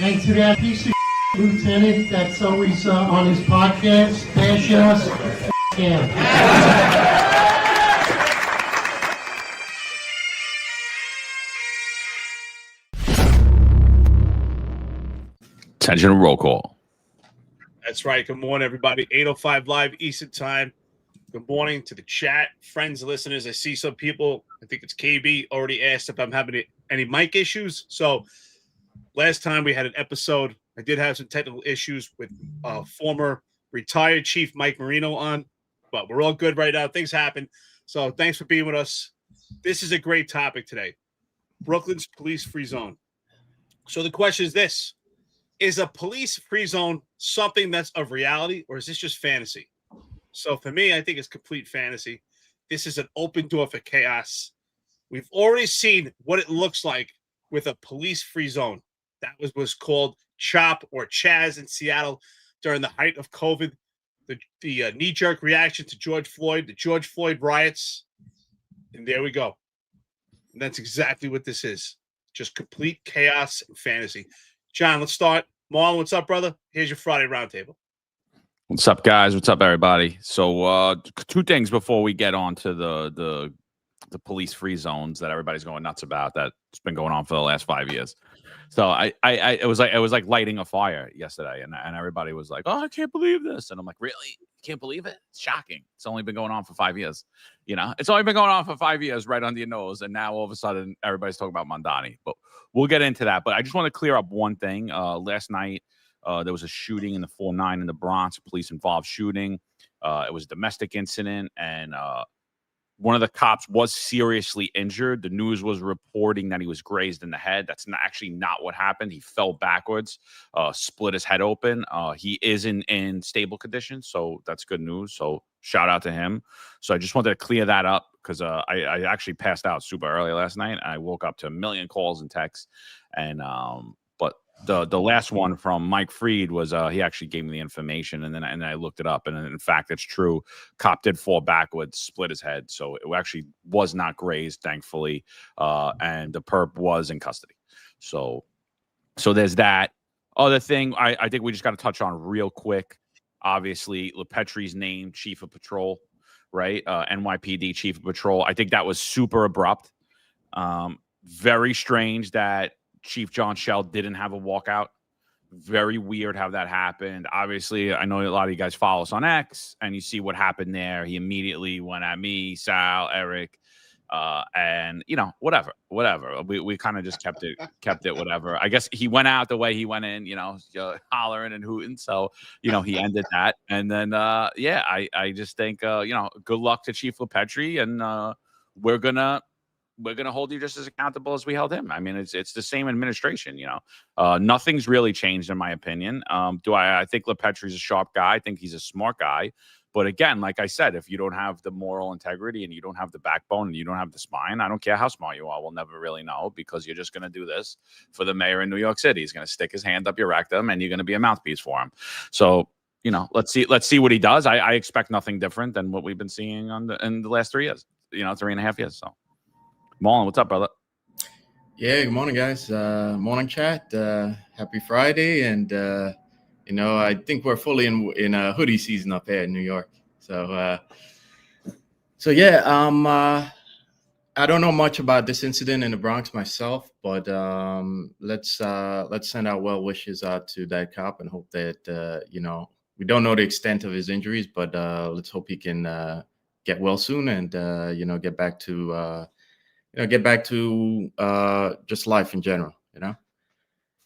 And to that piece of lieutenant that's always on his podcast, bash us, him. Attention to roll call. That's right. Good morning, everybody. 8:05 live Eastern time. Good morning to the chat, friends, listeners. I see some people, I think it's KB, already asked if I'm having any mic issues. So last time we had an episode, I did have some technical issues with former retired Chief Mike Marino on, but we're all good right now. Things happen. So thanks for being with us. This is a great topic today. Brooklyn's police-free zone. So the question is this. Is a police-free zone something that's of reality, or is this just fantasy? So for me, I think it's complete fantasy. This is an open door for chaos. We've already seen what it looks like with a police-free zone. That was called CHOP or Chaz in Seattle during the height of COVID. The knee-jerk reaction to George Floyd, the George Floyd riots. And there we go. And that's exactly what this is. Just complete chaos and fantasy. John, let's start. Marlon, what's up, brother? Here's your Friday roundtable. What's up, guys? What's up, everybody? So, two things before we get on to the police-free zones that everybody's going nuts about. That's been going on for the last 5 years. So, it was like lighting a fire yesterday, and everybody was like, "Oh, I can't believe this," and I'm like, "Really? You can't believe it? It's shocking. It's only been going on for 5 years. You know, it's only been going on for 5 years, right under your nose, and now all of a sudden everybody's talking about Mondani." But we'll get into that. But I just want to clear up one thing. Last night. There was a shooting in the 4-9 in the Bronx, police-involved shooting. It was a domestic incident, and one of the cops was seriously injured. The news was reporting that he was grazed in the head. That's actually not what happened. He fell backwards, split his head open. He is in stable condition, so that's good news. So shout out to him. So I just wanted to clear that up because I actually passed out super early last night. I woke up to a million calls and texts, and but the last one from Mike Freed was he actually gave me the information, and then I looked it up, and in fact it's true. Cop did fall backwards, split his head, so it actually was not grazed, thankfully, and the perp was in custody. So there's that. Other thing I think we just got to touch on real quick. Obviously, LePetri's named Chief of Patrol, right? NYPD Chief of Patrol. I think that was super abrupt. Very strange that Chief John Shell didn't have a walkout. Very weird how that happened. Obviously, I know a lot of you guys follow us on X, and you see what happened there. He immediately went at me, Sal, Eric, and whatever. We kind of just kept it whatever. I guess he went out the way he went in, hollering and hooting. So he ended that, and then I just think good luck to Chief LePetri, and we're gonna hold you just as accountable as we held him. I mean, it's the same administration, Nothing's really changed in my opinion. I think LePetri's a sharp guy. I think he's a smart guy. But again, like I said, if you don't have the moral integrity and you don't have the backbone and you don't have the spine, I don't care how smart you are. We'll never really know because you're just going to do this for the mayor in New York City. He's going to stick his hand up your rectum and you're going to be a mouthpiece for him. So, let's see what he does. I expect nothing different than what we've been seeing in the last 3 years, 3.5 years. So. Marlon, what's up, brother? Yeah, good morning, guys. Morning, chat. Happy Friday, and I think we're fully in hoodie season up here in New York. So yeah. I don't know much about this incident in the Bronx myself, but let's send our well wishes out to that cop and hope that we don't know the extent of his injuries, but let's hope he can get well soon and get back to. Just life in general,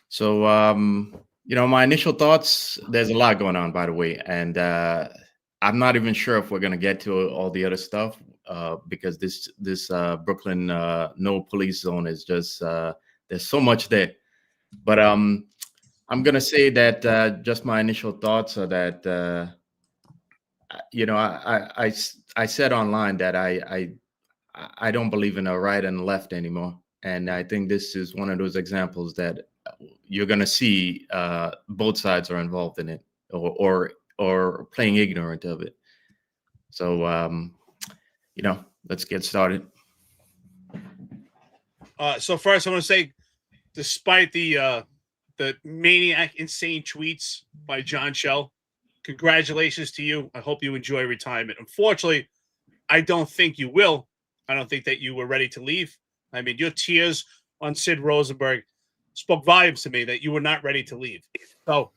So, my initial thoughts, there's a lot going on, by the way. And I'm not even sure if we're going to get to all the other stuff because this Brooklyn no police zone is just, there's so much there. But I'm going to say that just my initial thoughts are that, I said online that I don't believe in a right and left anymore. And I think this is one of those examples that you're going to see both sides are involved in it or playing ignorant of it. So, let's get started. So first I want to say, despite the the maniac, insane tweets by John Shell. Congratulations to you. I hope you enjoy retirement. Unfortunately, I don't think you will. I don't think that you were ready to leave. I mean, your tears on Sid Rosenberg spoke volumes to me that you were not ready to leave. So,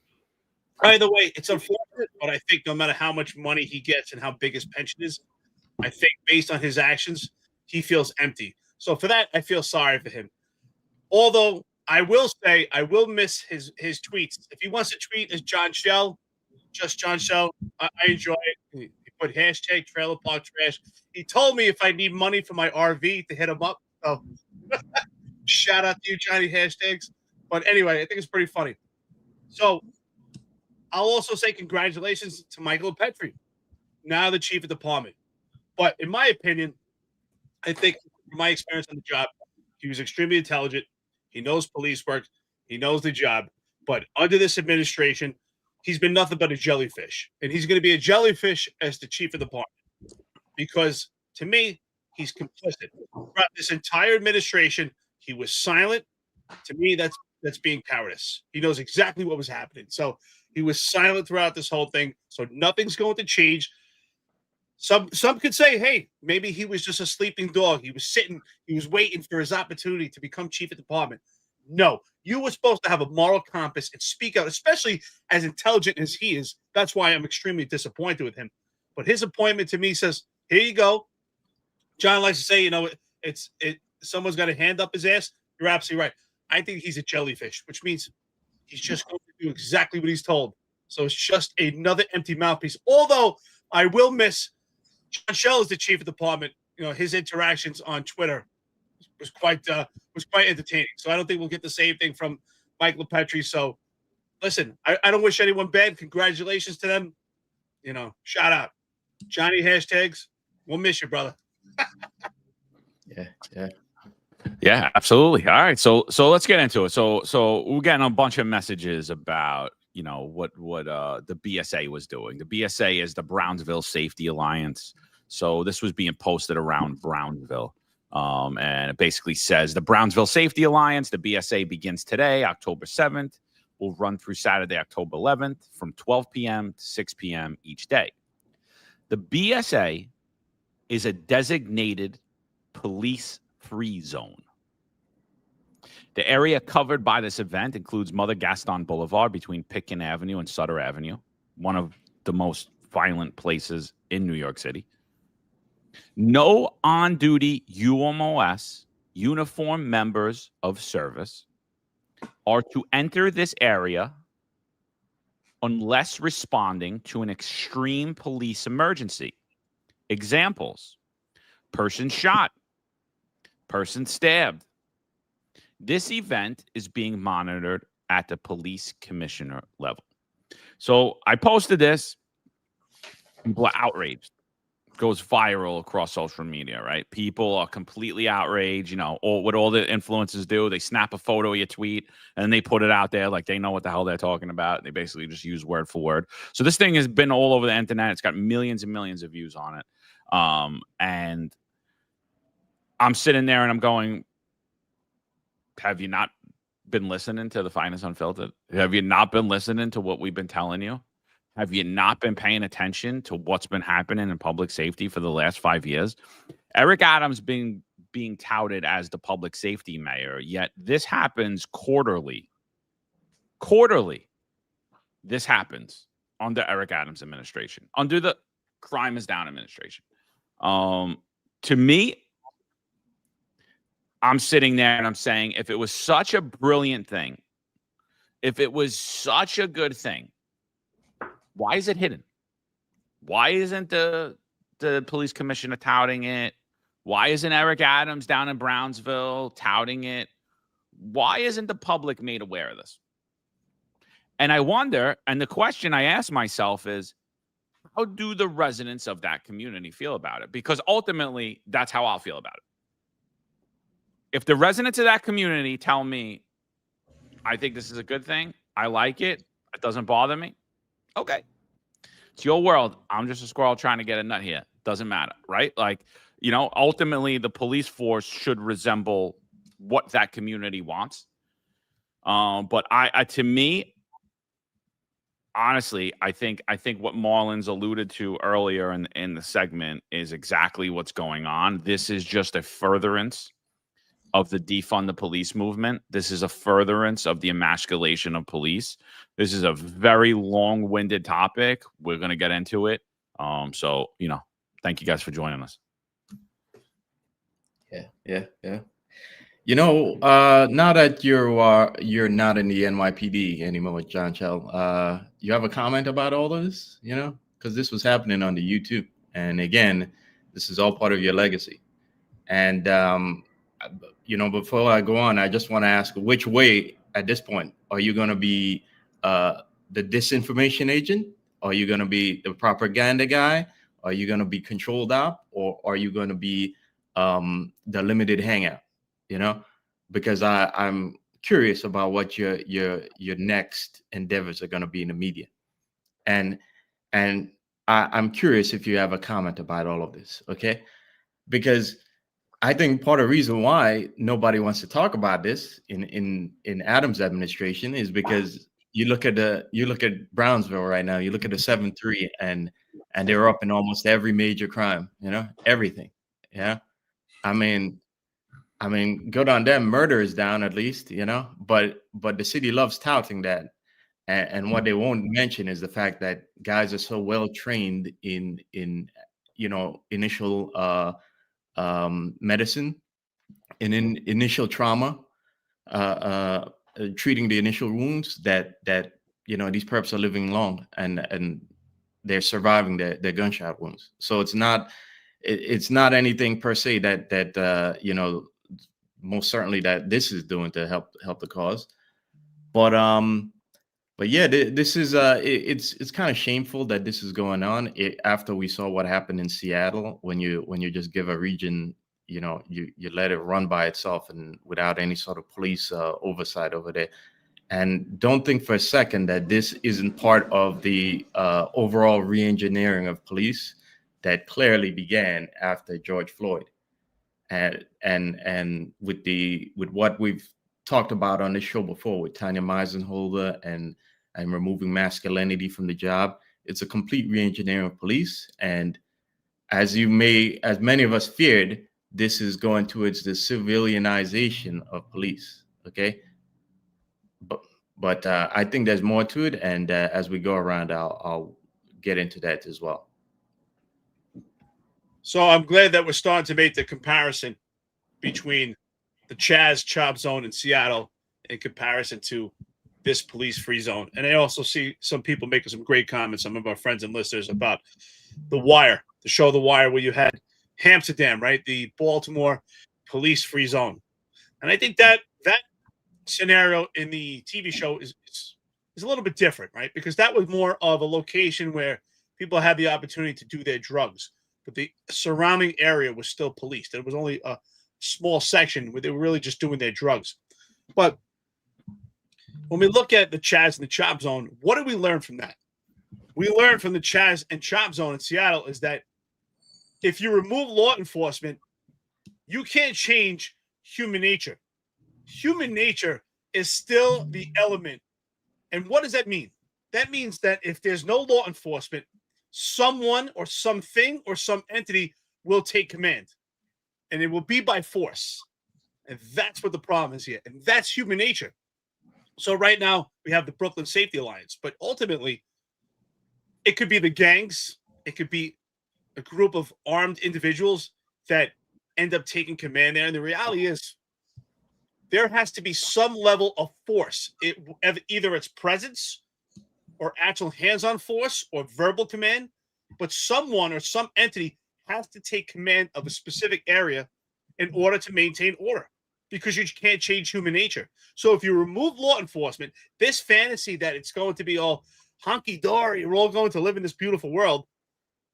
either way, it's unfortunate, but I think no matter how much money he gets and how big his pension is, I think based on his actions, he feels empty. So for that, I feel sorry for him. Although I will say I will miss his tweets. If he wants to tweet as John Shell, just John Shell, I enjoy it. He put hashtag trailer park trash. He told me if I need money for my RV to hit him up. So shout out to you, Johnny Hashtags. But anyway, I think it's pretty funny. So I'll also say congratulations to Michael Petrie, now the chief of department. But in my opinion, I think from my experience on the job, he was extremely intelligent. He knows police work. He knows the job. But under this administration, he's been nothing but a jellyfish. And he's going to be a jellyfish as the chief of the department. Because to me, he's complicit. Throughout this entire administration, he was silent. To me, that's being cowardice. He knows exactly what was happening. So he was silent throughout this whole thing. So nothing's going to change. Some could say, hey, maybe he was just a sleeping dog. He was sitting, he was waiting for his opportunity to become chief of department. No, you were supposed to have a moral compass and speak out, especially as intelligent as he is. That's why I'm extremely disappointed with him. But his appointment to me says, here you go. John likes to say, you know, someone's got a hand up his ass. You're absolutely right. I think he's a jellyfish, which means he's just going to do exactly what he's told. So it's just another empty mouthpiece. Although I will miss John Shell is the chief of department. You know, his interactions on Twitter was quite entertaining. So I don't think we'll get the same thing from Mike LePetri. So listen, I don't wish anyone bad. Congratulations to them. You know, shout out. Johnny Hashtags. We'll miss you, brother. Yeah, absolutely. All right. So let's get into it. So we're getting a bunch of messages about, you know, what the BSA was doing. The BSA is the Brownsville Safety Alliance. So this was being posted around Brownsville. And it basically says the Brownsville Safety Alliance, the BSA, begins today, October 7th, will run through Saturday, October 11th, from 12 p.m. to 6 p.m. each day. The BSA is a designated police-free zone. The area covered by this event includes Mother Gaston Boulevard between Pitkin Avenue and Sutter Avenue, one of the most violent places in New York City. No on-duty UMOS, uniformed members of service, are to enter this area unless responding to an extreme police emergency. Examples: person shot, person stabbed. This event is being monitored at the police commissioner level. So I posted this. People are outraged. It goes viral across social media, right? People are completely outraged. You know, what all the influencers do, they snap a photo of your tweet and they put it out there like they know what the hell they're talking about. They basically just use word for word. So this thing has been all over the internet. It's got millions and millions of views on it. And I'm sitting there and I'm going, have you not been listening to the Finest Unfiltered? Have you not been listening to what we've been telling you? Have you not been paying attention to what's been happening in public safety for the last 5 years? Eric Adams being touted as the public safety mayor, yet this happens quarterly. Quarterly, this happens under Eric Adams' administration, under the Crime is Down administration. To me, I'm sitting there and I'm saying, if it was such a brilliant thing, if it was such a good thing, why is it hidden? Why isn't the police commissioner touting it? Why isn't Eric Adams down in Brownsville touting it? Why isn't the public made aware of this? And I wonder, and the question I ask myself is, how do the residents of that community feel about it? Because ultimately, that's how I'll feel about it. If the residents of that community tell me, I think this is a good thing, I like it, it doesn't bother me, okay. It's your world. I'm just a squirrel trying to get a nut here. Doesn't matter, right? Like, you know, ultimately the police force should resemble what that community wants. But I to me, honestly, I think what Marlon's alluded to earlier in the segment is exactly what's going on. This is just a furtherance of the defund the police movement. This is a furtherance of the emasculation of police. This is a very long-winded topic. We're going to get into it. So, thank you guys for joining us. Yeah. Now that you're not in the NYPD anymore, John Chell, you have a comment about all of this, because this was happening on the YouTube. And again, this is all part of your legacy. And, before I go on, I just want to ask, which way at this point are you going to be the disinformation agent? Are you going to be the propaganda guy? Are you going to be controlled op? Or are you going to be the limited hangout? Because I'm curious about what your next endeavors are going to be in the media. And I'm curious if you have a comment about all of this, okay? Because I think part of the reason why nobody wants to talk about this in Adams' administration is because you look at Brownsville right now, you look at the 7-3 and they're up in almost every major crime, everything. Yeah. I mean, good on them. Murder is down at least, but the city loves touting that. And what they won't mention is the fact that guys are so well trained in initial medicine and in initial trauma, treating the initial wounds that these perps are living long and they're surviving their gunshot wounds. So it's not anything per se that most certainly that this is doing to help the cause. But yeah, this is it's kind of shameful that this is going on after we saw what happened in Seattle when you just give a region, you let it run by itself and without any sort of police oversight over there. And don't think for a second that this isn't part of the overall re-engineering of police that clearly began after George Floyd. And with what we've talked about on this show before with Tanya Meisenholder and removing masculinity from the job, it's a complete re-engineering of police. And as many of us feared, this is going towards the civilianization of police. Okay. But I think there's more to it. And as we go around, I'll get into that as well. So I'm glad that we're starting to make the comparison between the Chaz Chop Zone in Seattle in comparison to this police-free zone. And I also see some people making some great comments, some of our friends and listeners, about The Wire, the show The Wire, where you had Amsterdam, right? The Baltimore police-free zone. And I think that scenario in the TV show is a little bit different, right? Because that was more of a location where people had the opportunity to do their drugs, but the surrounding area was still policed. There was only a small section where they were really just doing their drugs. But when we look at the Chaz and the Chop Zone, what did we learn from that? We learned from the Chaz and Chop Zone in Seattle is that if you remove law enforcement, you can't change human nature. Human nature is still the element. And what does that mean? That means that if there's no law enforcement, someone or something or some entity will take command. And it will be by force. And that's what the problem is here. And that's human nature. So right now we have the Brooklyn Safety Alliance, but ultimately it could be the gangs. It could be a group of armed individuals that end up taking command there. And the reality is there has to be some level of force. Either it's presence or actual hands-on force or verbal command, but someone or some entity has to take command of a specific area in order to maintain order, because you can't change human nature. So if you remove law enforcement, this fantasy that it's going to be all hunky-dory, we're all going to live in this beautiful world,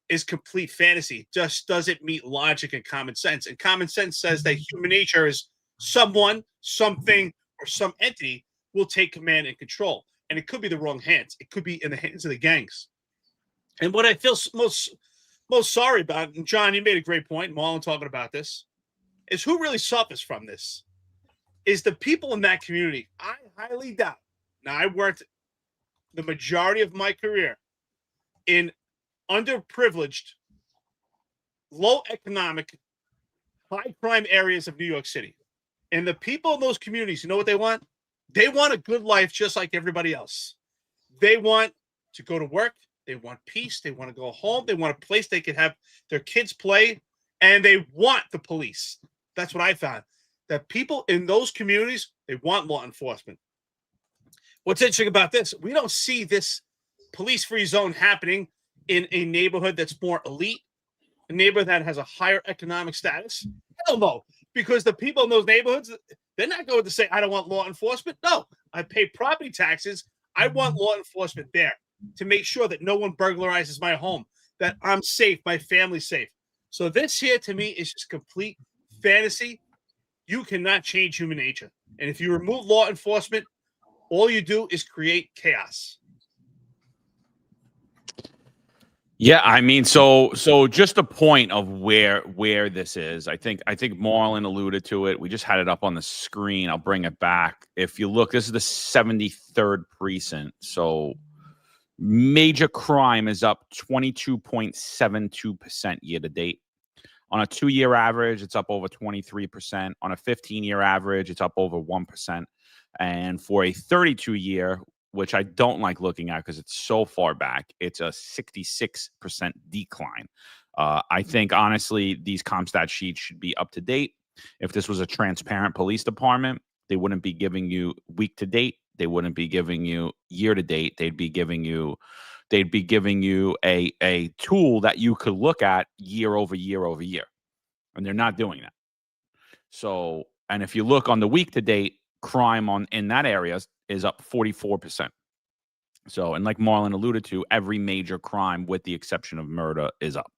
is complete fantasy. Just doesn't meet logic and common sense. And common sense says that human nature is someone, something, or some entity will take command and control. And it could be the wrong hands. It could be in the hands of the gangs. And what I feel most sorry about, and John, you made a great point, Marlon talking about this, is who really suffers from this. is the people in that community. I highly doubt. Now, I worked the majority of my career in underprivileged, low economic, high crime areas of New York City. And the people in those communities, you know what they want? They want a good life just like everybody else. They want to go to work. They want peace. They want to go home. They want a place they can have their kids play. And they want the police. That's what I found. That people in those communities, they want law enforcement. What's interesting about this, we don't see this police-free zone happening in a neighborhood that's more elite, a neighborhood that has a higher economic status. Hell no, because the people in those neighborhoods, they're not going to say, I don't want law enforcement. No, I pay property taxes. I want law enforcement there to make sure that no one burglarizes my home, that I'm safe, my family's safe. So this here, to me, is just complete fantasy. You cannot change human nature. And if you remove law enforcement, all you do is create chaos. Yeah, I mean, so just a point of where this is. I think Marlon alluded to it. We just had it up on the screen. I'll bring it back. If you look, this is the 73rd precinct. So major crime is up 22.72% year to date. On a 2-year average, it's up over 23%. On a 15-year average, it's up over 1%. And for a 32-year, which I don't like looking at because it's so far back, it's a 66% decline. I think, honestly, these CompStat sheets should be up to date. If this was a transparent police department, they wouldn't be giving you week to date. They wouldn't be giving you year to date. They'd be giving you a tool that you could look at year over year over year. And they're not doing that. So, and if you look on the week to date, crime in that area is up 44%. So, and like Marlon alluded to, every major crime, with the exception of murder, is up.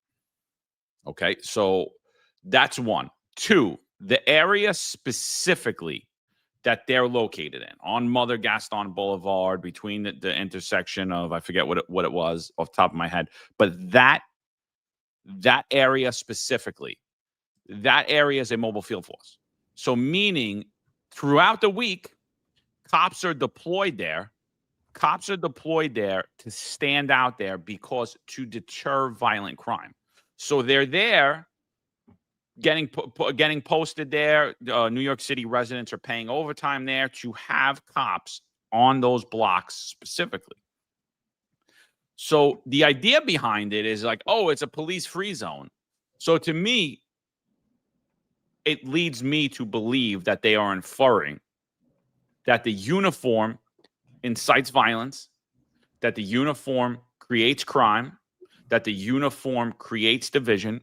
Okay, so that's one. Two, the area specifically that they're located in, on Mother Gaston Boulevard, between the intersection of, I forget what it was off the top of my head, but that area specifically, that area is a mobile field force. So meaning throughout the week, cops are deployed there. Cops are deployed there to stand out there because to deter violent crime. So they're there getting posted there. New York City residents are paying overtime there to have cops on those blocks specifically. So the idea behind it is like, oh, it's a police-free zone. So to me, it leads me to believe that they are inferring that the uniform incites violence, that the uniform creates crime, that the uniform creates division.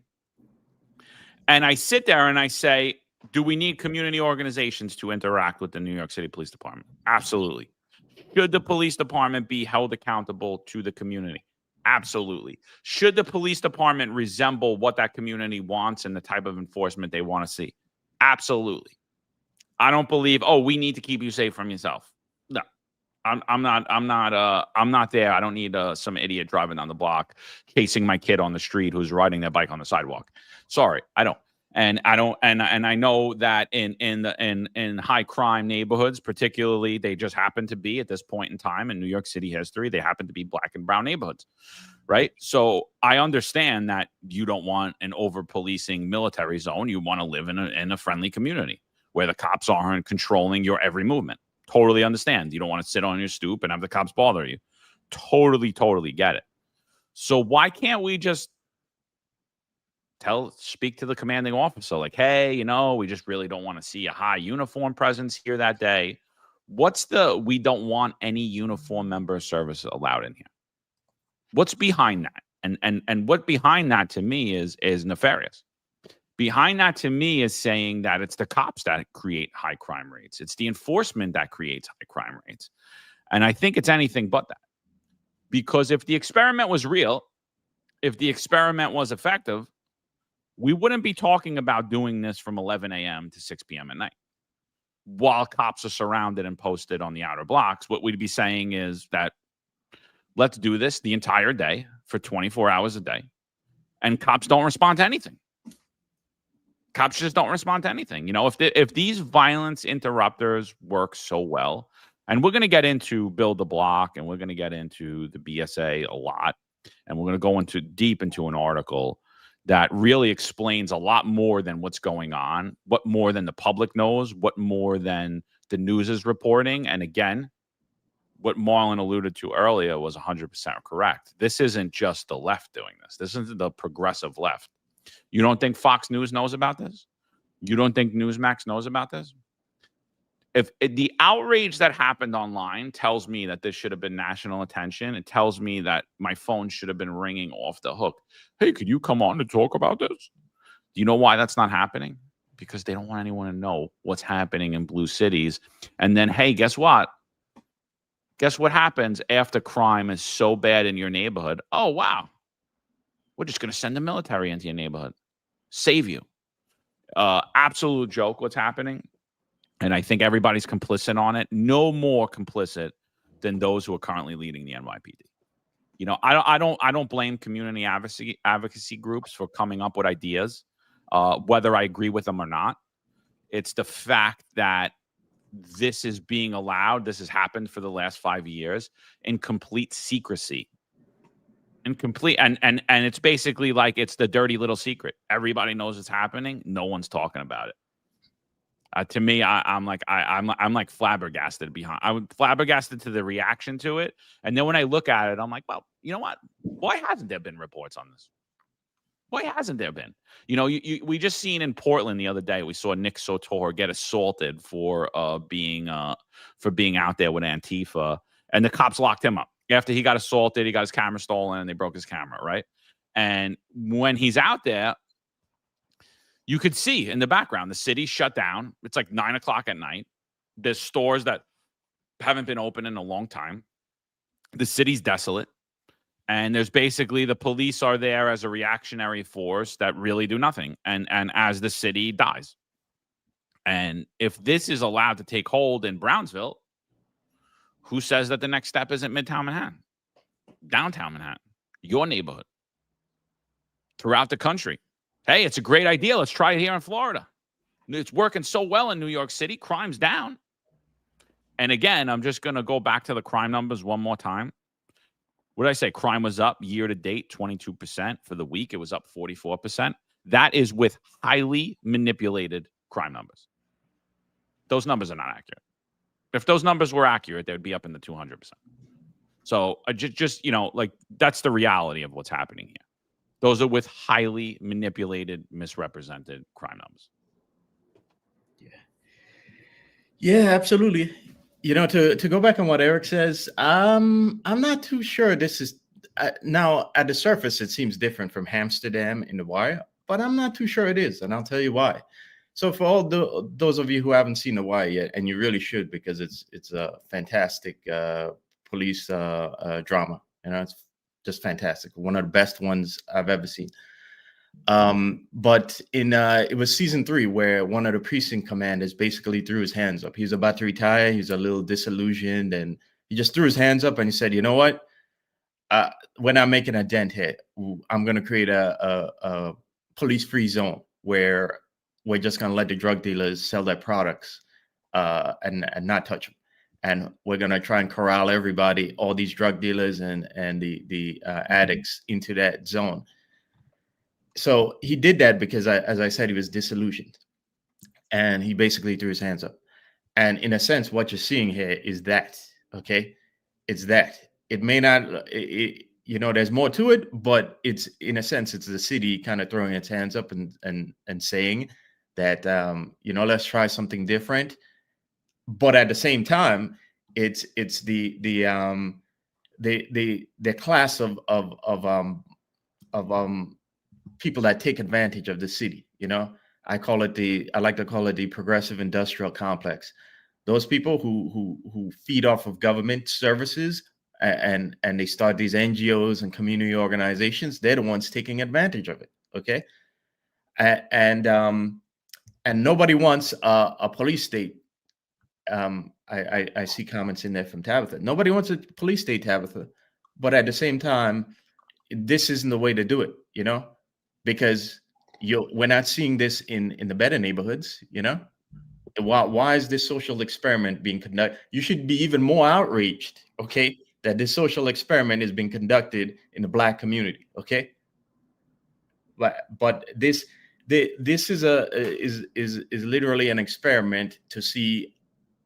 And I sit there and I say, do we need community organizations to interact with the New York City Police Department? Absolutely. Should the police department be held accountable to the community? Absolutely. Should the police department resemble what that community wants and the type of enforcement they want to see? Absolutely. I don't believe, oh, we need to keep you safe from yourself. No, I'm not there. I don't need some idiot driving down the block, chasing my kid on the street who's riding their bike on the sidewalk. Sorry, I don't. And I know that in high crime neighborhoods, particularly, they just happen to be at this point in time in New York City history, they happen to be black and brown neighborhoods, right? So I understand that you don't want an over-policing military zone. You want to live in a friendly community where the cops aren't controlling your every movement. Totally understand. You don't want to sit on your stoop and have the cops bother you. Totally get it. So why can't we just speak to the commanding officer like, hey, we just really don't want to see a high uniform presence here that day. We don't want any uniform member of service allowed in here. What's behind that? And what behind that to me is nefarious. Behind that to me is saying that it's the cops that create high crime rates. It's the enforcement that creates high crime rates. And I think it's anything but that. Because if the experiment was real, if the experiment was effective, we wouldn't be talking about doing this from 11 a.m. to 6 p.m. at night while cops are surrounded and posted on the outer blocks. What we'd be saying is that let's do this the entire day for 24 hours a day, and cops don't respond to anything. Cops just don't respond to anything. If these violence interrupters work so well, and we're going to get into Build the Block, and we're going to get into the BSA a lot, and we're going to go deep into an article that really explains a lot more than what's going on, what more than the public knows, what more than the news is reporting. And again, what Marlon alluded to earlier was 100% correct. This isn't just the left doing this. This isn't the progressive left. You don't think Fox News knows about this? You don't think Newsmax knows about this? If the outrage that happened online tells me that this should have been national attention, it tells me that my phone should have been ringing off the hook. Hey, could you come on to talk about this? Do you know why that's not happening? Because they don't want anyone to know what's happening in blue cities. And then, hey, guess what? Guess what happens after crime is so bad in your neighborhood? Oh, wow. We're just going to send the military into your neighborhood. Save you. Absolute joke what's happening. And I think everybody's complicit on it. No more complicit than those who are currently leading the NYPD. I don't blame community advocacy groups for coming up with ideas, whether I agree with them or not. It's the fact that this is being allowed. This has happened for the last 5 years in complete secrecy. And it's basically like it's the dirty little secret. Everybody knows it's happening. No one's talking about it. To me, I'm like flabbergasted behind. I'm flabbergasted to the reaction to it, and then when I look at it, I'm like, well, you know what? Why hasn't there been reports on this? Why hasn't there been? We just seen in Portland the other day. We saw Nick Sotor get assaulted for being out there with Antifa, and the cops locked him up after he got assaulted. He got his camera stolen, and they broke his camera, right? And when he's out there, you could see in the background, the city's shut down. It's like 9 o'clock at night. There's stores that haven't been open in a long time. The city's desolate. And there's basically the police are there as a reactionary force that really do nothing. And as the city dies. And if this is allowed to take hold in Brownsville, who says that the next step isn't Midtown Manhattan, downtown Manhattan, your neighborhood, throughout the country? Hey, it's a great idea. Let's try it here in Florida. It's working so well in New York City. Crime's down. And again, I'm just going to go back to the crime numbers one more time. What did I say? Crime was up year to date, 22%. For the week, it was up 44%. That is with highly manipulated crime numbers. Those numbers are not accurate. If those numbers were accurate, they would be up in the 200%. So just that's the reality of what's happening here. Those are with highly manipulated, misrepresented crime numbers. Yeah, absolutely. To go back on what Eric says, I'm not too sure this is now at the surface. It seems different from Amsterdam in The Wire, but I'm not too sure it is, and I'll tell you why. So for all those of you who haven't seen The Wire yet, and you really should, because it's a fantastic police drama. It's just fantastic. One of the best ones I've ever seen. But it was season 3 where one of the precinct commanders basically threw his hands up. He was about to retire. He's a little disillusioned, and he just threw his hands up and he said, "You know what? We're not making a dent here. I'm going to create a police-free zone where we're just going to let the drug dealers sell their products and not touch them. And we're going to try and corral everybody, all these drug dealers and the addicts into that zone." So he did that because, as I said, he was disillusioned. And he basically threw his hands up. And in a sense, what you're seeing here is that, okay? It's that. It may not, there's more to it, but it's, in a sense, it's the city kind of throwing its hands up and saying that, let's try something different. But at the same time, it's the class of people that take advantage of the city. I like to call it the progressive industrial complex. Those people who feed off of government services and they start these NGOs and community organizations, they're the ones taking advantage of it. Okay. And nobody wants a police state. I see comments in there from Tabitha. Nobody wants a police state, Tabitha, but at the same time, this isn't the way to do it, because we're not seeing this in the better neighborhoods, you know. Why is this social experiment being conducted? You should be even more outraged, okay, that this social experiment is being conducted in the Black community, okay. But this is literally an experiment to see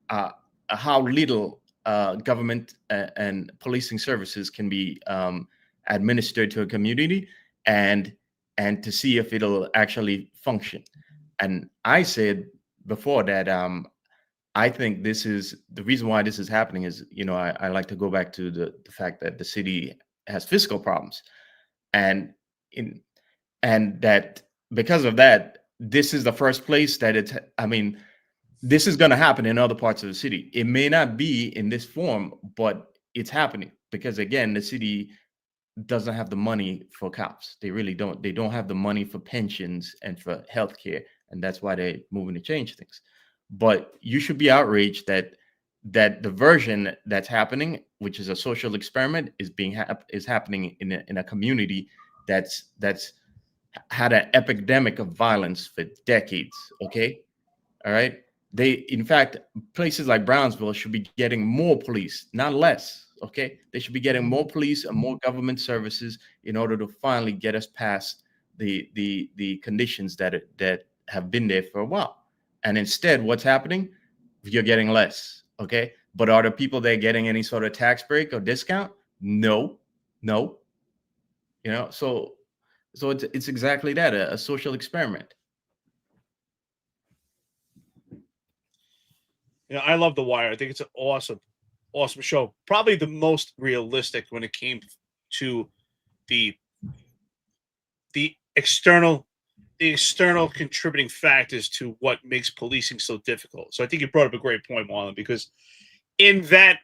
how little government and policing services can be administered to a community, and to see if it'll actually function. And I said before that I think this is the reason why this is happening is, I like to go back to the fact that the city has fiscal problems, and that because of that, this is the first place that this is going to happen in other parts of the city. It may not be in this form, but it's happening because, again, the city doesn't have the money for cops. They really don't. They don't have the money for pensions and for healthcare, and that's why they're moving to change things. But you should be outraged that the version that's happening, which is a social experiment, is happening in a community that's had an epidemic of violence for decades. Okay, all right. In fact, places like Brownsville should be getting more police, not less. Okay, they should be getting more police and more government services in order to finally get us past the conditions that have been there for a while. And instead, what's happening? You're getting less. Okay, but are the people there getting any sort of tax break or discount? No. So it's exactly that, a social experiment. I love The Wire. I think it's an awesome show. Probably the most realistic when it came to the external contributing factors to what makes policing so difficult. So I think you brought up a great point, Marlon, because in that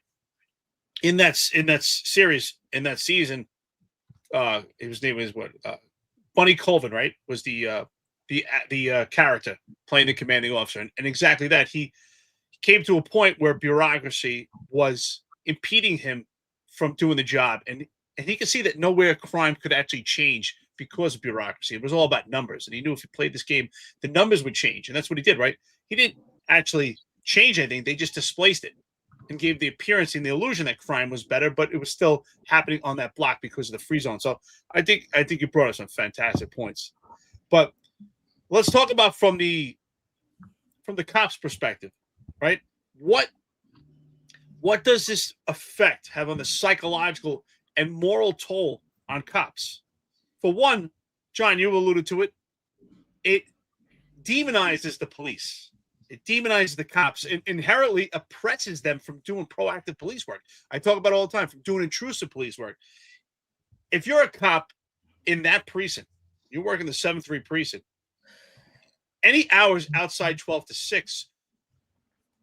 series, in that season, his name is Bunny Colvin, right? Was the character playing the commanding officer, and exactly that. He came to a point where bureaucracy was impeding him from doing the job, and he could see that nowhere crime could actually change because of bureaucracy. It was all about numbers, and he knew if he played this game, the numbers would change, and that's what he did, right? He didn't actually change anything; they just displaced it and gave the appearance and the illusion that crime was better, but it was still happening on that block because of the free zone. So I think you brought us some fantastic points, but let's talk about from the cops' perspective. Right? What does this effect have on the psychological and moral toll on cops? For one, John, you alluded to it. It demonizes the police. It demonizes the cops. It inherently oppresses them from doing proactive police work. I talk about it all the time, from doing intrusive police work. If you're a cop in that precinct, you work in the 7-3 precinct, any hours outside 12 to 6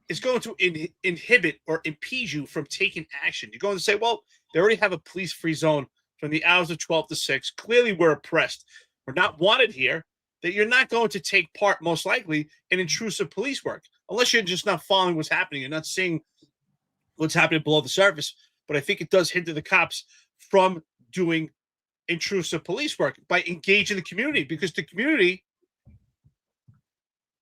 is going to inhibit or impede you from taking action. You're going to say, well, they already have a police-free zone from the hours of 12 to 6. Clearly, we're oppressed. We're not wanted here. That you're not going to take part, most likely, in intrusive police work, unless you're just not following what's happening. You're not seeing what's happening below the surface. But I think it does hinder the cops from doing intrusive police work by engaging the community, because the community,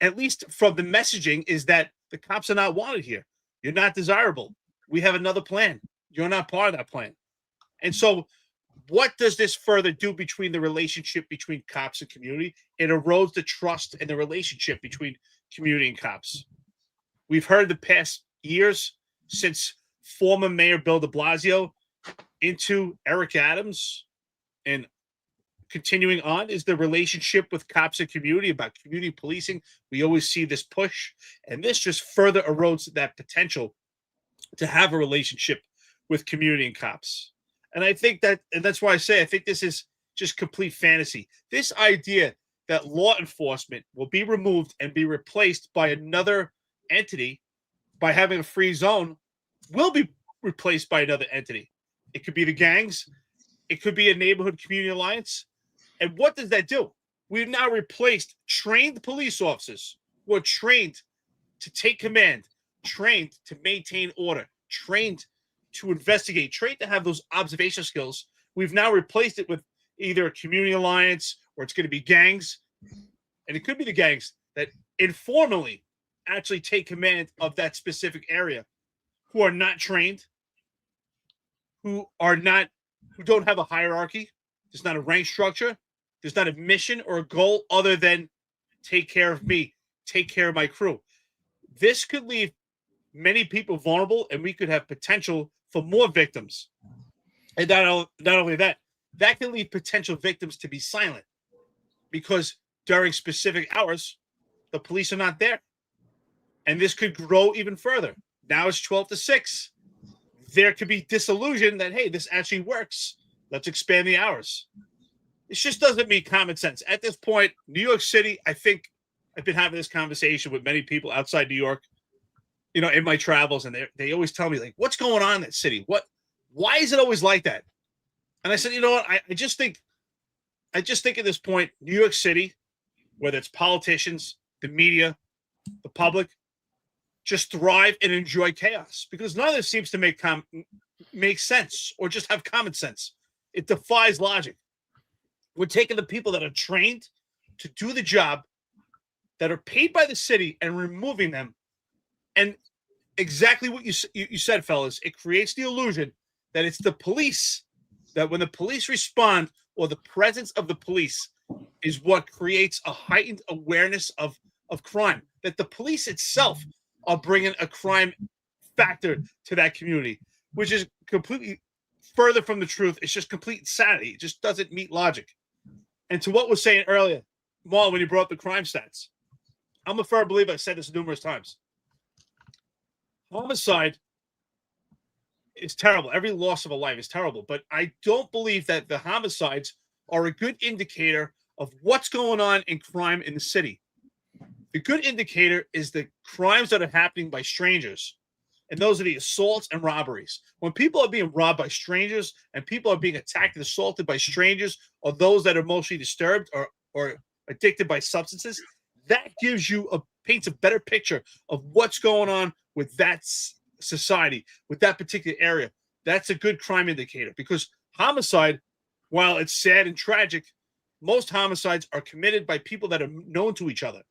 at least from the messaging, is that the cops are not wanted here. You're not desirable. We have another plan. You're not part of that plan. And so what does this further do between the relationship between cops and community? It erodes the trust and the relationship between community and cops. We've heard the past years, since former Mayor Bill de Blasio into Eric Adams and continuing on, is the relationship with cops and community, about community policing. We always see this push, and this just further erodes that potential to have a relationship with community and cops. And I think that's why I say I think this is just complete fantasy. This idea that law enforcement will be removed and be replaced by another entity by having a free zone will be replaced by another entity. It could be the gangs. It could be a neighborhood community alliance. And what does that do? We've now replaced trained police officers who are trained to take command, trained to maintain order, trained to investigate, trained to have those observation skills. We've now replaced it with either a community alliance, or it's going to be gangs and it could be the gangs that informally actually take command of that specific area, who are not trained, who don't have a hierarchy. There's not a rank structure. There's not a mission or a goal other than take care of me, take care of my crew. This could leave many people vulnerable, and we could have potential for more victims. And not only that, that can leave potential victims to be silent because during specific hours, the police are not there. And this could grow even further. Now it's 12 to 6. There could be disillusion that, hey, this actually works. Let's expand the hours. It just doesn't make common sense. At this point, New York City, I think I've been having this conversation with many people outside New York, in my travels, and they always tell me, like, what's going on in that city? Why is it always like that? And I said, you know what? I just think at this point, New York City, whether it's politicians, the media, the public, just thrive and enjoy chaos because none of this seems to make sense or just have common sense. It defies logic. We're taking the people that are trained to do the job, that are paid by the city, and removing them. And exactly what you said, fellas, it creates the illusion that it's the police, that when the police respond, or the presence of the police is what creates a heightened awareness of crime, that the police itself are bringing a crime factor to that community, which is completely further from the truth. It's just complete insanity. It just doesn't meet logic. And to what was saying earlier, Marlon, when you brought up the crime stats, I'm a firm believer. I've said this numerous times. Homicide is terrible. Every loss of a life is terrible. But I don't believe that the homicides are a good indicator of what's going on in crime in the city. The good indicator is the crimes that are happening by strangers. And those are the assaults and robberies. When people are being robbed by strangers and people are being attacked and assaulted by strangers, or those that are emotionally disturbed or addicted by substances, that paints a better picture of what's going on with that society, with that particular area. That's a good crime indicator because homicide, while it's sad and tragic, most homicides are committed by people that are known to each other.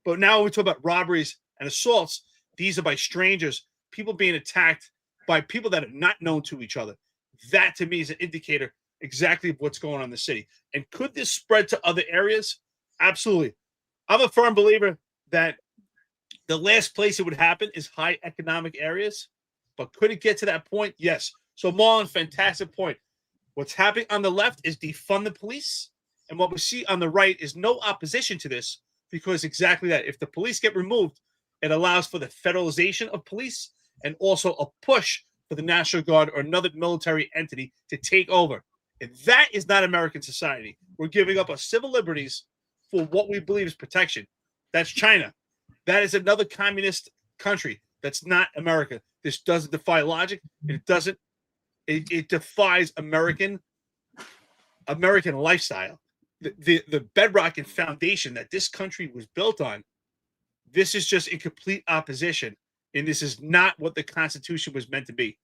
But now when we talk about robberies and assaults, these are by strangers, people being attacked by people that are not known to each other. That to me is an indicator exactly of what's going on in the city. And could this spread to other areas? Absolutely. I'm a firm believer that the last place it would happen is high economic areas. But could it get to that point? Yes. So Marlon, fantastic point. What's happening on the left is defund the police. And what we see on the right is no opposition to this because exactly that. If the police get removed, it allows for the federalization of police and also a push for the National Guard or another military entity to take over. And that is not American society. We're giving up our civil liberties for what we believe is protection. That's China. That is another communist country. That's not America. This doesn't defy logic. It defies American lifestyle. The bedrock and foundation that this country was built on, this is just in complete opposition. And this is not what the Constitution was meant to be.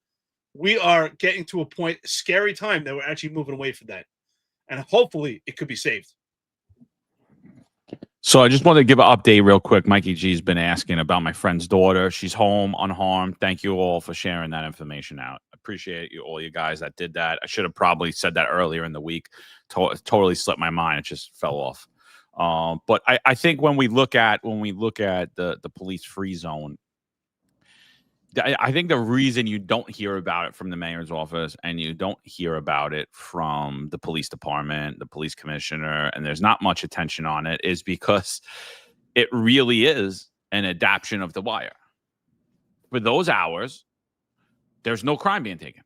We are getting to a scary time that we're actually moving away from that. And hopefully it could be saved. So I just wanted to give an update real quick. Mikey G's been asking about my friend's daughter. She's home unharmed. Thank you all for sharing that information out. I appreciate all you guys that did that. I should have probably said that earlier in the week. Totally slipped my mind. It just fell off. But I think when we look at the police free zone, I think the reason you don't hear about it from the mayor's office and you don't hear about it from the police department, the police commissioner, and there's not much attention on it is because it really is an adaptation of the wire. For those hours, there's no crime being taken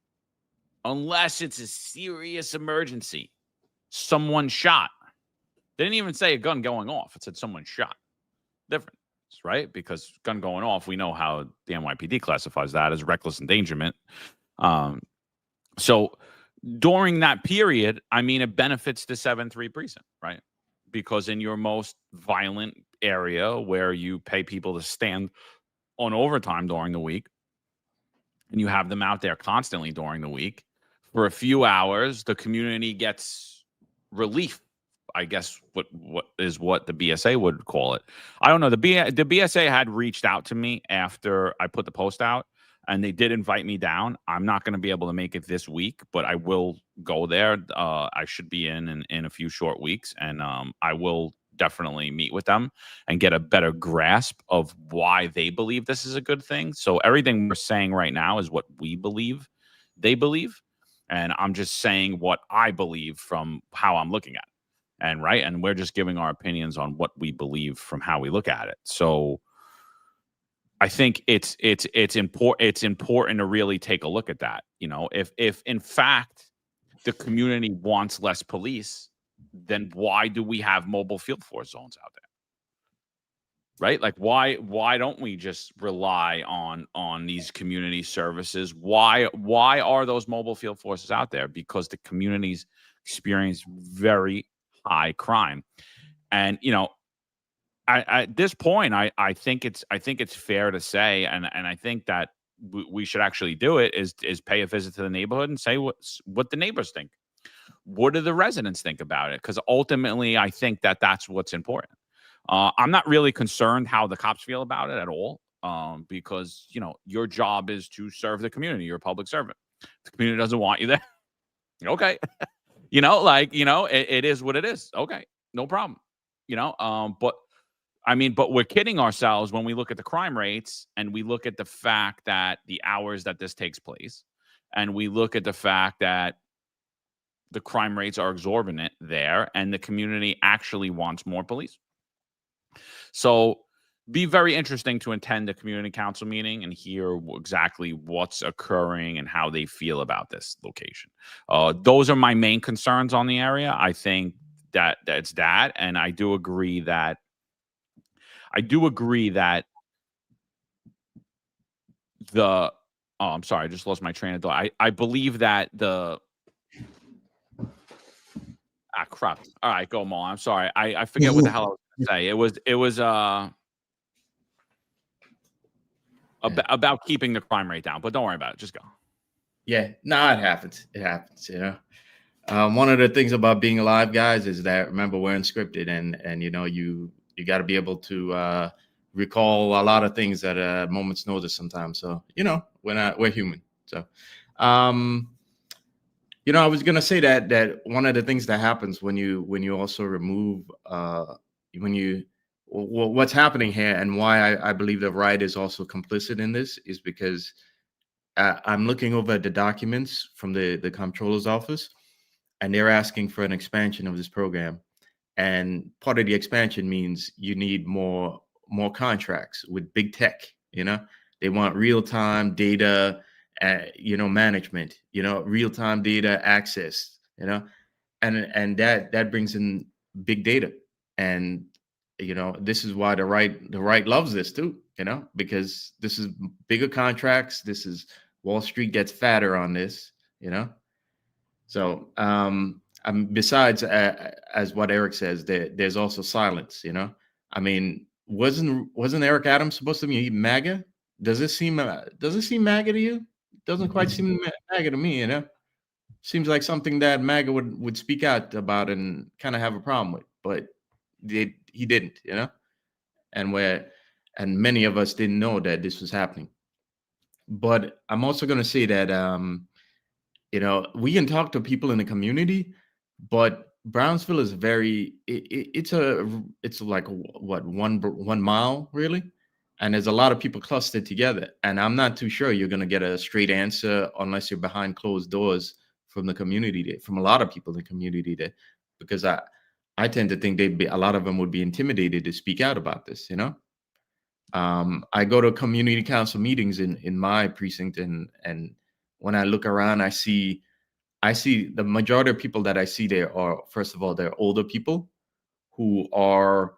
unless it's a serious emergency. Someone shot. They didn't even say a gun going off. It said someone shot. Different. Right? Because gun going off, we know how the NYPD classifies that as reckless endangerment. So during that period, I mean, it benefits the 7-3 precinct, right? Because in your most violent area where you pay people to stand on overtime during the week, and you have them out there constantly during the week, for a few hours, the community gets relief I guess what the BSA would call it. I don't know. The BSA had reached out to me after I put the post out, and they did invite me down. I'm not going to be able to make it this week, but I will go there. I should be in a few short weeks, and I will definitely meet with them and get a better grasp of why they believe this is a good thing. So everything we're saying right now is what we believe they believe, and I'm just saying what I believe from how I'm looking at it. And we're just giving our opinions on what we believe from how we look at it. So I think it's important to really take a look at that. If in fact the community wants less police, then why do we have mobile field force zones out there? Right? Like why don't we just rely on these community services? Why are those mobile field forces out there? Because the communities experience very high crime. And at this point, I think it's fair to say, and I think that we should actually do it, is pay a visit to the neighborhood and say what the neighbors think. What do the residents think about it? Because ultimately, I think that's what's important. I'm not really concerned how the cops feel about it at all, because your job is to serve the community. You're a public servant. If the community doesn't want you there, okay, it is what it is. Okay, no problem. But we're kidding ourselves when we look at the crime rates and we look at the fact that the hours that this takes place, and we look at the fact that the crime rates are exorbitant there, and the community actually wants more police. So be very interesting to attend a community council meeting and hear exactly what's occurring and how they feel about this location. Those are my main concerns on the area. I think that's that. And I do agree that I'm sorry, I just lost my train of thought. I believe that crap. All right, go, Marlon. I'm sorry. I forget what the hell I was going to say. It was about keeping the crime rate down, but don't worry about it. Just go. Yeah, no, it happens. It happens, One of the things about being alive, guys, is that, remember, we're unscripted, and you got to be able to recall a lot of things at a moment's notice sometimes. So we're human. So I was gonna say that one of the things that happens when you also remove what's happening here, and why I believe the right is also complicit in this, is because I'm looking over at the documents from the comptroller's office, and they're asking for an expansion of this program. And part of the expansion means you need more contracts with big tech. They want real-time data, management, real-time data access, and that brings in big data. And this is why the right loves this too, because this is bigger contracts. This is Wall Street gets fatter on this, So besides, as what Eric says, there's also silence. Wasn't Eric Adams supposed to be MAGA? Does it seem MAGA to you? Doesn't quite seem MAGA to me. Seems like something that MAGA would speak out about and kind of have a problem with, but he didn't. And many of us didn't know that this was happening. But I'm also going to say that we can talk to people in the community, but Brownsville is it's like what, 1 mile really, and there's a lot of people clustered together, and I'm not too sure you're going to get a straight answer unless you're behind closed doors from the community, from a lot of people in the community there, because I tend to think a lot of them would be intimidated to speak out about this. I go to community council meetings in my precinct, and when I look around, I see the majority of people that I see there are, first of all, they're older people who are,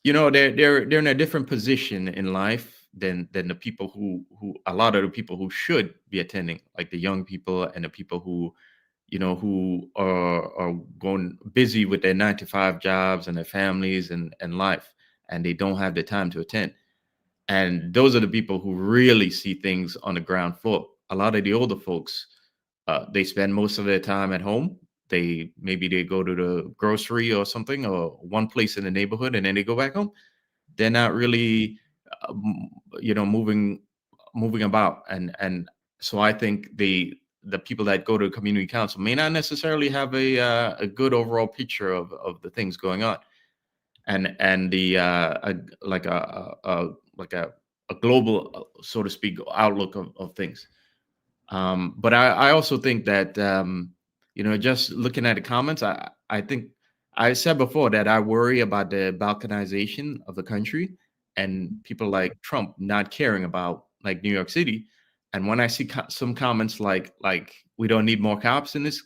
they're in a different position in life than the people who a lot of the people who should be attending, like the young people and the people who are going busy with their 9-to-5 jobs and their families and life, and they don't have the time to attend. And those are the people who really see things on the ground floor. A lot of the older folks, they spend most of their time at home, maybe they go to the grocery or something, or one place in the neighborhood, and then they go back home. They're not really, moving about, and so I think the people that go to community council may not necessarily have a good overall picture of the things going on, and the like a global, so to speak, outlook of things. But I also think that just looking at the comments, I think I said before that I worry about the balkanization of the country and people like Trump not caring about like New York City. And when I see some comments like we don't need more cops in this,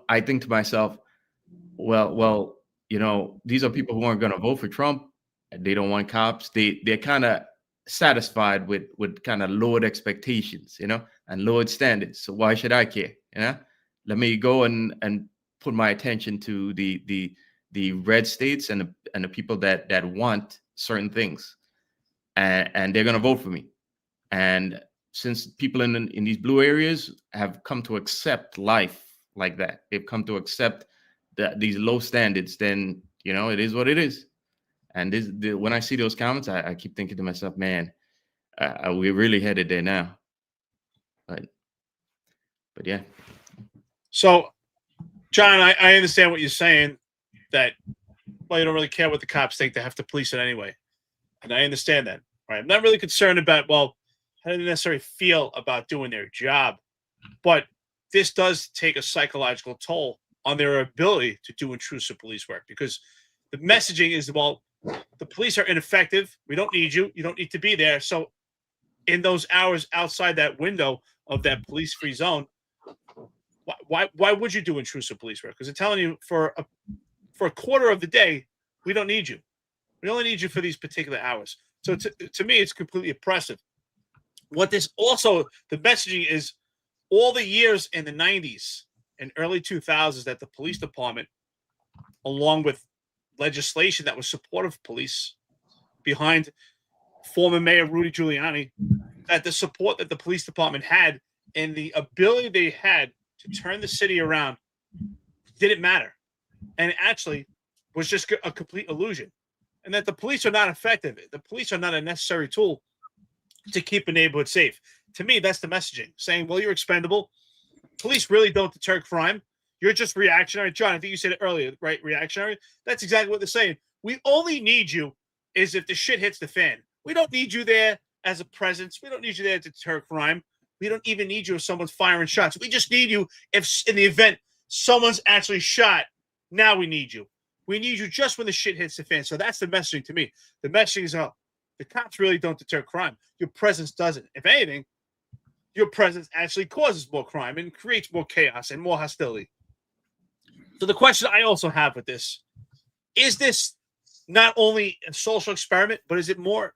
I think to myself, well, these are people who aren't going to vote for Trump. They don't want cops. They're kind of satisfied with kind of lowered expectations, and lowered standards. So why should I care? Let me go and put my attention to the red states and the people that want certain things, and they're going to vote for me. And since people in these blue areas have come to accept life like that, they've come to accept these low standards, then it is what it is. And when I see those comments, I keep thinking to myself, man, we're really headed there now. But yeah. So, John, I understand what you're saying, that, well, you don't really care what the cops think. They have to police it anyway. And I understand that. Right? I'm not really concerned about, well, how do they necessarily feel about doing their job. But this does take a psychological toll on their ability to do intrusive police work, because the messaging is, well, the police are ineffective. We don't need you. You don't need to be there. So in those hours outside that window of that police-free zone, why would you do intrusive police work? Because they're telling you for a quarter of the day, we don't need you. We only need you for these particular hours. So to me, it's completely oppressive. What this also, the messaging is, all the years in the 90s and early 2000s that the police department, along with legislation that was supportive of police behind former Mayor Rudy Giuliani, that the support that the police department had and the ability they had to turn the city around didn't matter, and actually was just a complete illusion, and that the police are not effective. The police are not a necessary tool to keep a neighborhood safe. To me, that's the messaging, saying, well, you're expendable. Police really don't deter crime. You're just reactionary. John, I think you said it earlier, right? Reactionary. That's exactly what they're saying. We only need you is if the shit hits the fan. We don't need you there as a presence. We don't need you there to deter crime. We don't even need you if someone's firing shots. We just need you if, in the event someone's actually shot. Now we need you. We need you just when the shit hits the fan. So that's the messaging to me. The messaging is, the cops really don't deter crime. Your presence doesn't. If anything, your presence actually causes more crime and creates more chaos and more hostility. So the question I also have with this, is this not only a social experiment, but is it more,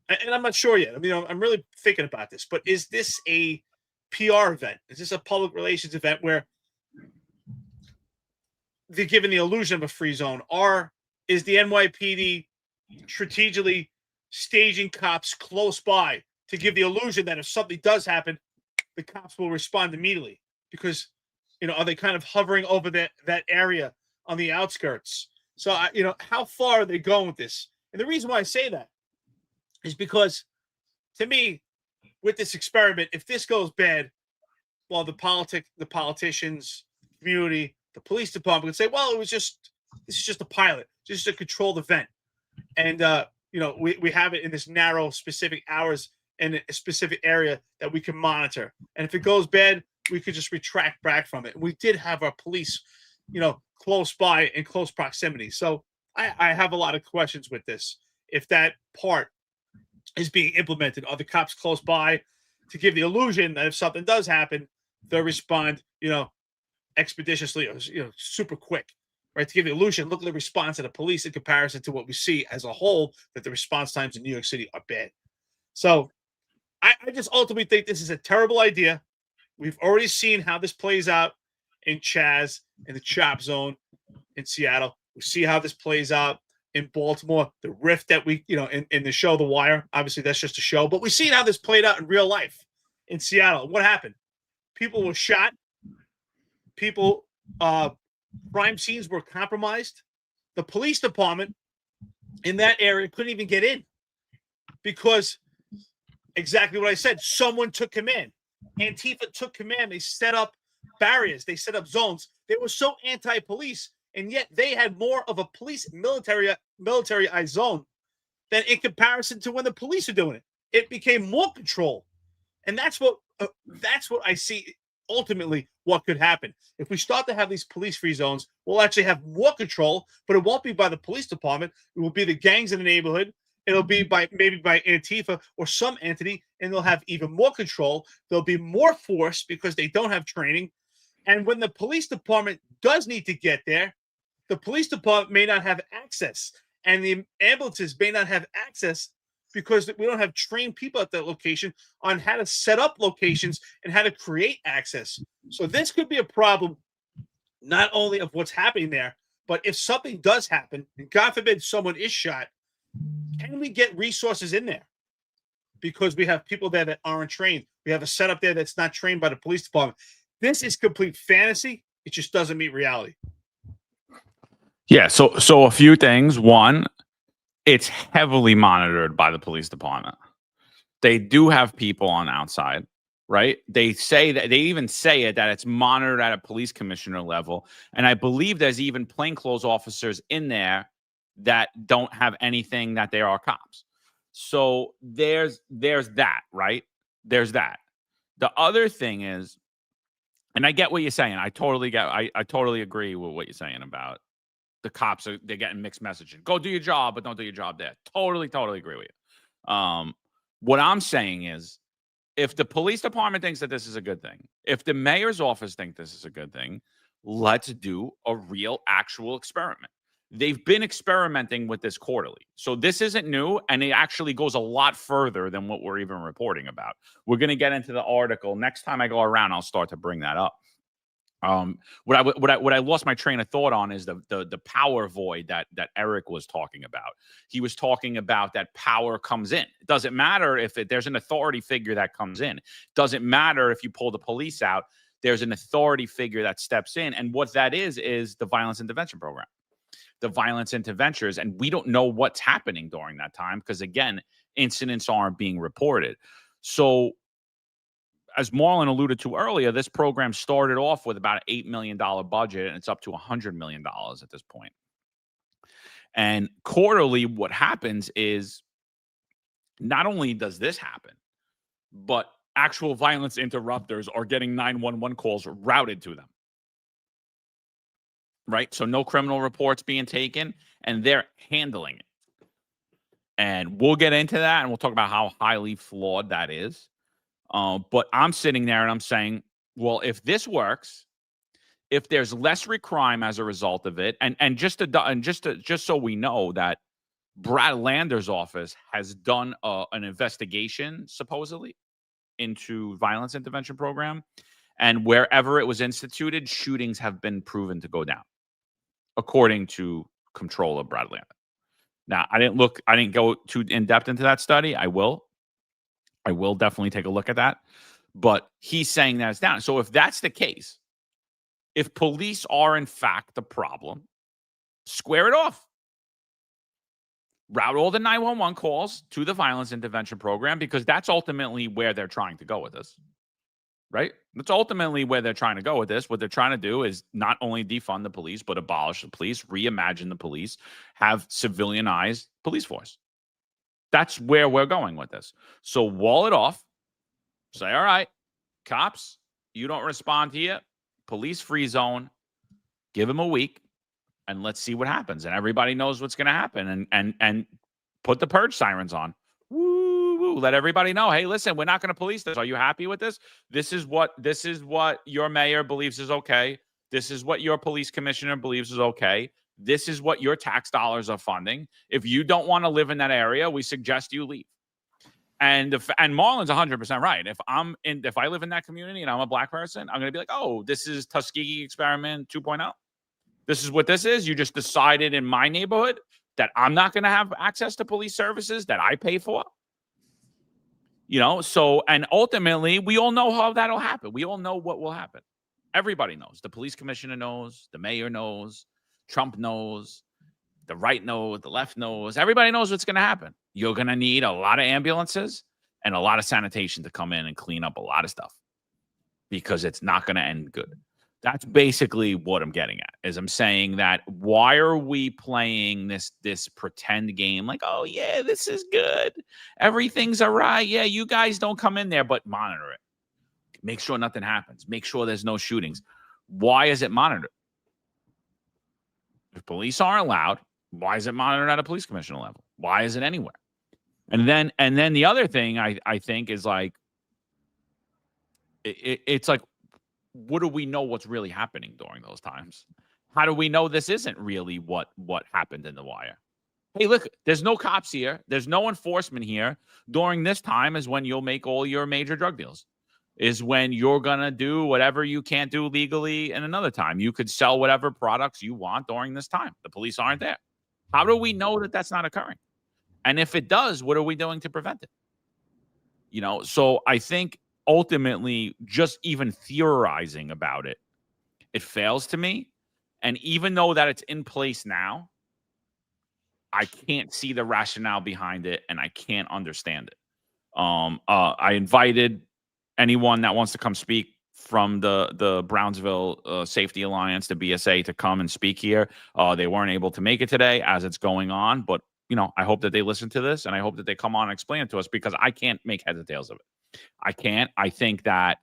and I'm not sure yet. I mean, I'm really thinking about this, but is this a PR event? Is this a public relations event where they're given the illusion of a free zone? Or is the NYPD strategically staging cops close by to give the illusion that if something does happen, the cops will respond immediately? Because, are they kind of hovering over that area on the outskirts? So, how far are they going with this? And the reason why I say that is because, to me, with this experiment, if this goes bad, well, the politicians, community, the police department would say, well, this is just a pilot, just a controlled event. And, we have it in this narrow, specific hours in a specific area that we can monitor. And if it goes bad, we could just retract back from it. We did have our police, close by, in close proximity. So I have a lot of questions with this. If that part is being implemented, are the cops close by to give the illusion that if something does happen, they'll respond, expeditiously, or, super quick, right? To give the illusion, look at the response of the police in comparison to what we see as a whole, that the response times in New York City are bad. So I just ultimately think this is a terrible idea. We've already seen how this plays out in Chaz, in the chop zone in Seattle. We see how this plays out in Baltimore, the rift that we, in the show The Wire. Obviously, that's just a show, but we've seen how this played out in real life in Seattle. What happened? People were shot. people, crime scenes were compromised. The police department in that area couldn't even get in because exactly what I said. Someone took command. Antifa took command. They set up barriers. They set up zones. They were so anti-police, and yet they had more of a police militarized zone than in comparison to when the police are doing it. It became more control, and that's what I see. Ultimately, what could happen if we start to have these police-free zones? We'll actually have more control, but it won't be by the police department. It will be the gangs in the neighborhood. It'll be maybe by Antifa or some entity, and they'll have even more control. There'll be more force because they don't have training. And when the police department does need to get there, the police department may not have access, and the ambulances may not have access because we don't have trained people at that location on how to set up locations and how to create access. So this could be a problem, not only of what's happening there, but if something does happen, and God forbid someone is shot, can we get resources in there? Because we have people there that aren't trained. We have a setup there that's not trained by the police department. This is complete fantasy. It just doesn't meet reality. Yeah. So a few things. One, it's heavily monitored by the police department. They do have people on the outside, right? They say that, they even say it, that it's monitored at a police commissioner level. And I believe there's even plainclothes officers in there that don't have anything that they are cops. So there's that, right? There's that. The other thing is, and I get what you're saying. I totally agree with what you're saying about the cops they're getting mixed messaging. Go do your job, but don't do your job there. Totally agree with you. What I'm saying is, if the police department thinks that this is a good thing, if the mayor's office thinks this is a good thing, let's do a real, actual experiment. They've been experimenting with this quarterly. So this isn't new, and it actually goes a lot further than what we're even reporting about. We're going to get into the article. Next time I go around, I'll start to bring that up. What I lost my train of thought on is the power void that Eric was talking about. He was talking about that power comes in. It doesn't matter if there's an authority figure that comes in. It doesn't matter if you pull the police out. There's an authority figure that steps in, and what that is the violence intervention program. The violence interventors, and we don't know what's happening during that time because, again, incidents aren't being reported. So, as Marlon alluded to earlier, this program started off with about an $8 million budget, and it's up to $100 million at this point. And quarterly, what happens is not only does this happen, but actual violence interrupters are getting 911 calls routed to them. Right? So no criminal reports being taken, and they're handling it. And we'll get into that, and we'll talk about how highly flawed that is. But I'm sitting there and I'm saying, well, if this works, if there's less crime as a result of it, and just so we know that Brad Lander's office has done an investigation supposedly into violence intervention program, and wherever it was instituted, shootings have been proven to go down, according to Comptroller Brad Lander. Now, I didn't go too in depth into that study. I will definitely take a look at that. But he's saying that it's down. So if that's the case, if police are in fact the problem, square it off. Route all the 911 calls to the violence intervention program, because that's ultimately where they're trying to go with this. Right? That's ultimately where they're trying to go with this. What they're trying to do is not only defund the police, but abolish the police, reimagine the police, have civilianized police force. That's where we're going with this. So wall it off. Say, all right, cops, you don't respond here. Police free zone. Give them a week, and let's see what happens. And everybody knows what's going to happen. And put the purge sirens on. Woo! Let everybody know. Hey, listen, we're not going to police this. Are you happy with this? This is what your mayor believes is okay. This is what your police commissioner believes is okay. This is what your tax dollars are funding. If you don't want to live in that area, we suggest you leave. And Marlon's 100% right. If I live in that community and I'm a black person, I'm going to be like, oh, this is Tuskegee Experiment 2.0. This is what this is. You just decided in my neighborhood that I'm not going to have access to police services that I pay for. So, and ultimately, we all know how that'll happen. We all know what will happen. Everybody knows. The police commissioner knows. The mayor knows. Trump knows. The right knows. The left knows. Everybody knows what's going to happen. You're going to need a lot of ambulances and a lot of sanitation to come in and clean up a lot of stuff because it's not going to end good. That's basically what I'm getting at. Is I'm saying that why are we playing this pretend game like, oh yeah, this is good, everything's all right, yeah, you guys don't come in there, but monitor it, make sure nothing happens, make sure there's no shootings. Why is it monitored? If police aren't allowed, why is it monitored at a police commissioner level? Why is it anywhere? And then the other thing I think is like it's like, what do we know what's really happening during those times? How do we know this isn't really what happened in the wire? Hey, look, there's no cops here. There's no enforcement here. During this time is when you'll make all your major drug deals, is when you're going to do whatever you can't do legally in another time. You could sell whatever products you want during this time. The police aren't there. How do we know that that's not occurring? And if it does, what are we doing to prevent it? So I think ultimately just even theorizing about it, it fails to me. And even though that it's in place now, I can't see the rationale behind it and I can't understand it. I invited anyone that wants to come speak from the Brownsville Safety Alliance, the BSA, to come and speak here. They weren't able to make it today as it's going on, but I hope that they listen to this and I hope that they come on and explain it to us because I can't make heads or tails of it. I can't. I think that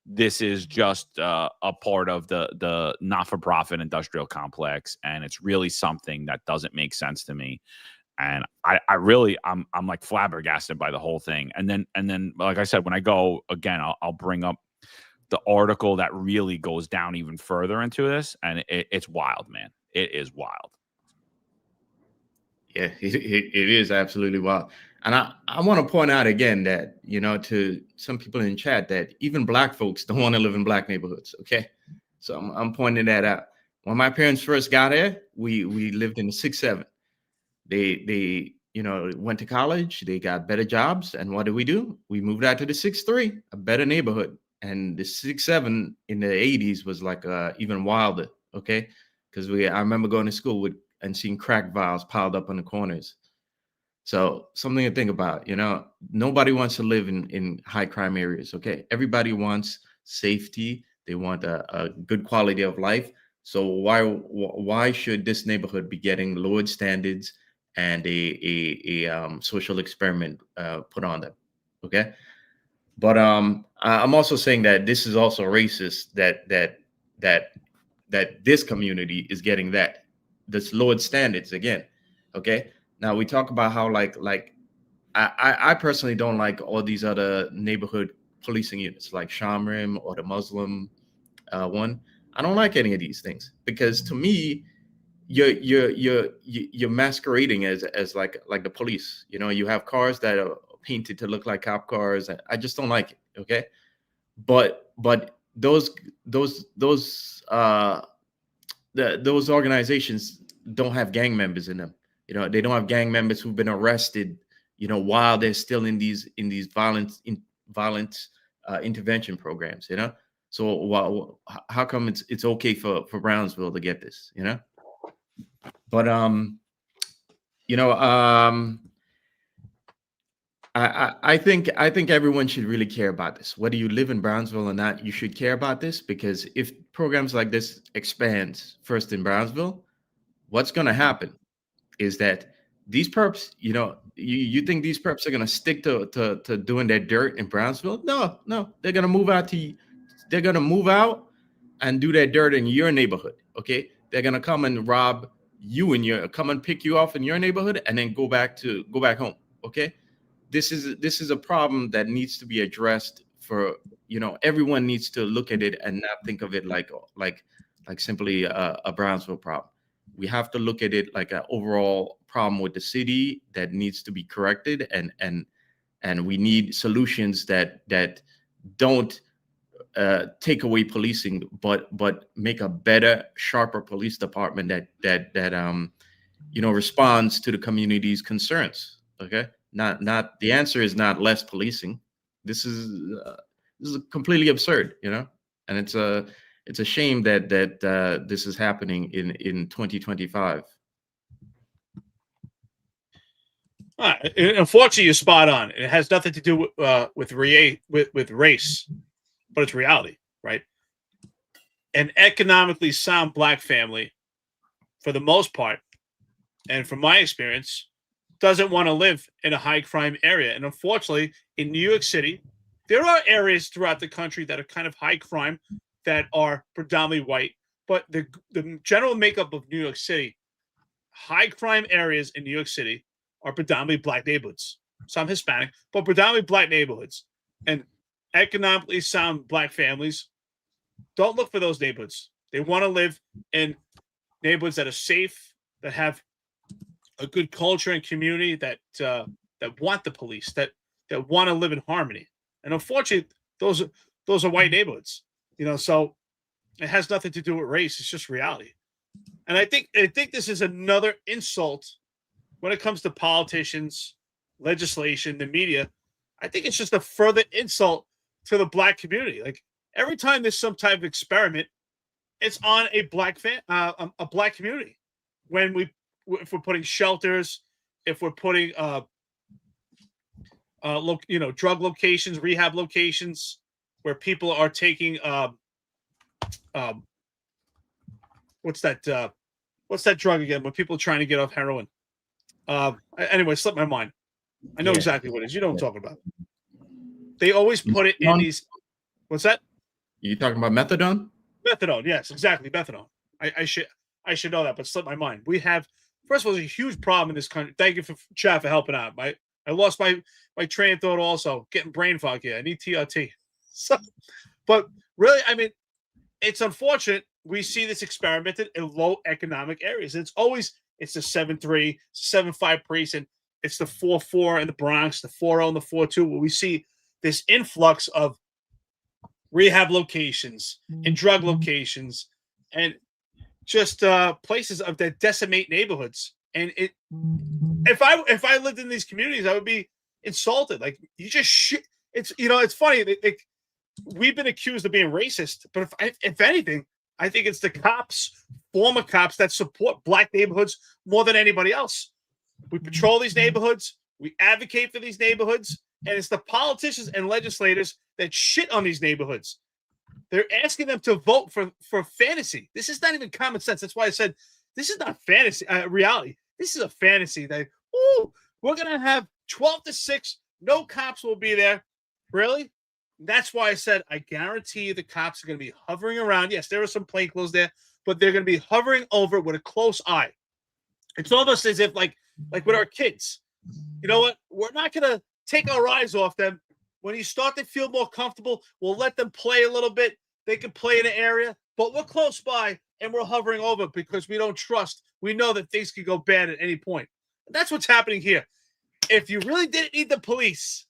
this is just a part of the not-for-profit industrial complex, and it's really something that doesn't make sense to me. And I'm like flabbergasted by the whole thing. And then, like I said, when I go again, I'll bring up the article that really goes down even further into this, and it's wild, man. It is wild. Yeah, it is absolutely wild. And I want to point out again that, to some people in chat that even black folks don't want to live in black neighborhoods. Okay. So I'm pointing that out. When my parents first got here, we lived in the 6-7. They went to college, they got better jobs. And what did we do? We moved out to the 6-3, a better neighborhood. And the 6-7 in the 80s was like even wilder. Okay. Because I remember going to school and seeing crack vials piled up on the corners. So something to think about, nobody wants to live in high crime areas. Okay. Everybody wants safety. They want a good quality of life. So why should this neighborhood be getting lowered standards and a social experiment put on them? Okay. But I'm also saying that this is also racist that this community is getting this lowered standards again. Okay. Now we talk about how like I personally don't like all these other neighborhood policing units like Shamrim or the Muslim one. I don't like any of these things because to me, you're masquerading as like the police. You have cars that are painted to look like cop cars. I just don't like it. Okay, but those organizations don't have gang members in them. They don't have gang members who've been arrested, while they're still in these violent intervention programs, So how come it's okay for Brownsville to get this, But I think everyone should really care about this. Whether you live in Brownsville or not, you should care about this because if programs like this expands first in Brownsville, what's going to happen is that these perps, you think these perps are going to stick to doing their dirt in Brownsville? No, they're going to move out they're going to move out and do their dirt in your neighborhood. Okay. They're going to come and rob you come and pick you off in your neighborhood and then go back home. Okay. This is a problem that needs to be addressed for, everyone needs to look at it and not think of it like simply a Brownsville problem. We have to look at it like an overall problem with the city that needs to be corrected, and we need solutions that don't take away policing, but make a better, sharper police department that responds to the community's concerns. Okay, not the answer is not less policing. This is completely absurd, and it's it's a shame that this is happening in 2025. Unfortunately, you're spot on. It has nothing to do with race, but it's reality, right? An economically sound black family, for the most part, and from my experience, doesn't want to live in a high crime area. And unfortunately, in New York City, there are areas throughout the country that are kind of high crime that are predominantly white. But the general makeup of New York City, high crime areas in New York City are predominantly black neighborhoods. Some Hispanic, but predominantly black neighborhoods. And economically sound black families don't look for those neighborhoods. They want to live in neighborhoods that are safe, that have a good culture and community, that want the police, that want to live in harmony. And unfortunately, those are white neighborhoods. So it has nothing to do with race. It's just reality. And I think this is another insult when it comes to politicians, legislation, the media. I think it's just a further insult to the black community. Like every time there's some type of experiment, it's on a black community. If we're putting shelters, if we're putting drug locations, rehab locations where people are taking what's that drug again? When people are trying to get off heroin. Anyway, slipped my mind. I know exactly what it is. You know what I'm talking about. They always put it in these. What's that? You talking about methadone? Methadone, yes, exactly, methadone. I should know that, but slipped my mind. We have, first of all, there's a huge problem in this country. Thank you, Chad, for helping out. I lost my train of thought. Also, getting brain fog here. I need TRT. So, but really, I mean, it's unfortunate we see this experimented in low economic areas. It's the 7-3, 7-5 precinct. It's the 4-4 in the Bronx, the 4-0 and the 4-2, where we see this influx of rehab locations and drug locations and just places that decimate neighborhoods. And if I lived in these communities, I would be insulted. Like, you just shit. It's funny. We've been accused of being racist, but if anything, I think it's the cops, former cops, that support black neighborhoods more than anybody else. We patrol these neighborhoods. We advocate for these neighborhoods. And it's the politicians and legislators that shit on these neighborhoods. They're asking them to vote for fantasy. This is not even common sense. That's why I said this is not fantasy, reality. This is a fantasy. We're going to have 12-6. No cops will be there. Really? That's why I said I guarantee you the cops are going to be hovering around. Yes, there are some plainclothes there, but they're going to be hovering over with a close eye. It's almost as if like with our kids. You know what? We're not going to take our eyes off them. When you start to feel more comfortable, we'll let them play a little bit. They can play in an area, but we're close by and we're hovering over because we don't trust. We know that things could go bad at any point. And that's what's happening here. If you really didn't need the police,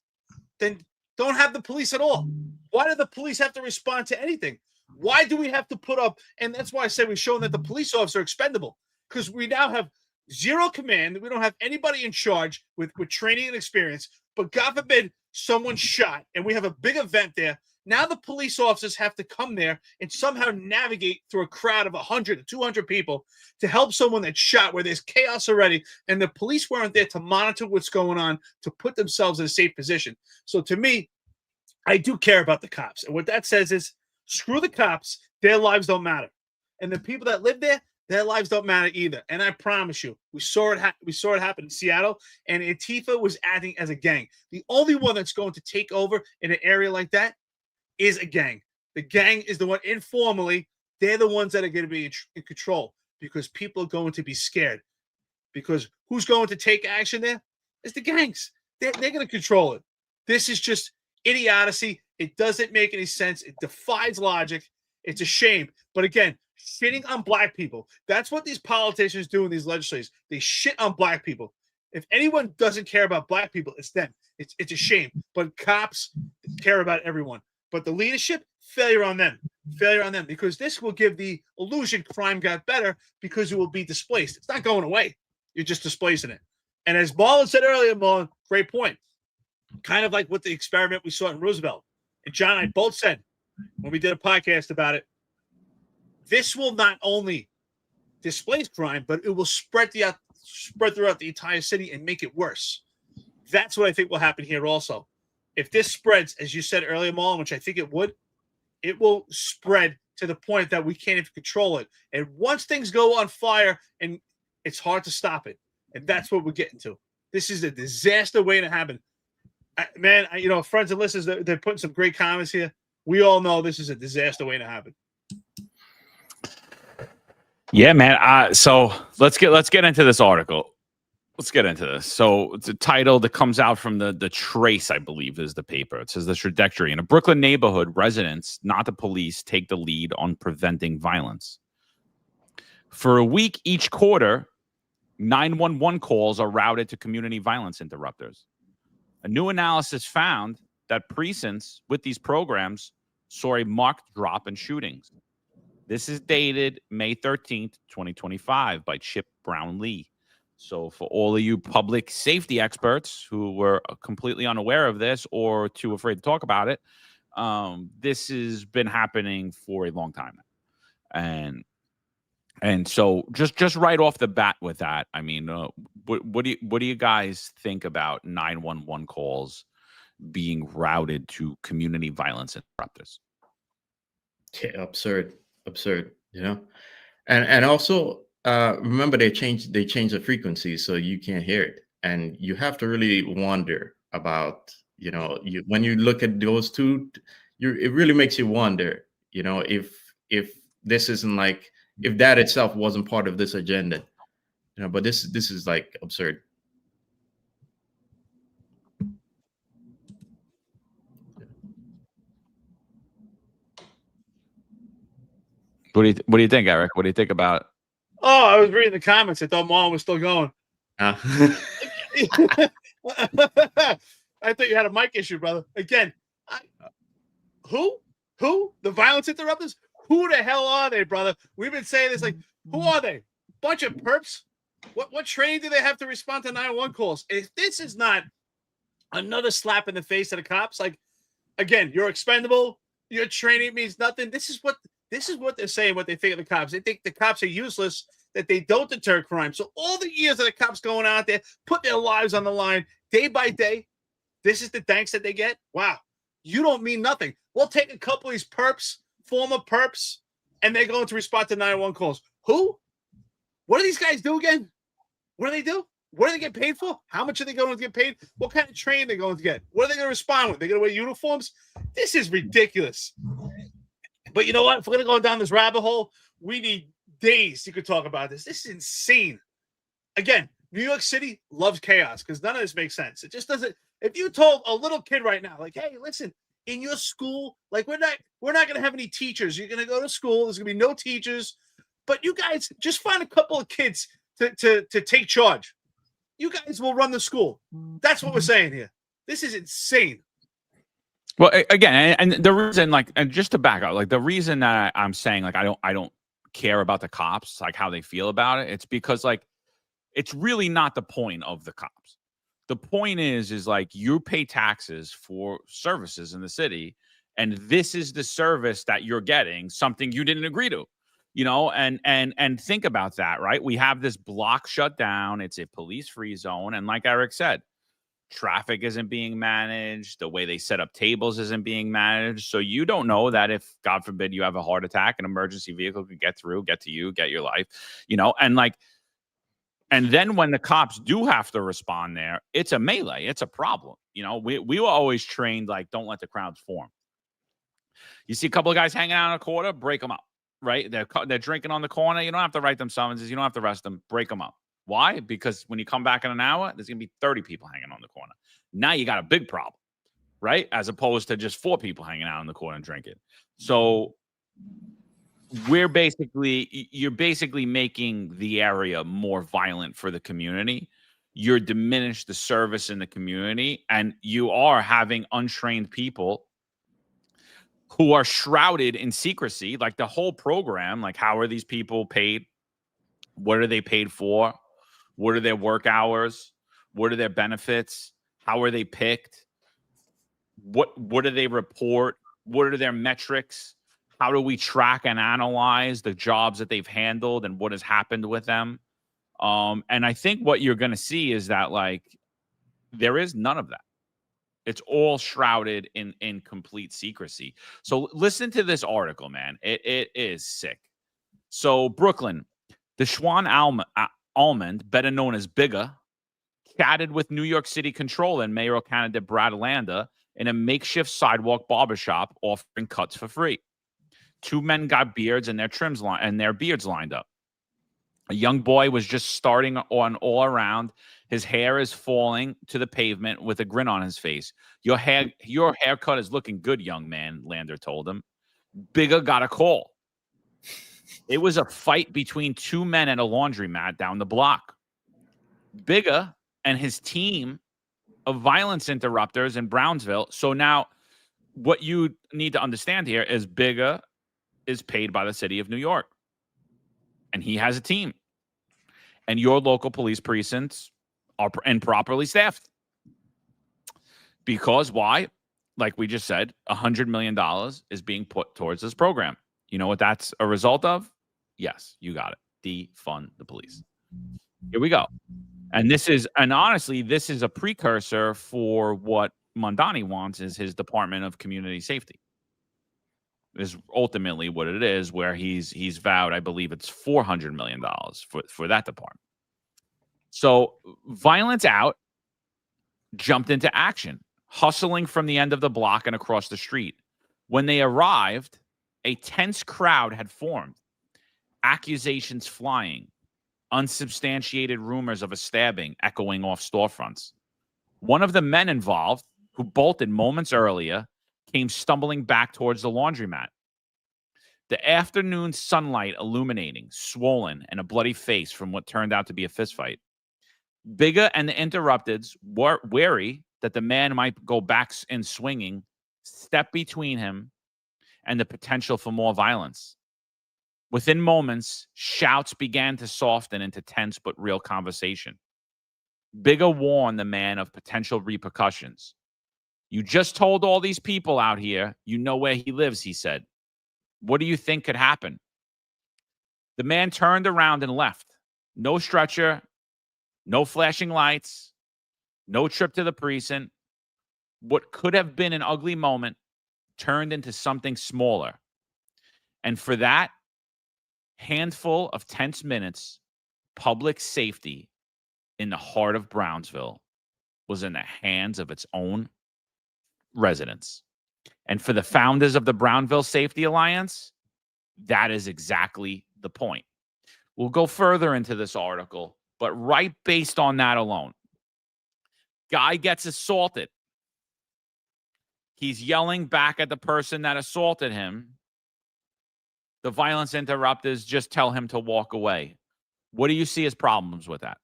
then don't have the police at all. Why do the police have to respond to anything? Why do we have to put up? And that's why I say we've shown that the police officers are expendable, because we now have zero command. We don't have anybody in charge with training and experience. But God forbid someone's shot and we have a big event there. Now the police officers have to come there and somehow navigate through a crowd of 100 to 200 people to help someone that's shot where there's chaos already. And the police weren't there to monitor what's going on, to put themselves in a safe position. So to me, I do care about the cops. And what that says is, screw the cops. Their lives don't matter. And the people that live there, their lives don't matter either. And I promise you, we saw it happen in Seattle, and Antifa was acting as a gang. The only one that's going to take over in an area like that is a gang. The gang is the one informally. They're the ones that are going to be in control, because people are going to be scared. Because who's going to take action there? It's the gangs. They're going to control it. This is just idiocy. It doesn't make any sense. It defies logic. It's a shame. But again, shitting on black people. That's what these politicians do in these legislatures. They shit on black people. If anyone doesn't care about black people, it's them. It's a shame. But cops care about everyone. But the leadership, failure on them. Failure on them. Because this will give the illusion crime got better, because it will be displaced. It's not going away. You're just displacing it. And as Marlon said earlier, Marlon, great point. Kind of like with the experiment we saw in Roosevelt. And John and I both said when we did a podcast about it, this will not only displace crime, but it will spread throughout the entire city and make it worse. That's what I think will happen here also. If this spreads, as you said earlier, Marlon, which I think it will spread to the point that we can't even control it. And once things go on fire, and it's hard to stop it. And that's what we're getting to. This is a disaster waiting to happen. Friends and listeners, they're putting some great comments here. We all know this is a disaster waiting to happen. Yeah, man. So let's get into this article. Let's get into this. So it's a title that comes out from the Trace, I believe, is the paper. It says the trajectory in a Brooklyn neighborhood, residents, not the police, take the lead on preventing violence. For a week each quarter, 911 calls are routed to community violence interrupters. A new analysis found that precincts with these programs saw a marked drop in shootings. This is dated May 13th, 2025 by Chip Brown-Lee. So for all of you public safety experts who were completely unaware of this or too afraid to talk about it, this has been happening for a long time now. And so just right off the bat with that, I mean, what do you guys think about 911 calls being routed to community violence interrupters? Yeah, absurd, and also remember they changed the frequency so you can't hear it, and you have to really wonder about when you look at those two, it really makes you wonder if this isn't like, if that itself wasn't part of this agenda, but this is like absurd. What do you think, Eric? What do you think about? Oh, I was reading the comments. I thought Marlon was still going. I thought you had a mic issue, brother. Again, who? The violence interrupters? Who the hell are they, brother? We've been saying this, like, who are they? Bunch of perps? What training do they have to respond to 911 calls? If this is not another slap in the face of the cops, like, again, you're expendable. Your training means nothing. This is what they're saying, what they think of the cops. They think the cops are useless, that they don't deter crime. So all the years that the cops going out there, put their lives on the line day by day, this is the thanks that they get? Wow. You don't mean nothing. We'll take a couple of these perps, former perps, and they're going to respond to 911 calls. Who? What do these guys do again? What do they do? What do they get paid for? How much are they going to get paid? What kind of training are they going to get? What are they going to respond with? They're going to wear uniforms? This is ridiculous. But you know what? If we're going to go down this rabbit hole, we need days to talk about this. This is insane. Again, New York City loves chaos because none of this makes sense. It just doesn't. If you told a little kid right now, like, hey, listen, in your school, like, we're not going to have any teachers. You're going to go to school. There's going to be no teachers. But you guys just find a couple of kids to take charge. You guys will run the school. That's what we're saying here. This is insane. Well, again, and the reason, like, and just to back up, like, the reason that I'm saying, like, I don't care about the cops, like, how they feel about it, it's because, like, it's really not the point of the cops. The point is like, you pay taxes for services in the city, and this is the service that you're getting, something you didn't agree to, and think about that, right? We have this block shut down. It's a police-free zone, and like Eric said, traffic isn't being managed. The way they set up tables isn't being managed. So you don't know that if, God forbid, you have a heart attack, an emergency vehicle could get through, get to you, get your life, and like, and then when the cops do have to respond there, it's a melee. It's a problem. We were always trained, like, don't let the crowds form. You see a couple of guys hanging out in a corner, break them up, right? They're drinking on the corner. You don't have to write them summonses. You don't have to arrest them. Break them up. Why? Because when you come back in an hour, there's going to be 30 people hanging on the corner. Now you got a big problem, right? As opposed to just 4 people hanging out in the corner and drinking. So you're basically making the area more violent for the community. You're diminish the service in the community, and you are having untrained people who are shrouded in secrecy. Like, the whole program, like, how are these people paid? What are they paid for? What are their work hours? What are their benefits? How are they picked? What do they report? What are their metrics? how do we track and analyze the jobs that they've handled and what has happened with them? And I think what you're going to see is that, like, there is none of that. It's all shrouded in complete secrecy. So listen to this article, man. It is sick. So Brooklyn, Deshaun Almond, better known as Bigger, chatted with New York City Controller and mayoral candidate Brad Landa in a makeshift sidewalk barbershop offering cuts for free. Two men got beards and their beards lined up. A young boy was just starting on all around. His hair is falling to the pavement with a grin on his face. Your haircut is looking good, young man, Lander told him. Bigger got a call. It was a fight between two men at a laundromat down the block. Bigger and his team of violence interrupters in Brownsville. So now what you need to understand here is Bigger is paid by the city of New York. And he has a team. And your local police precincts are improperly staffed. Because why? Like we just said, $100 million is being put towards this program. You know what that's a result of? Yes, you got it. Defund the police. Here we go. And honestly, this is a precursor for what Mondani wants, is his Department of Community Safety. Is ultimately what it is, where he's vowed, I believe it's $400 million for that department. So Violence Out jumped into action, hustling from the end of the block and across the street. When they arrived, a tense crowd had formed, accusations flying, unsubstantiated rumors of a stabbing echoing off storefronts. One of the men involved, who bolted moments earlier, came stumbling back towards the laundromat. The afternoon sunlight illuminating, swollen, and a bloody face from what turned out to be a fistfight. Bigger and the interrupteds, wary that the man might go back in swinging, stepped between him and the potential for more violence. Within moments, shouts began to soften into tense but real conversation. Bigger warned the man of potential repercussions. You just told all these people out here you know where he lives, he said. What do you think could happen? The man turned around and left. No stretcher, no flashing lights, no trip to the precinct. What could have been an ugly moment turned into something smaller. And for that handful of tense minutes, public safety in the heart of Brownsville was in the hands of its own residents. And for the founders of the Brownsville Safety Alliance, that is exactly the point. We'll go further into this article, but right based on that alone, guy gets assaulted. He's yelling back at the person that assaulted him. The violence interrupters just tell him to walk away. What do you see as problems with that?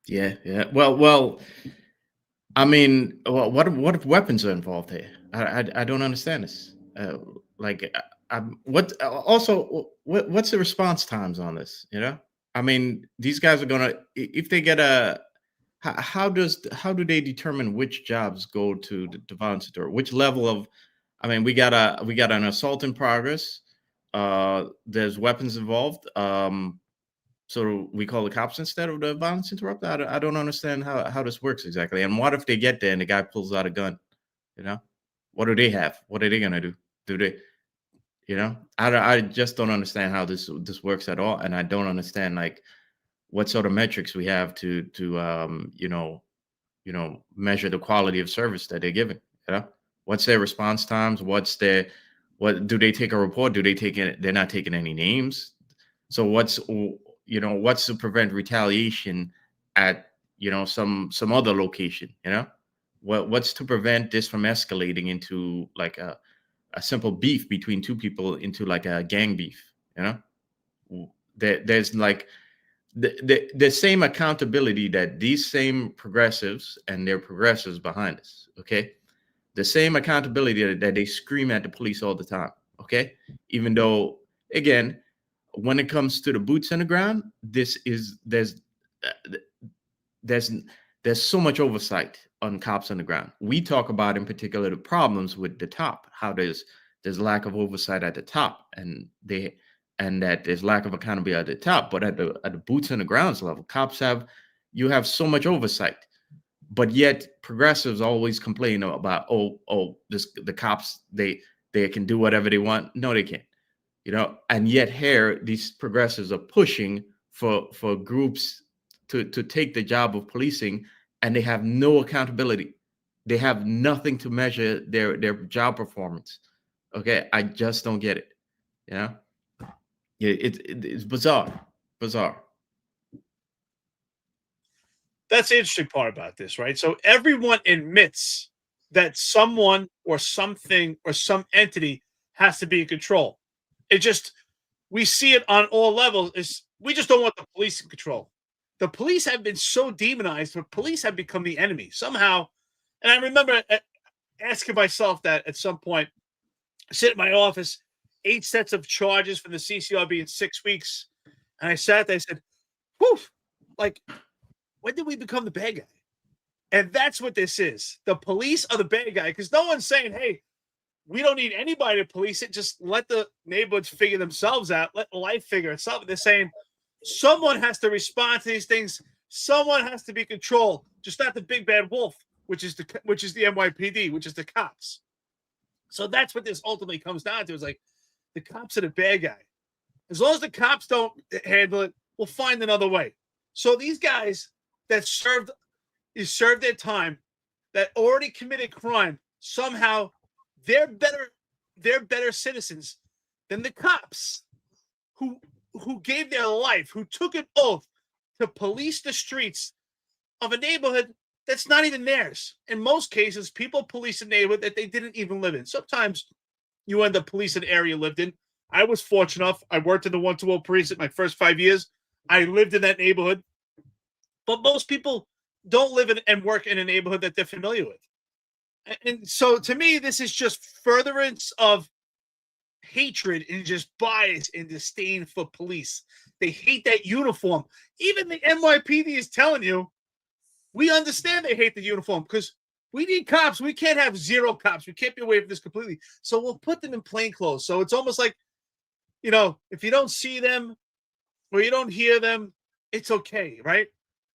Yeah. Well. I mean, what if weapons are involved here? I don't understand this. What's the response times on this? You know, I mean, these guys are gonna, if they get how do they determine which jobs go to the violence interrupter? Which level of, I mean, we got an assault in progress. There's weapons involved. So we call the cops instead of the violence interrupter. I don't understand how this works exactly. And what if they get there and the guy pulls out a gun? You know, what do they have? What are they gonna do? Do they, you know? I just don't understand how this works at all, and I don't understand like what sort of metrics we have to measure the quality of service that they're giving. You know, what's their response times? What do they take a report? Do they take it? They're not taking any names. So what's to prevent retaliation at, some other location, what's to prevent this from escalating into like a simple beef between two people into like a gang beef, there's like the same accountability that these same progressives and their progressives behind us. Okay. The same accountability that they scream at the police all the time. Okay. Even though, again, when it comes to the boots on the ground, there's so much oversight on cops on the ground. We talk about in particular the problems with the top, how there's lack of oversight at the top, and that there's lack of accountability at the top. But at the boots on the grounds level, cops have so much oversight. But yet progressives always complain about the cops, they can do whatever they want. No, they can't. And yet here these progressives are pushing for groups to take the job of policing, and they have no accountability. They have nothing to measure their job performance. Okay, I just don't get it. It's bizarre. That's the interesting part about this, right? So everyone admits that someone or something or some entity has to be in control. We see it on all levels. We just don't want the police in control. The police have been so demonized, but police have become the enemy somehow. And I remember asking myself that at some point, I sit in my office, 8 sets of charges from the CCRB in 6 weeks. And I sat there, I said, whew, like, when did we become the bad guy? And that's what this is. The police are the bad guy, because no one's saying, hey, we don't need anybody to police it. Just let the neighborhoods figure themselves out. Let life figure itself out. They're saying someone has to respond to these things. Someone has to be controlled. Just not the big bad wolf, which is the NYPD, which is the cops. So that's what this ultimately comes down to. Is like the cops are the bad guy. As long as the cops don't handle it, we'll find another way. So these guys that served their time, that already committed crime, somehow they're better citizens than the cops who gave their life, who took an oath to police the streets of a neighborhood that's not even theirs. In most cases, people police a neighborhood that they didn't even live in. Sometimes you end up policing an area you lived in. I was fortunate enough. I worked in the 120 precinct my first 5 years. I lived in that neighborhood. But most people don't live in and work in a neighborhood that they're familiar with. And so to me, this is just furtherance of hatred and just bias and disdain for police. They hate that uniform. Even the NYPD is telling you, we understand they hate the uniform because we need cops. We can't have 0 cops. We can't be away from this completely. So we'll put them in plain clothes. So it's almost like, if you don't see them or you don't hear them, it's okay, right?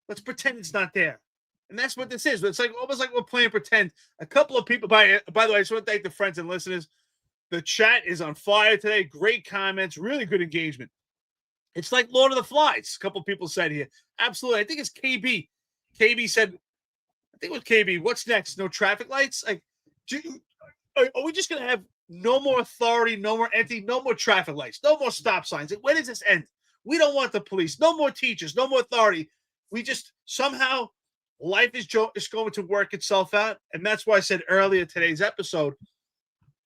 Let's pretend it's not there. And that's what this is. It's like almost like we're playing pretend. A couple of people, by the way, I just want to thank the friends and listeners. The chat is on fire today. Great comments, really good engagement. It's like Lord of the Flies. A couple of people said here. Absolutely. I think it's KB. KB said, I think it was KB, what's next? No traffic lights? Like, are we just going to have no more authority, no more entity, no more traffic lights, no more stop signs? When does this end? We don't want the police. No more teachers, no more authority. We just somehow life is going to work itself out. And that's why I said earlier today's episode,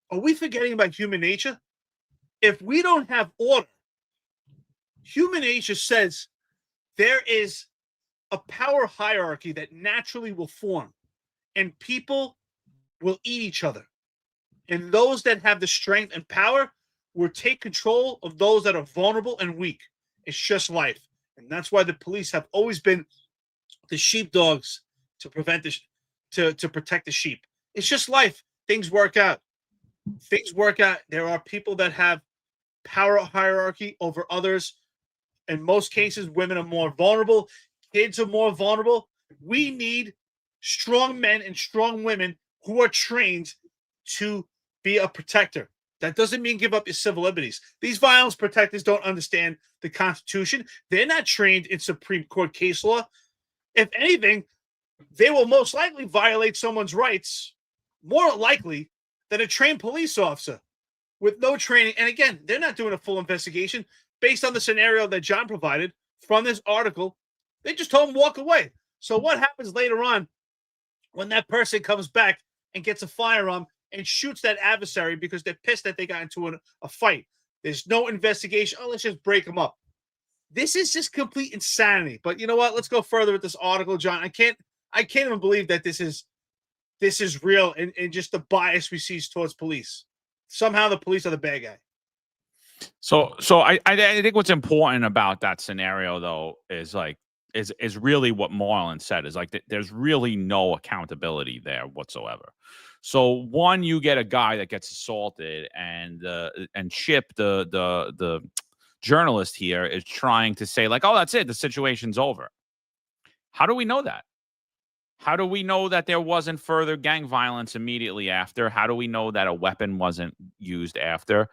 are we forgetting about human nature? If we don't have order, human nature says there is a power hierarchy that naturally will form, and people will eat each other. And those that have the strength and power will take control of those that are vulnerable and weak. It's just life. And that's why the police have always been the sheepdogs to prevent to protect the sheep. It's just life. Things work out. There are people that have power hierarchy over others. In most cases, women are more vulnerable. Kids are more vulnerable. We need strong men and strong women who are trained to be a protector. That doesn't mean give up your civil liberties. These violence protectors don't understand the Constitution. They're not trained in Supreme Court case law. If anything, they will most likely violate someone's rights more likely than a trained police officer with no training. And again, they're not doing a full investigation based on the scenario that John provided from this article. They just told him walk away. So what happens later on when that person comes back and gets a firearm and shoots that adversary because they're pissed that they got into a fight? There's no investigation. Oh, let's just break them up. This is just complete insanity. But you know what? Let's go further with this article, John. I can't even believe that this is real and just the bias we see towards police. Somehow the police are the bad guy. So I think what's important about that scenario though is like is really what Marlon said. Is like there's really no accountability there whatsoever. So one, you get a guy that gets assaulted, and Chip, the journalist here, is trying to say like, oh, that's it, the situation's over. How do we know that? How do we know that there wasn't further gang violence immediately after? How do we know that a weapon wasn't used after?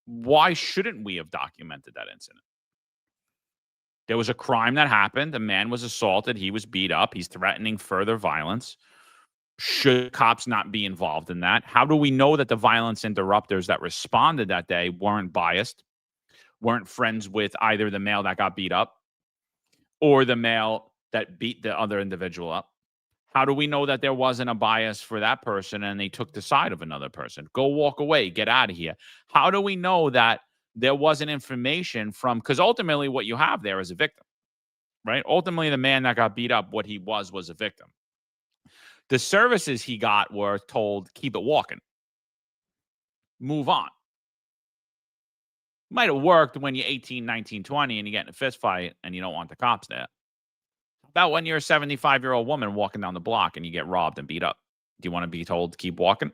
Why shouldn't we have documented that incident? There was a crime that happened. A man was assaulted. He was beat up. He's threatening further violence. Should cops not be involved in that? How do we know that the violence interrupters that responded that day weren't biased, weren't friends with either the male that got beat up or the male that beat the other individual up? How do we know that there wasn't a bias for that person and they took the side of another person? Go walk away, get out of here. How do we know that there wasn't information from, because ultimately what you have there is a victim, right? Ultimately, the man that got beat up, what he was a victim. The services he got were told, keep it walking. Move on. Might have worked when you're 18, 19, 20 and you get in a fist fight and you don't want the cops there. About when you're a 75-year-old woman walking down the block and you get robbed and beat up. Do you want to be told to keep walking?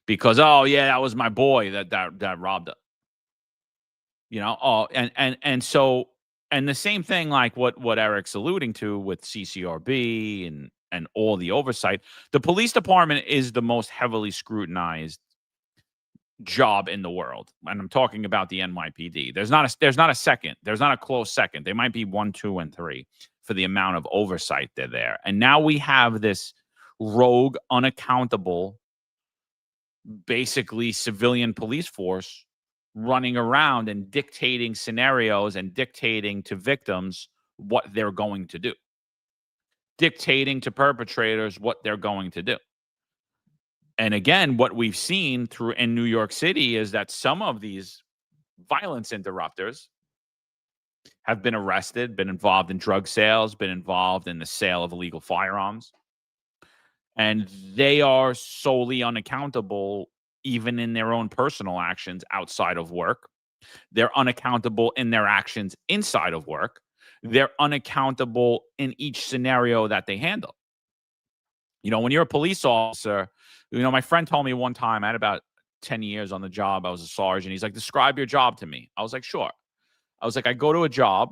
Because, oh, yeah, that was my boy that robbed her. You know, so the same thing like what Eric's alluding to with CCRB and all the oversight. The police department is the most heavily scrutinized job in the world. And I'm talking about the NYPD. There's not a second. There's not a close second. They might be 1, 2, and 3 for the amount of oversight they're there. And now we have this rogue, unaccountable, basically civilian police force running around and dictating scenarios and dictating to victims what they're going to do. Dictating to perpetrators what they're going to do. And again, what we've seen in New York City is that some of these violence interrupters have been arrested, been involved in drug sales, been involved in the sale of illegal firearms. And they are solely unaccountable, even in their own personal actions outside of work. They're unaccountable in their actions inside of work. They're unaccountable in each scenario that they handle. You know, when you're a police officer, you know, my friend told me one time, I had about 10 years on the job. I was a sergeant. He's like, describe your job to me. I was like, sure. I was like, I go to a job,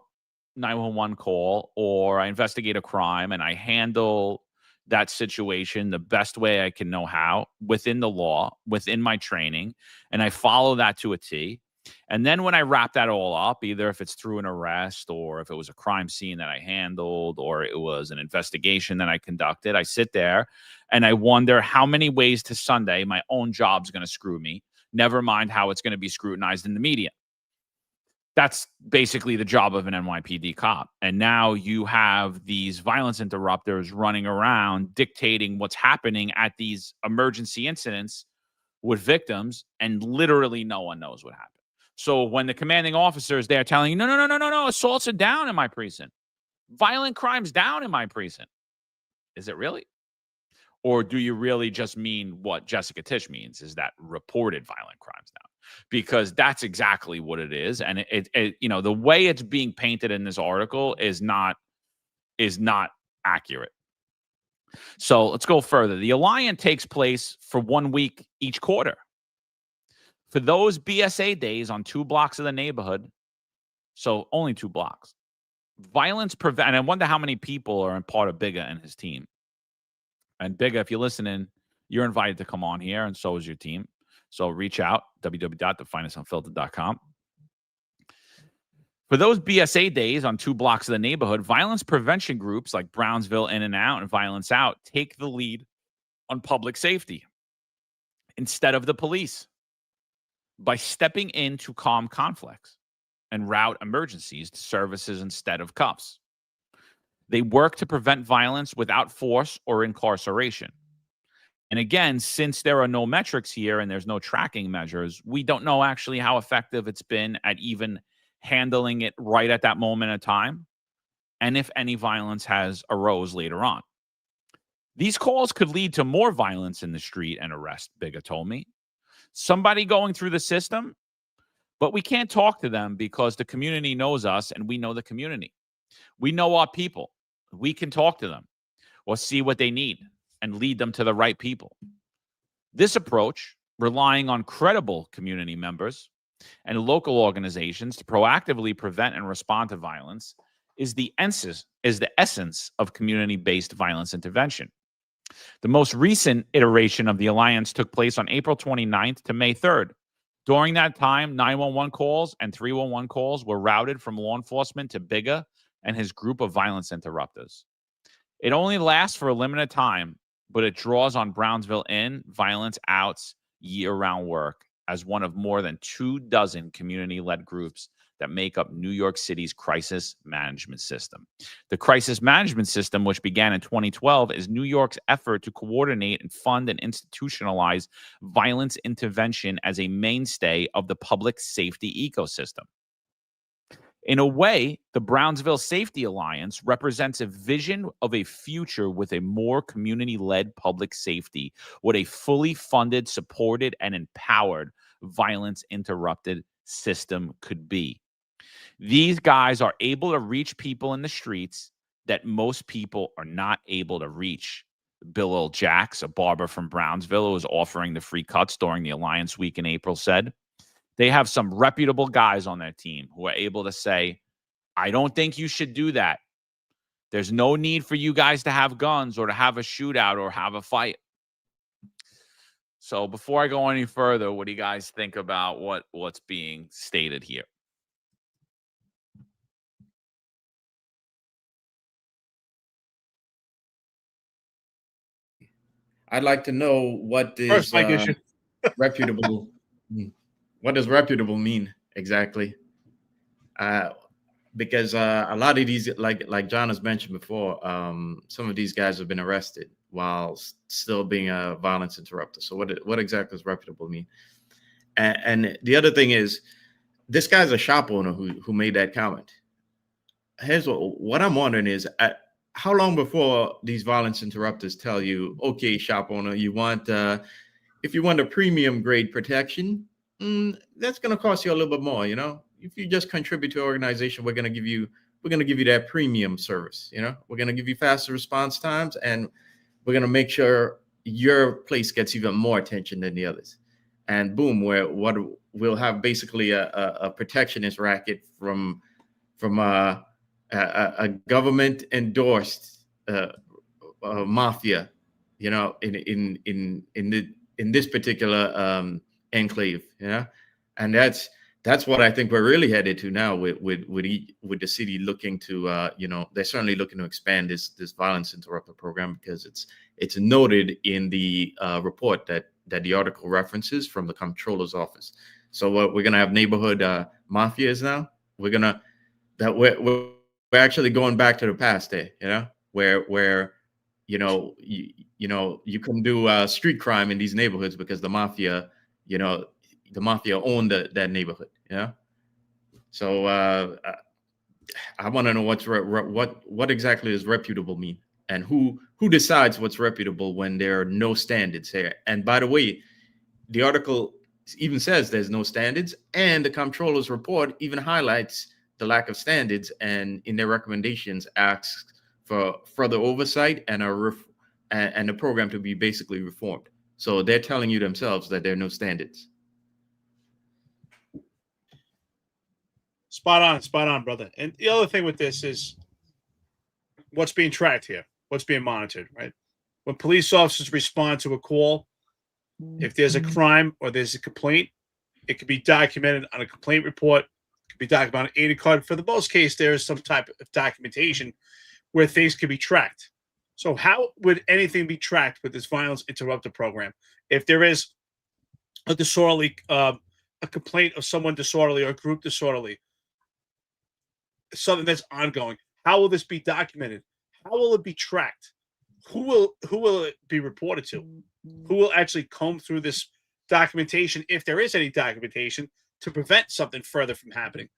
911 call, or I investigate a crime and I handle that situation the best way I can know how, within the law, within my training, and I follow that to a T. And then when I wrap that all up, either if it's through an arrest or if it was a crime scene that I handled or it was an investigation that I conducted, I sit there and I wonder how many ways to Sunday my own job's going to screw me, never mind how it's going to be scrutinized in the media. That's basically the job of an NYPD cop. And now you have these violence interrupters running around dictating what's happening at these emergency incidents with victims, and literally no one knows what happened. So when the commanding officer is there telling you, no, assaults are down in my precinct. Violent crimes down in my precinct. Is it really? Or do you really just mean what Jessica Tisch means, is that reported violent crimes down? Because that's exactly what it is. And it you know, the way it's being painted in this article is not accurate. So let's go further. The Alliance takes place for 1 week each quarter. For those BSA days on 2 blocks of the neighborhood, so only 2 blocks, violence prevent. And I wonder how many people are in part of Bigga and his team. And Bigga, if you're listening, you're invited to come on here, and so is your team. So reach out, www.thefinestunfiltered.com. For those BSA days on 2 blocks of the neighborhood, violence prevention groups like Brownsville In and Out and Violence Out take the lead on public safety instead of the police by stepping in to calm conflicts and route emergencies to services instead of cuffs. They work to prevent violence without force or incarceration. And again, since there are no metrics here and there's no tracking measures, we don't know actually how effective it's been at even handling it right at that moment in time, and if any violence has arose later on. These calls could lead to more violence in the street and arrest, Bigga told me. Somebody going through the system, but we can't talk to them because the community knows us and we know the community. We know our people. We can talk to them or see what they need and lead them to the right people. This approach, relying on credible community members and local organizations to proactively prevent and respond to violence, is the essence of community-based violence intervention. The most recent iteration of the alliance took place on April 29th to May 3rd. During that time, 911 calls and 311 calls were routed from law enforcement to Bigga and his group of violence interrupters. It only lasts for a limited time, but it draws on Brownsville in, violence outs, year-round work as one of more than 24 community-led groups that make up New York City's crisis management system. The crisis management system, which began in 2012, is New York's effort to coordinate and fund and institutionalize violence intervention as a mainstay of the public safety ecosystem. In a way, the Brownsville Safety Alliance represents a vision of a future with a more community-led public safety, what a fully funded, supported, and empowered violence-interrupted system could be. These guys are able to reach people in the streets that most people are not able to reach. Bill L. Jacks, a barber from Brownsville who was offering the free cuts during the Alliance Week in April, said, they have some reputable guys on their team who are able to say, I don't think you should do that. There's no need for you guys to have guns or to have a shootout or have a fight. So before I go any further, what do you guys think about what's being stated here? I'd like to know what is First, Mike issue. reputable. What does reputable mean exactly? Because a lot of these, like John has mentioned before, some of these guys have been arrested while still being a violence interrupter. So what exactly does reputable mean? And the other thing is, this guy's a shop owner who made that comment. Here's what I'm wondering is, how long before these violence interrupters tell you, okay, shop owner, you want if you want a premium grade protection, that's going to cost you a little bit more. You know, if you just contribute to an organization, we're going to give you that premium service. You know, we're going to give you faster response times, and we're going to make sure your place gets even more attention than the others. And boom, we'll have basically a protectionist racket from a government endorsed mafia, you know, in this particular enclave, yeah, and that's what I think we're really headed to now with the city looking to you know, they're certainly looking to expand this violence interrupter program, because it's noted in the report that the article references from the comptroller's office. So we're gonna have neighborhood mafias now. We're actually going back to the past there, you know, where you know you couldn't do street crime in these neighborhoods because the mafia owned that neighborhood. Yeah. So I want to know what exactly does reputable mean, and who decides what's reputable when there are no standards here. And by the way, the article even says there's no standards, and the comptroller's report even highlights the lack of standards, and in their recommendations asks for further oversight and the program to be basically reformed. So they're telling you themselves that there are no standards. Spot on, brother. And the other thing with this is what's being tracked here, what's being monitored, right? When police officers respond to a call, if there's a crime or there's a complaint, it could be documented on a complaint report, it could be documented on an AIDA card. For the most case, there is some type of documentation where things can be tracked. So how would anything be tracked with this violence interrupter program? If there is a disorderly, a complaint of someone disorderly or a group disorderly, something that's ongoing, how will this be documented? How will it be tracked? Who will it be reported to? Who will actually comb through this documentation, if there is any documentation, to prevent something further from happening?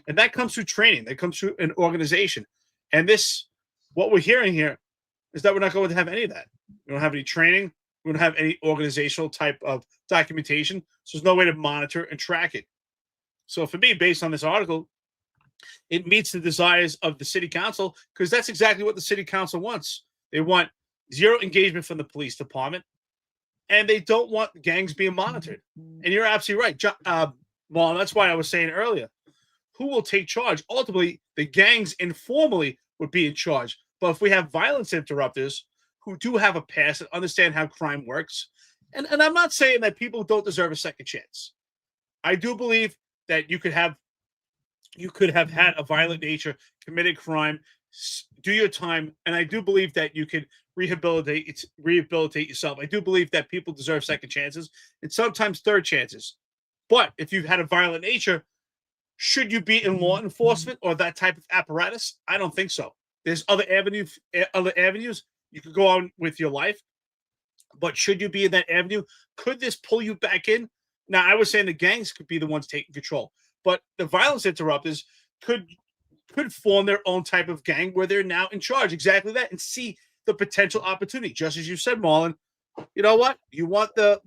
And that comes through training. That comes through an organization. And this, what we're hearing here, is that we're not going to have any of that. We don't have any training. We don't have any organizational type of documentation. So there's no way to monitor and track it. So for me, based on this article, it meets the desires of the city council, because that's exactly what the city council wants. They want zero engagement from the police department, and they don't want gangs being monitored. And you're absolutely right, Marlon. That's why I was saying earlier, who will take charge? Ultimately, the gangs informally would be in charge. But if we have violence interrupters who do have a past and understand how crime works, and I'm not saying that people don't deserve a second chance. I do believe that you could have had a violent nature, committed crime, do your time, and I do believe that you could rehabilitate yourself. I do believe that people deserve second chances and sometimes third chances. But if you've had a violent nature, should you be in law enforcement or that type of apparatus? I don't think so. There's other avenues you could go on with your life, but should you be in that avenue? Could this pull you back in? Now, I was saying the gangs could be the ones taking control, but the violence interrupters could form their own type of gang where they're now in charge. Exactly that, and see the potential opportunity. Just as you said, Marlon, you know what? You want the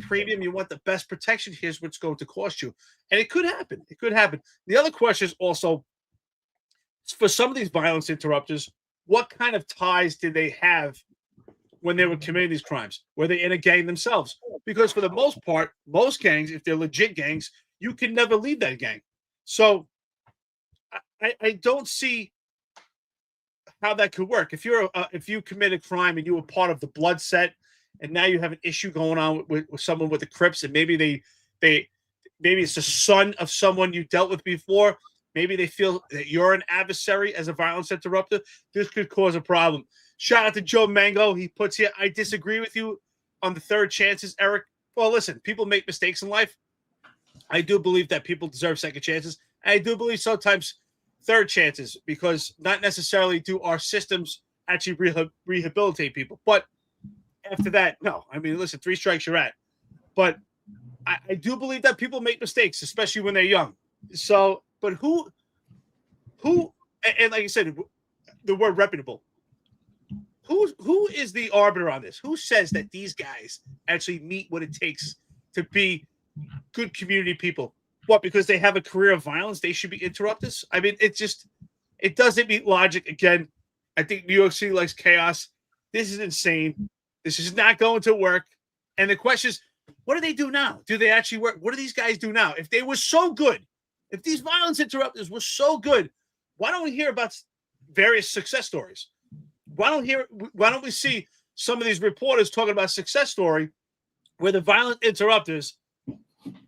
premium, you want the best protection. Here's what's going to cost you. And it could happen. It could happen. The other question is also, for some of these violence interrupters, what kind of ties did they have when they were committing these crimes? Were they in a gang themselves? Because for the most part, most gangs, if they're legit gangs, you can never leave that gang. So I don't see how that could work. If you commit a crime and you were part of the blood set, and now you have an issue going on with someone with the Crips, and maybe it's the son of someone you dealt with before. Maybe they feel that you're an adversary as a violence interrupter. This could cause a problem. Shout out to Joe Mango. He puts here, I disagree with you on the third chances, Eric. Well, listen, people make mistakes in life. I do believe that people deserve second chances. And I do believe sometimes third chances, because not necessarily do our systems actually rehabilitate people. But after that, no. I mean, listen, 3 strikes, you're out. But I do believe that people make mistakes, especially when they're young. So, but who, and like you said, the word reputable. Who is the arbiter on this? Who says that these guys actually meet what it takes to be good community people? What, because they have a career of violence, they should be interrupters? I mean, it doesn't meet logic. Again, I think New York City likes chaos. This is insane. This is not going to work. And the question is, what do they do now? Do they actually work? What do these guys do now? If they were so good, if these violence interrupters were so good, why don't we hear about various success stories? Why don't we see some of these reporters talking about success story where the violent interrupters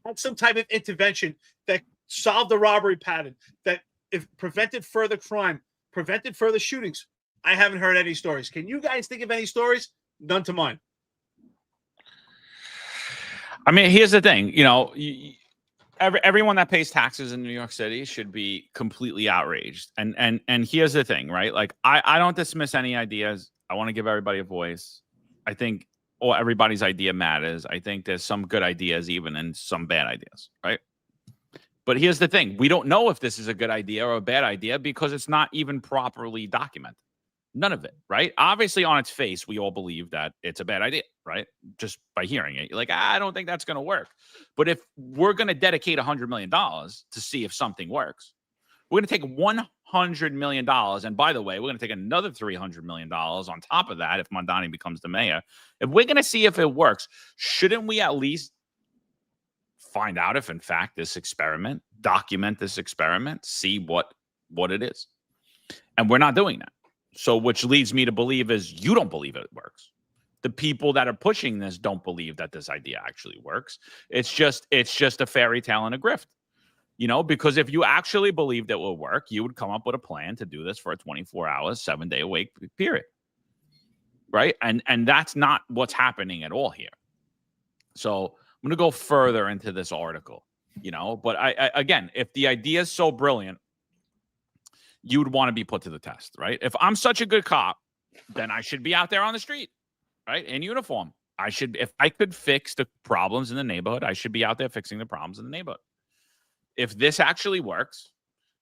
had some type of intervention that solved the robbery pattern, that if prevented further crime, prevented further shootings? I haven't heard any stories. Can you guys think of any stories? None to mind. I mean, here's the thing. You know, everyone that pays taxes in New York City should be completely outraged. And here's the thing, right? Like, I don't dismiss any ideas. I want to give everybody a voice. I think everybody's idea matters. I think there's some good ideas even and some bad ideas, right? But here's the thing. We don't know if this is a good idea or a bad idea because it's not even properly documented. None of it, right? Obviously, on its face, we all believe that it's a bad idea, right? Just by hearing it. You're like, I don't think that's going to work. But if we're going to dedicate $100 million to see if something works, we're going to take $100 million. And by the way, we're going to take another $300 million on top of that if Mondani becomes the mayor. If we're going to see if it works, shouldn't we at least find out if, in fact, document this experiment, see what it is? And we're not doing that. So which leads me to believe is you don't believe it works. The people that are pushing this don't believe that this idea actually works. It's just a fairy tale and a grift, you know, because if you actually believed it will work, you would come up with a plan to do this for a 24 hours, 7-day a week period. Right. And that's not what's happening at all here. So I'm going to go further into this article, you know, but again, if the idea is so brilliant, you would want to be put to the test, right? If I'm such a good cop, then I should be out there on the street, right? In uniform. If I could fix the problems in the neighborhood, I should be out there fixing the problems in the neighborhood. If this actually works,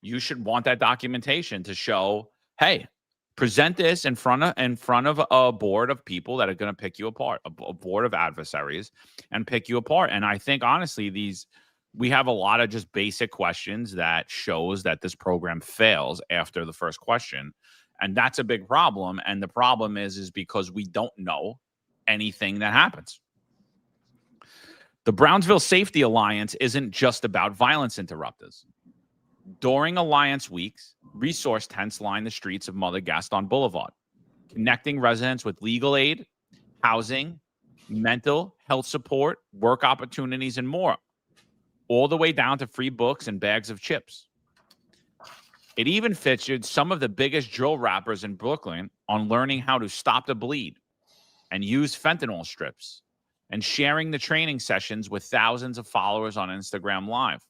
you should want that documentation to show, hey, present this in front of a board of people that are going to pick you apart, a board of adversaries, and pick you apart. And I think, honestly, these we have a lot of just basic questions that shows that this program fails after the first question. And that's a big problem. And the problem is because we don't know anything that happens. The Brownsville Safety Alliance isn't just about violence interrupters. During Alliance weeks, resource tents line the streets of Mother Gaston Boulevard, connecting residents with legal aid, housing, mental health support, work opportunities, and more, all the way down to free books and bags of chips. It even featured some of the biggest drill rappers in Brooklyn on learning how to stop the bleed and use fentanyl strips, and sharing the training sessions with thousands of followers on Instagram Live.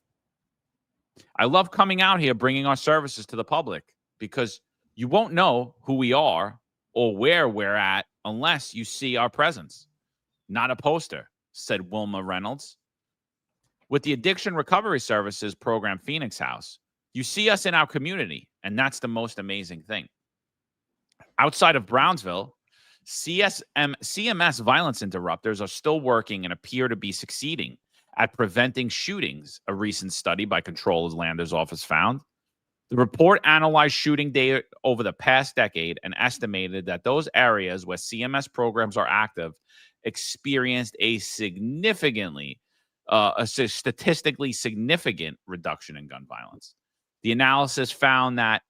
I love coming out here, bringing our services to the public, because you won't know who we are or where we're at unless you see our presence. Not a poster, said Wilma Reynolds. With the Addiction Recovery Services program Phoenix House, you see us in our community, and that's the most amazing thing. Outside of Brownsville, CMS violence interrupters are still working and appear to be succeeding at preventing shootings, a recent study by Comptroller Lander's office found. The report analyzed shooting data over the past decade and estimated that those areas where CMS programs are active experienced a statistically significant reduction in gun violence. The analysis found that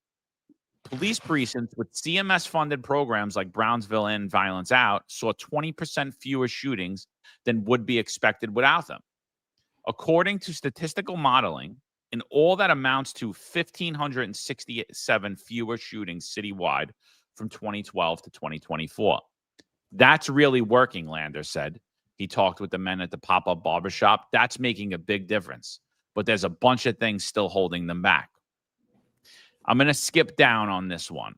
police precincts with CMS-funded programs like Brownsville and Violence Out saw 20% fewer shootings than would be expected without them. According to statistical modeling, in all that amounts to 1,567 fewer shootings citywide from 2012 to 2024. That's really working, Lander said. He talked with the men at the pop-up barbershop. That's making a big difference, but there's a bunch of things still holding them back. I'm going to skip down on this one,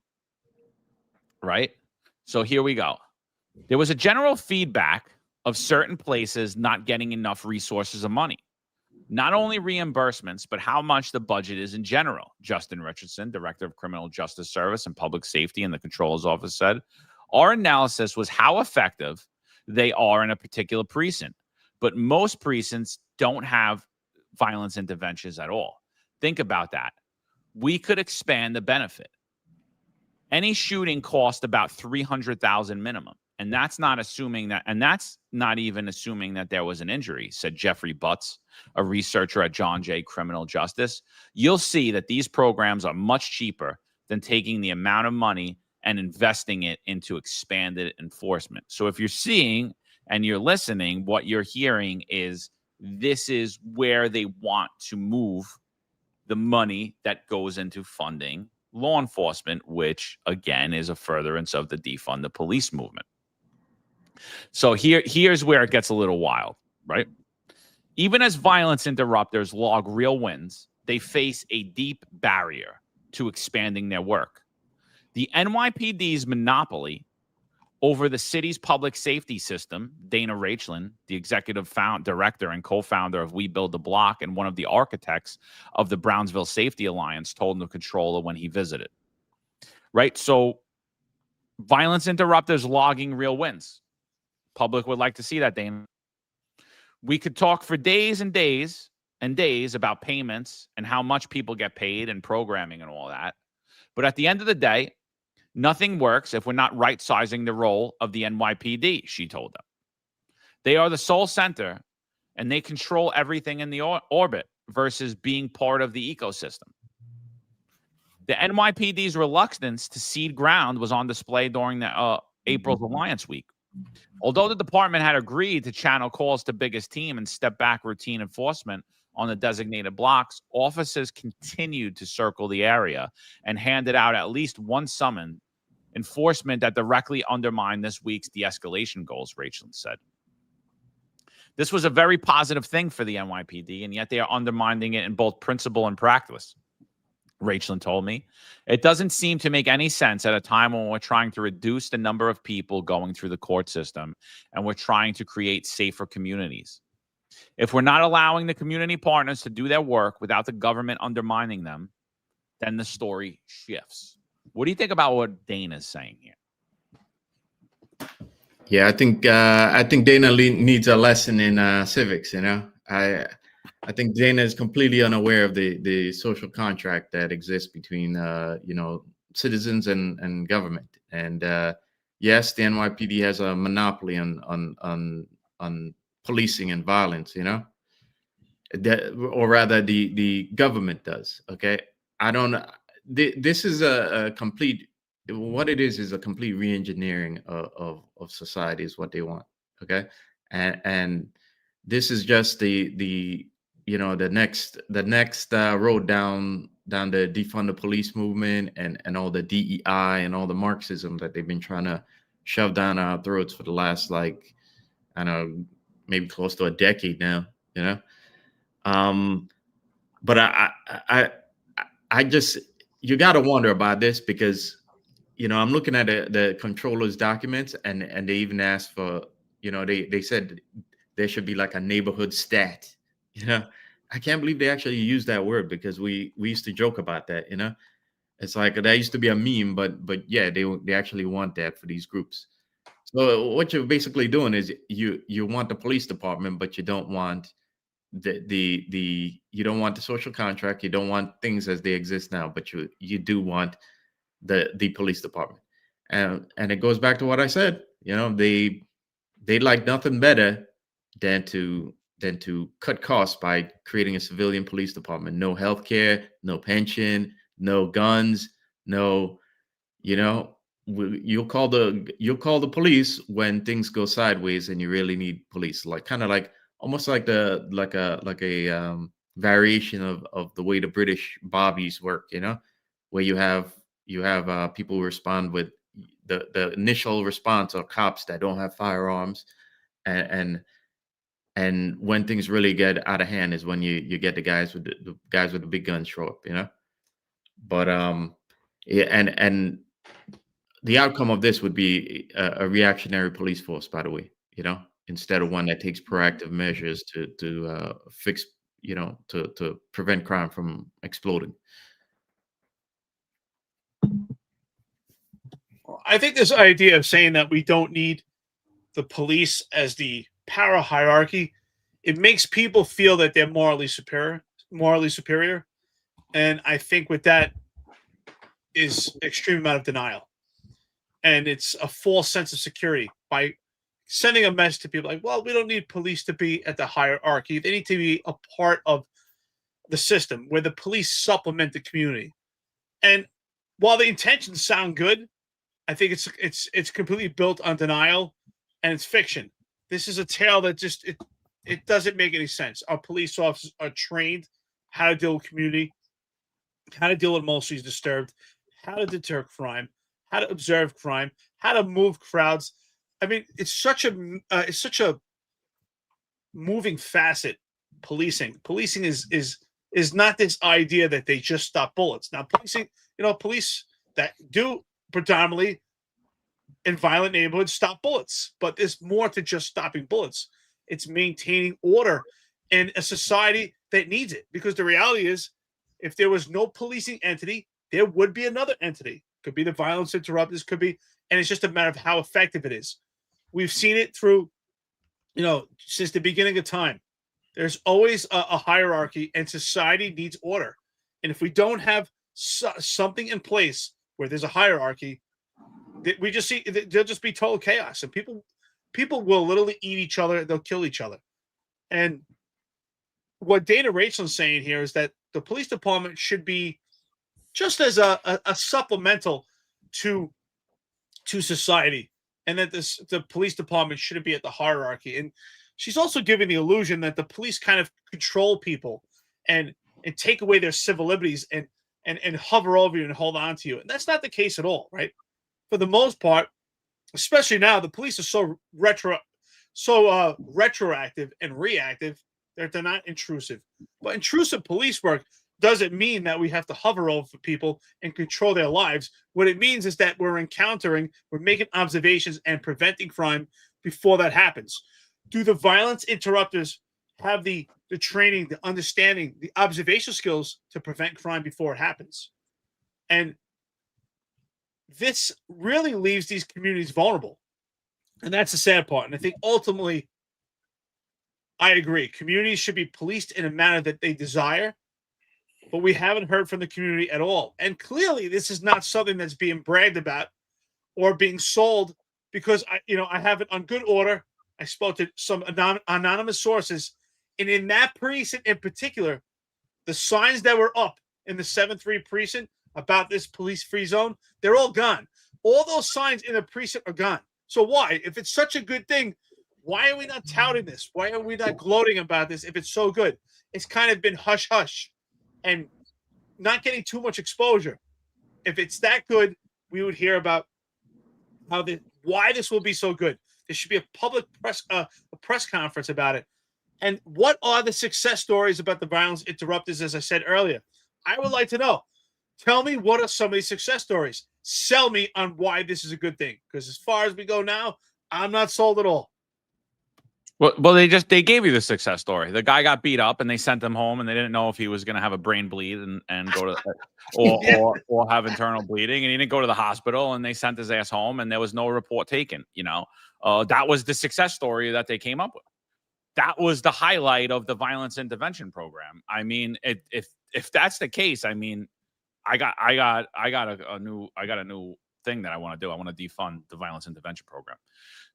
right? So here we go. There was a general feedback of certain places not getting enough resources or money. Not only reimbursements, but how much the budget is in general. Justin Richardson, Director of Criminal Justice Service and Public Safety in the Controller's Office, said, our analysis was how effective they are in a particular precinct, but most precincts don't have violence interventions at all. Think about that. We could expand the benefit. Any shooting cost about $300,000 minimum. And that's not assuming that, and that's not even assuming that there was an injury, said Jeffrey Butts, a researcher at John Jay Criminal Justice. You'll see that these programs are much cheaper than taking the amount of money and investing it into expanded enforcement. So if you're seeing and you're listening, what you're hearing is this is where they want to move the money that goes into funding law enforcement, which again is a furtherance of the defund the police movement. So here's where it gets a little wild, right? Even as violence interrupters log real wins, they face a deep barrier to expanding their work. The NYPD's monopoly over the city's public safety system, Dana Rachlin, the executive director and co-founder of We Build the Block and one of the architects of the Brownsville Safety Alliance, told the controller when he visited. Right? So violence interrupters logging real wins. Public would like to see that, Dana. We could talk for days and days and days about payments and how much people get paid and programming and all that. But at the end of the day, nothing works if we're not right-sizing the role of the NYPD, she told them. They are the sole center, and they control everything in the orbit versus being part of the ecosystem. The NYPD's reluctance to cede ground was on display during the April's Alliance Week. Although the department had agreed to channel calls to biggest team and step back routine enforcement on the designated blocks, officers continued to circle the area and handed out at least one summon, enforcement that directly undermined this week's de-escalation goals, Rachel said. This was a very positive thing for the NYPD, and yet they are undermining it in both principle and practice, Rachel told me. It doesn't seem to make any sense at a time when we're trying to reduce the number of people going through the court system and we're trying to create safer communities. If we're not allowing the community partners to do their work without the government undermining them, then the story shifts. What do you think about what Dana's saying here? Yeah, I think Dana needs a lesson in civics. You know, I think Dana is completely unaware of the social contract that exists between citizens and government. And yes, the NYPD has a monopoly on policing and violence. Or rather, the government does. Okay, I don't. This is a complete. What it is a complete re-engineering of society is what they want. Okay, and this is just the next road down the defund the police movement and all the DEI and all the Marxism that they've been trying to shove down our throats for the last, like, I don't know, maybe close to a decade now. But I just, you got to wonder about this because I'm looking at the controller's documents and they even asked for, they said there should be like a neighborhood stat. I can't believe they actually use that word because we used to joke about that. It's like that used to be a meme, but yeah, they actually want that for these groups. So what you're basically doing is you want the police department, but you don't want you don't want the social contract, you don't want things as they exist now, but you do want the police department. And it goes back to what I said. They like nothing better than to cut costs by creating a civilian police department. No health care, no pension, no guns, no, you'll call the police when things go sideways and you really need police. Like kind of like almost like a variation of the way the British bobbies work, where you have people who respond with the initial response are cops that don't have firearms, and when things really get out of hand is when you get the guys with the big guns show up, But yeah, and the outcome of this would be a reactionary police force, by the way, instead of one that takes proactive measures to fix, to prevent crime from exploding. I think this idea of saying that we don't need the police as the power hierarchy, it makes people feel that they're morally superior. And I think with that is extreme amount of denial. And it's a false sense of security by sending a message to people like, well, we don't need police to be at the hierarchy. They need to be a part of the system where the police supplement the community. And while the intentions sound good, I think it's completely built on denial and it's fiction. This is a tale that just it doesn't make any sense. Our police officers are trained how to deal with community, how to deal with emotions disturbed, how to deter crime, how to observe crime, how to move crowds. I mean, it's such a moving facet. Policing is not this idea that they just stop bullets. Now, police that do predominantly in violent neighborhoods stop bullets, but there's more to just stopping bullets. It's maintaining order in a society that needs it. Because the reality is, if there was no policing entity, there would be another entity. Could be the violence interrupters, could be, and it's just a matter of how effective it is. We've seen it through, since the beginning of time. There's always a hierarchy, and society needs order. And if we don't have something in place where there's a hierarchy, we just see there'll just be total chaos, and people will literally eat each other. They'll kill each other. And what Dana Rachel's saying here is that the police department should be just as a supplemental to society, and that the police department shouldn't be at the hierarchy. And she's also giving the illusion that the police kind of control people and take away their civil liberties and hover over you and hold on to you. And that's not the case at all, right? For the most part, especially now, the police are so retroactive and reactive that they're not intrusive. But intrusive police work doesn't mean that we have to hover over people and control their lives. What it means is that we're making observations and preventing crime before that happens. Do the violence interrupters have the training, the understanding, the observation skills to prevent crime before it happens? And this really leaves these communities vulnerable. And that's the sad part. And I think ultimately I agree. Communities should be policed in a manner that they desire, but we haven't heard from the community at all. And clearly, this is not something that's being bragged about or being sold, because I have it on good order. I spoke to some anonymous sources, and in that precinct in particular, the signs that were up in the 7-3 precinct about this police-free zone, they're all gone. All those signs in the precinct are gone. So why? If it's such a good thing, why are we not touting this? Why are we not gloating about this if it's so good? It's kind of been hush-hush and not getting too much exposure. If it's that good, we would hear about why this will be so good. There should be a public press conference about it. And what are the success stories about the violence interrupters, as I said earlier? I would like to know. Tell me, what are some of these success stories? Sell me on why this is a good thing. Because as far as we go now, I'm not sold at all. Well, they gave you the success story. The guy got beat up and they sent him home, and they didn't know if he was going to have a brain bleed and go to or have internal bleeding, and he didn't go to the hospital, and they sent his ass home, and there was no report taken. That was the success story that they came up with. That was the highlight of the violence intervention program. I mean, if that's the case, I mean, I got a new thing that I want to do. I want to defund the violence intervention program,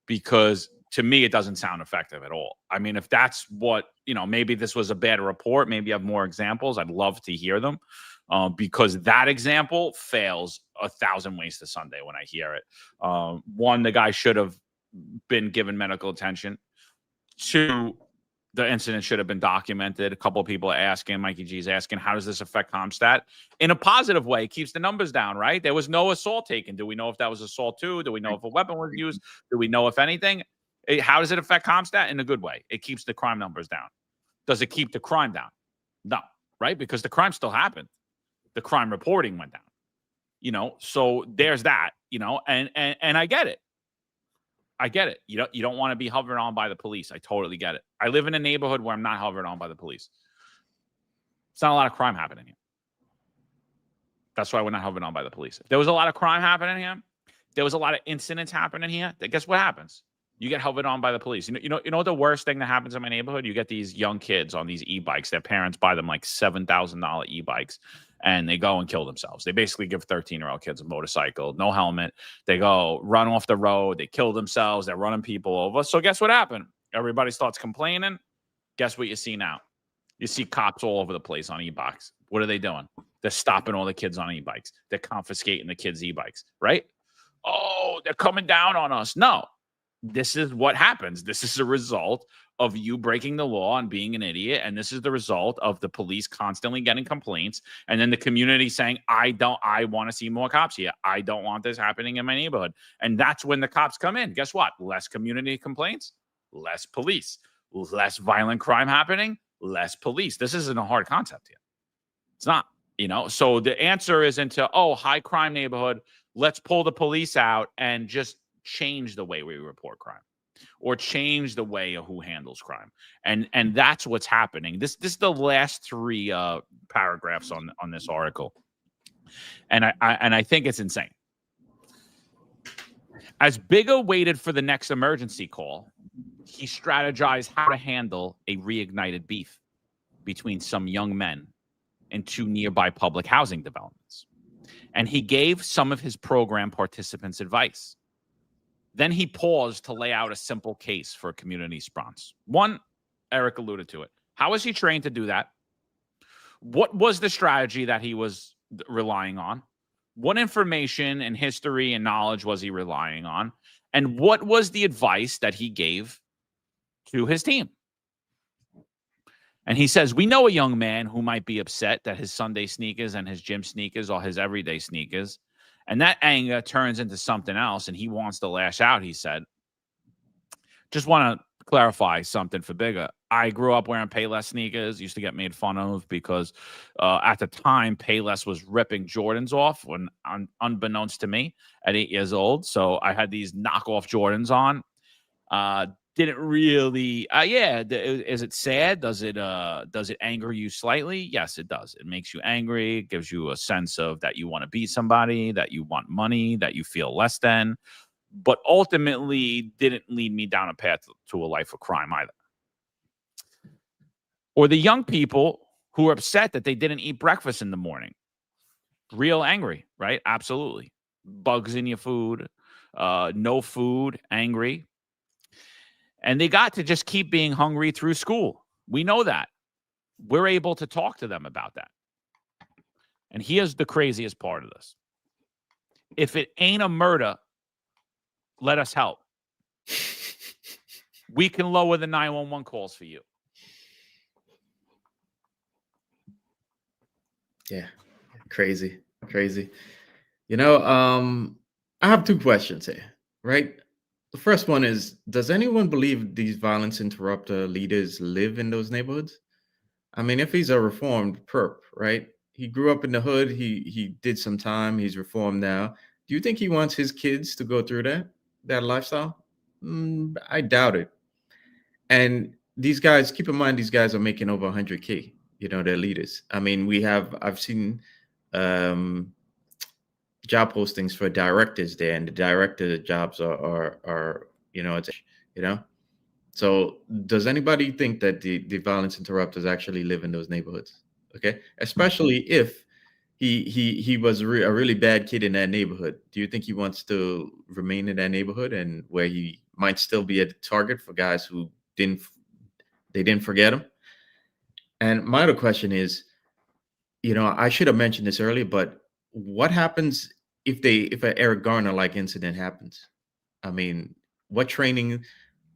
because to me, it doesn't sound effective at all. I mean, if that's what, maybe this was a bad report, maybe you have more examples, I'd love to hear them, because that example fails 1,000 ways to Sunday when I hear it. One, the guy should have been given medical attention. Two, the incident should have been documented. A couple of people are asking, Mikey G's asking, how does this affect Comstat? In a positive way, it keeps the numbers down, right? There was no assault taken. Do we know if that was assault 2? Do we know if a weapon was used? Do we know if anything? How does it affect Comstat? In a good way. It keeps the crime numbers down. Does it keep the crime down? No, right? Because the crime still happened. The crime reporting went down. So there's that, and I get it. I get it. You don't want to be hovered on by the police. I totally get it. I live in a neighborhood where I'm not hovered on by the police. It's not a lot of crime happening here. That's why we're not hovered on by the police. If there was a lot of crime happening here, there was a lot of incidents happening here, guess what happens? You get hovered on by the police. You know the worst thing that happens in my neighborhood? You get these young kids on these e-bikes. Their parents buy them like $7,000 e-bikes, and they go and kill themselves. They basically give 13-year-old kids a motorcycle, no helmet. They go run off the road. They kill themselves. They're running people over. So guess what happened? Everybody starts complaining. Guess what you see now? You see cops all over the place on e-bikes. What are they doing? They're stopping all the kids on e-bikes. They're confiscating the kids' e-bikes, right? Oh, they're coming down on us. No. This is what happens. This is a result of you breaking the law and being an idiot. And this is the result of the police constantly getting complaints. And then the community saying, I want to see more cops here. I don't want this happening in my neighborhood. And that's when the cops come in. Guess what? Less community complaints, less police, less violent crime happening, less police. This isn't a hard concept here. It's not, so the answer isn't to, high crime neighborhood, let's pull the police out and just change the way we report crime or change the way of who handles crime. And that's what's happening. This is the last 3 paragraphs on this article. And I think it's insane. As Bigger waited for the next emergency call, he strategized how to handle a reignited beef between some young men in 2 nearby public housing developments. And he gave some of his program participants advice. Then he paused to lay out a simple case for a community response. One, Eric alluded to it. How was he trained to do that? What was the strategy that he was relying on? What information and history and knowledge was he relying on? And what was the advice that he gave to his team? And he says, we know a young man who might be upset that his Sunday sneakers and his gym sneakers are his everyday sneakers. And that anger turns into something else, and he wants to lash out, he said. Just want to clarify something for Bigger. I grew up wearing Payless sneakers, used to get made fun of because at the time, Payless was ripping Jordans off when unbeknownst to me at 8 years old. So I had these knockoff Jordans on. Didn't really, is it sad? Does it anger you slightly? Yes, it does. It makes you angry. It gives you a sense of that you want to beat somebody, that you want money, that you feel less than, but ultimately didn't lead me down a path to a life of crime either. Or the young people who are upset that they didn't eat breakfast in the morning. Real angry, right? Absolutely. Bugs in your food, no food, angry. And they got to just keep being hungry through school. We know that. We're able to talk to them about that. And here's the craziest part of this. If it ain't a murder, let us help. We can lower the 911 calls for you. Yeah, crazy. You know, I have two questions here, right? The first one is, does anyone believe these violence interrupter leaders live in those neighborhoods? I mean, if he's a reformed perp, right? He grew up in the hood. He did some time. He's reformed now. Do you think he wants his kids to go through that lifestyle? I doubt it. And these guys, keep in mind, these guys are making over 100K. You know, they're leaders. I mean, I've seen job postings for directors there, and the director jobs are So does anybody think that the violence interrupters actually live in those neighborhoods? Okay, especially if he was a really bad kid in that neighborhood. Do you think he wants to remain in that neighborhood and where he might still be a target for guys who didn't forget him? And my other question is, I should have mentioned this earlier, but what happens if an Eric Garner like incident happens? I mean, what training?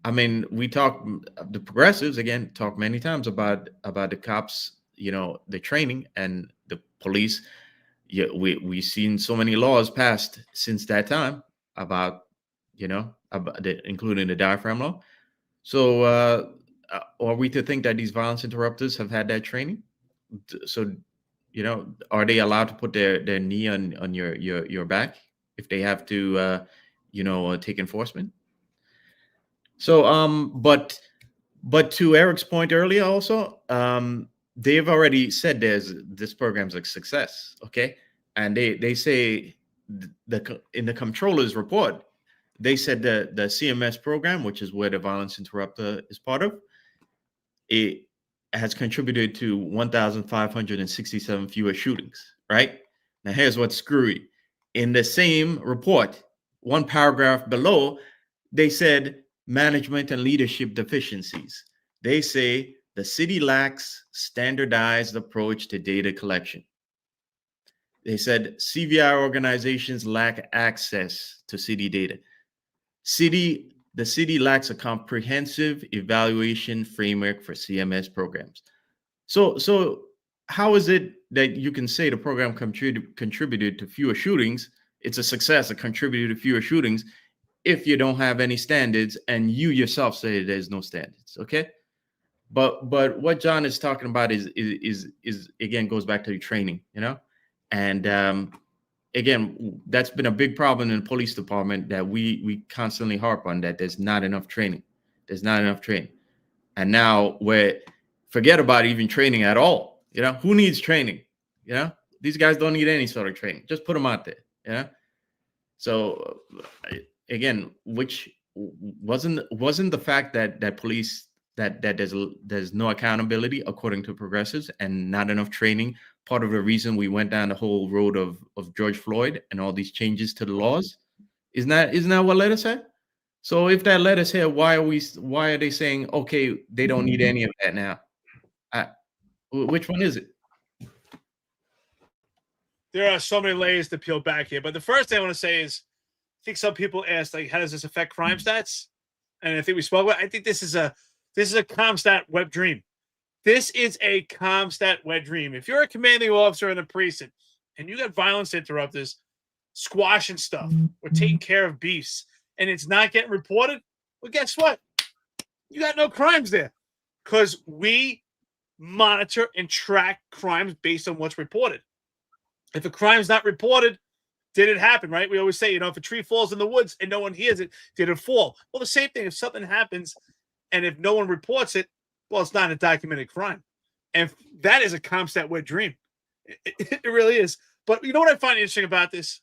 I mean, the progressives again talk many times about the cops, the training and the police. Yeah, we've seen so many laws passed since that time about including the diaphragm law. So are we to think that these violence interrupters have had that training? So, are they allowed to put their knee on your back if they have to, take enforcement? So, but to Eric's point earlier, also, they've already said this program's a success, okay? And they say in the comptroller's report, they said the CMS program, which is where the violence interrupter is part of, it has contributed to 1,567 fewer shootings, right? Now, here's what's screwy. In the same report, one paragraph below, they said management and leadership deficiencies. They say the city lacks standardized approach to data collection. They said CVI organizations lack access to city data. The city lacks a comprehensive evaluation framework for CMS programs. So how is it that you can say the program contributed to fewer shootings? It's a success. It contributed to fewer shootings if you don't have any standards and you yourself say there's no standards. Okay. But what John is talking about is again, goes back to the training, and again, that's been a big problem in the police department that we constantly harp on, that there's not enough training. And now forget about even training at all. Who needs training? These guys don't need any sort of training. Just put them out there. So again, which wasn't the fact that police, that there's no accountability according to progressives and not enough training, part of the reason we went down the whole road of George Floyd and all these changes to the laws? Isn't that what letter said? So if that letter said, why are they saying, okay, they don't need any of that now? Which one is it? There are so many layers to peel back here, but the first thing I want to say is, I think some people asked, like, how does this affect crime stats? And I think we spoke about, I think this is a CompStat web dream. This is a CompStat web dream. If you're a commanding officer in a precinct and you got violence interrupters squashing stuff or taking care of beefs and it's not getting reported, well, guess what? You got no crimes there, because we monitor and track crimes based on what's reported. If a crime's not reported, did it happen, right? We always say, if a tree falls in the woods and no one hears it, did it fall? Well, the same thing. If something happens and if no one reports it, well, it's not a documented crime. And that is a CompStat wet dream. It really is. But you know what I find interesting about this?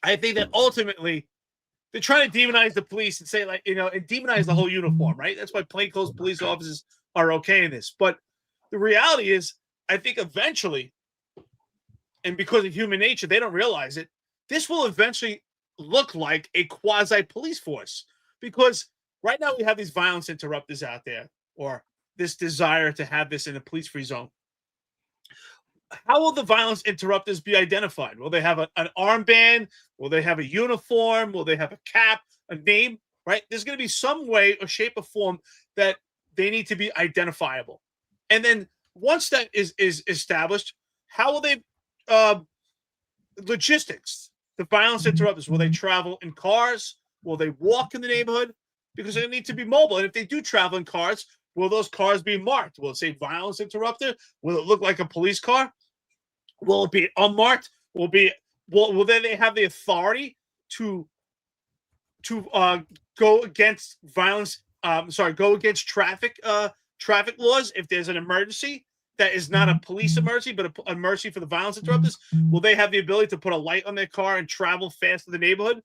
I think that ultimately they're trying to demonize the police and say, like, and demonize the whole uniform, right? That's why plainclothes police officers are okay in this. But the reality is, I think eventually, and because of human nature, they don't realize it, this will eventually look like a quasi-police force. Because right now we have these violence interrupters out there, or this desire to have this in a police-free zone. How will the violence interrupters be identified? Will they have an armband? Will they have a uniform? Will they have a cap, a name? Right? There's going to be some way or shape or form that they need to be identifiable. And then once that is established, how will they logistics, the violence interrupters, will they travel in cars? Will they walk in the neighborhood? Because they need to be mobile. And if they do travel in cars, will those cars be marked? Will it say violence interrupter? Will it look like a police car? Will it be unmarked? Will then they have the authority to go against violence? Go against traffic laws if there's an emergency that is not a police emergency, but a emergency for the violence interrupters. Will they have the ability to put a light on their car and travel fast to the neighborhood?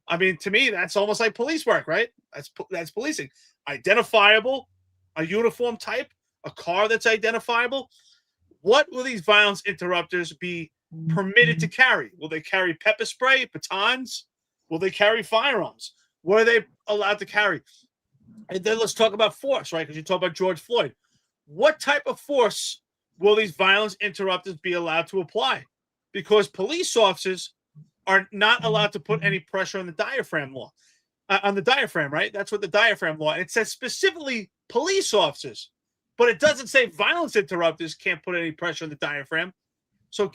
I mean, to me, that's almost like police work, right? That's policing. Identifiable, a uniform type, a car that's identifiable. What will these violence interrupters be permitted to carry? Will they carry pepper spray, batons? Will they carry firearms? What are they allowed to carry? And then let's talk about force, right? Because you talk about George Floyd. What type of force will these violence interrupters be allowed to apply? Because police officers are not allowed to put any pressure on the diaphragm law, right? That's what the diaphragm law, and it says specifically police officers, but it doesn't say violence interrupters can't put any pressure on the diaphragm. So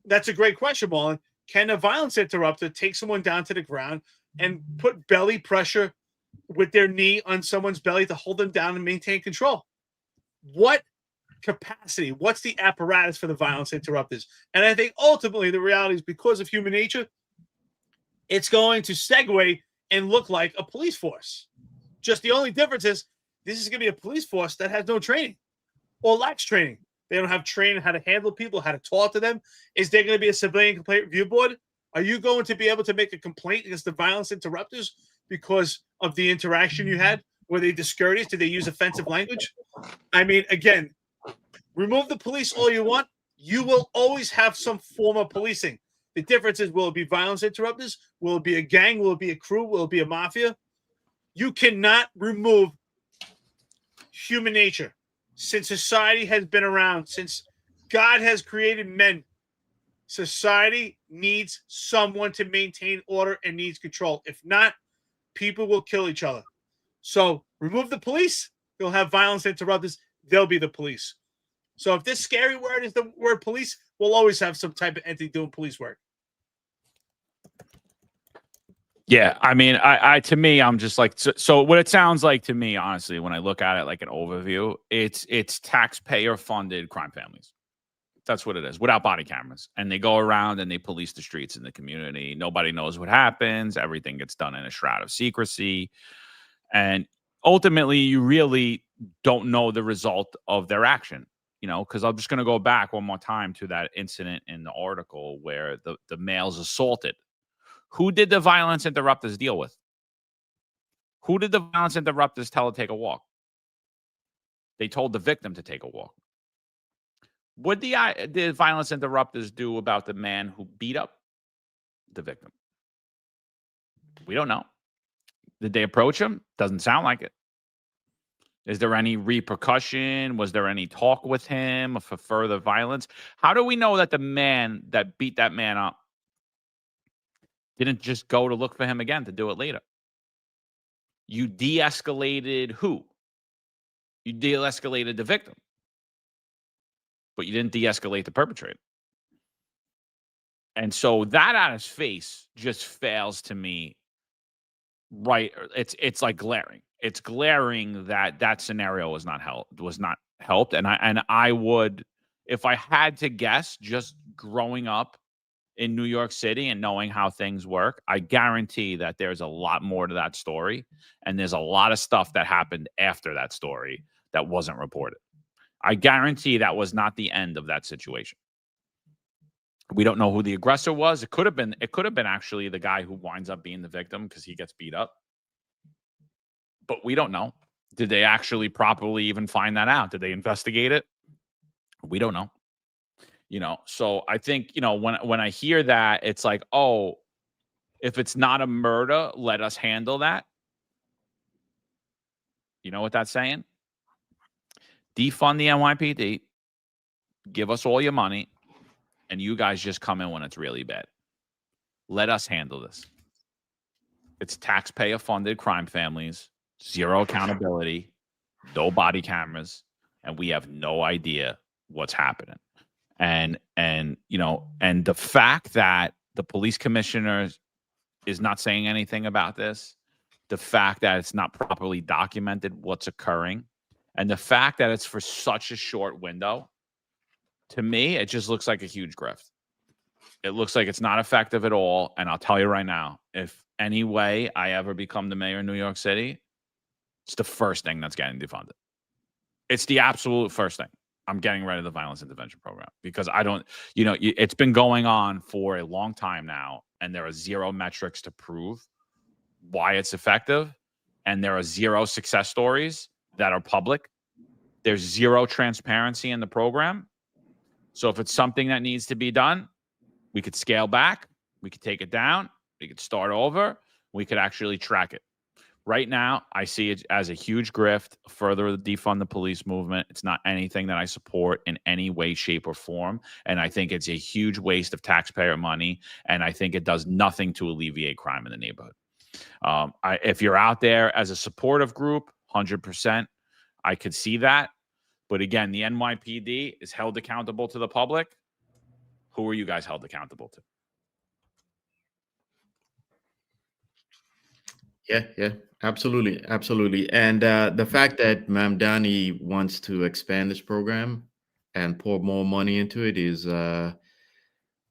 that's a great question, Marlon. Can a violence interrupter take someone down to the ground and put belly pressure with their knee on someone's belly to hold them down and maintain control? What capacity? What's the apparatus for the violence interrupters? And I think ultimately the reality is, because of human nature, it's going to segue and look like a police force. Just the only difference is this is going to be a police force that has no training or lacks training. They don't have training how to handle people, how to talk to them. Is there going to be a civilian complaint review board? Are you going to be able to make a complaint against the violence interrupters because of the interaction you had? Were they discourteous? Did they use offensive language? I mean, again, remove the police all you want. You will always have some form of policing. The difference is, will it be violence interrupters? Will it be a gang? Will it be a crew? Will it be a mafia? You cannot remove human nature. Since society has been around, since God has created men, society needs someone to maintain order and needs control. If not, people will kill each other. So remove the police, you'll have violence interrupters. They'll be the police. So if this scary word is the word police, we'll always have some type of entity doing police work. Yeah, I mean, I to me, I'm just like, so what it sounds like to me, honestly, when I look at it like an overview, it's taxpayer-funded crime families. That's what it is, without body cameras. And they go around and they police the streets in the community. Nobody knows what happens. Everything gets done in a shroud of secrecy. And ultimately, you really don't know the result of their action, because I'm just going to go back one more time to that incident in the article where the male's assaulted. Who did the violence interrupters deal with? Who did the violence interrupters tell to take a walk? They told the victim to take a walk. What did the violence interrupters do about the man who beat up the victim? We don't know. Did they approach him? Doesn't sound like it. Is there any repercussion? Was there any talk with him for further violence? How do we know that the man that beat that man up didn't just go to look for him again to do it later? You de-escalated who? You de-escalated the victim, but you didn't de-escalate the perpetrator. And so that on its face just fails to me. Right? It's like glaring. It's glaring that scenario was not helped. And I would, if I had to guess, just growing up in New York City and knowing how things work, I guarantee that there's a lot more to that story. And there's a lot of stuff that happened after that story that wasn't reported. I guarantee that was not the end of that situation. We don't know who the aggressor was. It could have been actually the guy who winds up being the victim because he gets beat up. But we don't know. Did they actually properly even find that out? Did they investigate it? We don't know. So I think, when I hear that, it's like, oh, if it's not a murder, let us handle that. You know what that's saying? Defund the NYPD, give us all your money, and you guys just come in when it's really bad. Let us handle this. It's taxpayer-funded crime families, zero accountability, no body cameras, and we have no idea what's happening. And the fact that the police commissioner is not saying anything about this, the fact that it's not properly documented what's occurring, and the fact that it's for such a short window, to me, it just looks like a huge grift. It looks like it's not effective at all. And I'll tell you right now, if any way I ever become the mayor of New York City, it's the first thing that's getting defunded. It's the absolute first thing. I'm getting rid of the violence intervention program because I don't, it's been going on for a long time now, and there are zero metrics to prove why it's effective. And there are zero success stories that are public. There's zero transparency in the program. So if it's something that needs to be done, we could scale back, we could take it down, we could start over, we could actually track it. Right now, I see it as a huge grift, further defund the police movement. It's not anything that I support in any way, shape, or form. And I think it's a huge waste of taxpayer money. And I think it does nothing to alleviate crime in the neighborhood. If you're out there as a supportive group, 100%, I could see that. But again, the NYPD is held accountable to the public. Who are you guys held accountable to? Yeah, absolutely. And the fact that Mamdani wants to expand this program and pour more money into it is,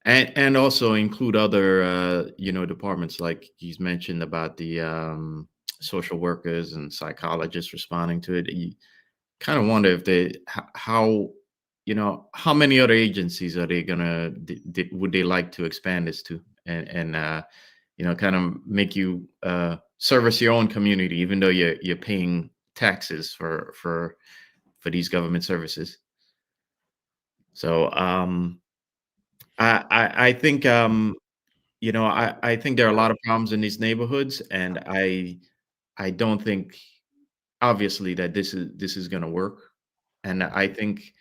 and also include other, departments like he's mentioned about the social workers and psychologists responding to it. You kind of wonder if how many other agencies are they gonna, would they like to expand this to, and kind of make you service your own community, even though you're paying taxes for these government services. So I think I think there are a lot of problems in these neighborhoods, and I don't think obviously that this is going to work, and I think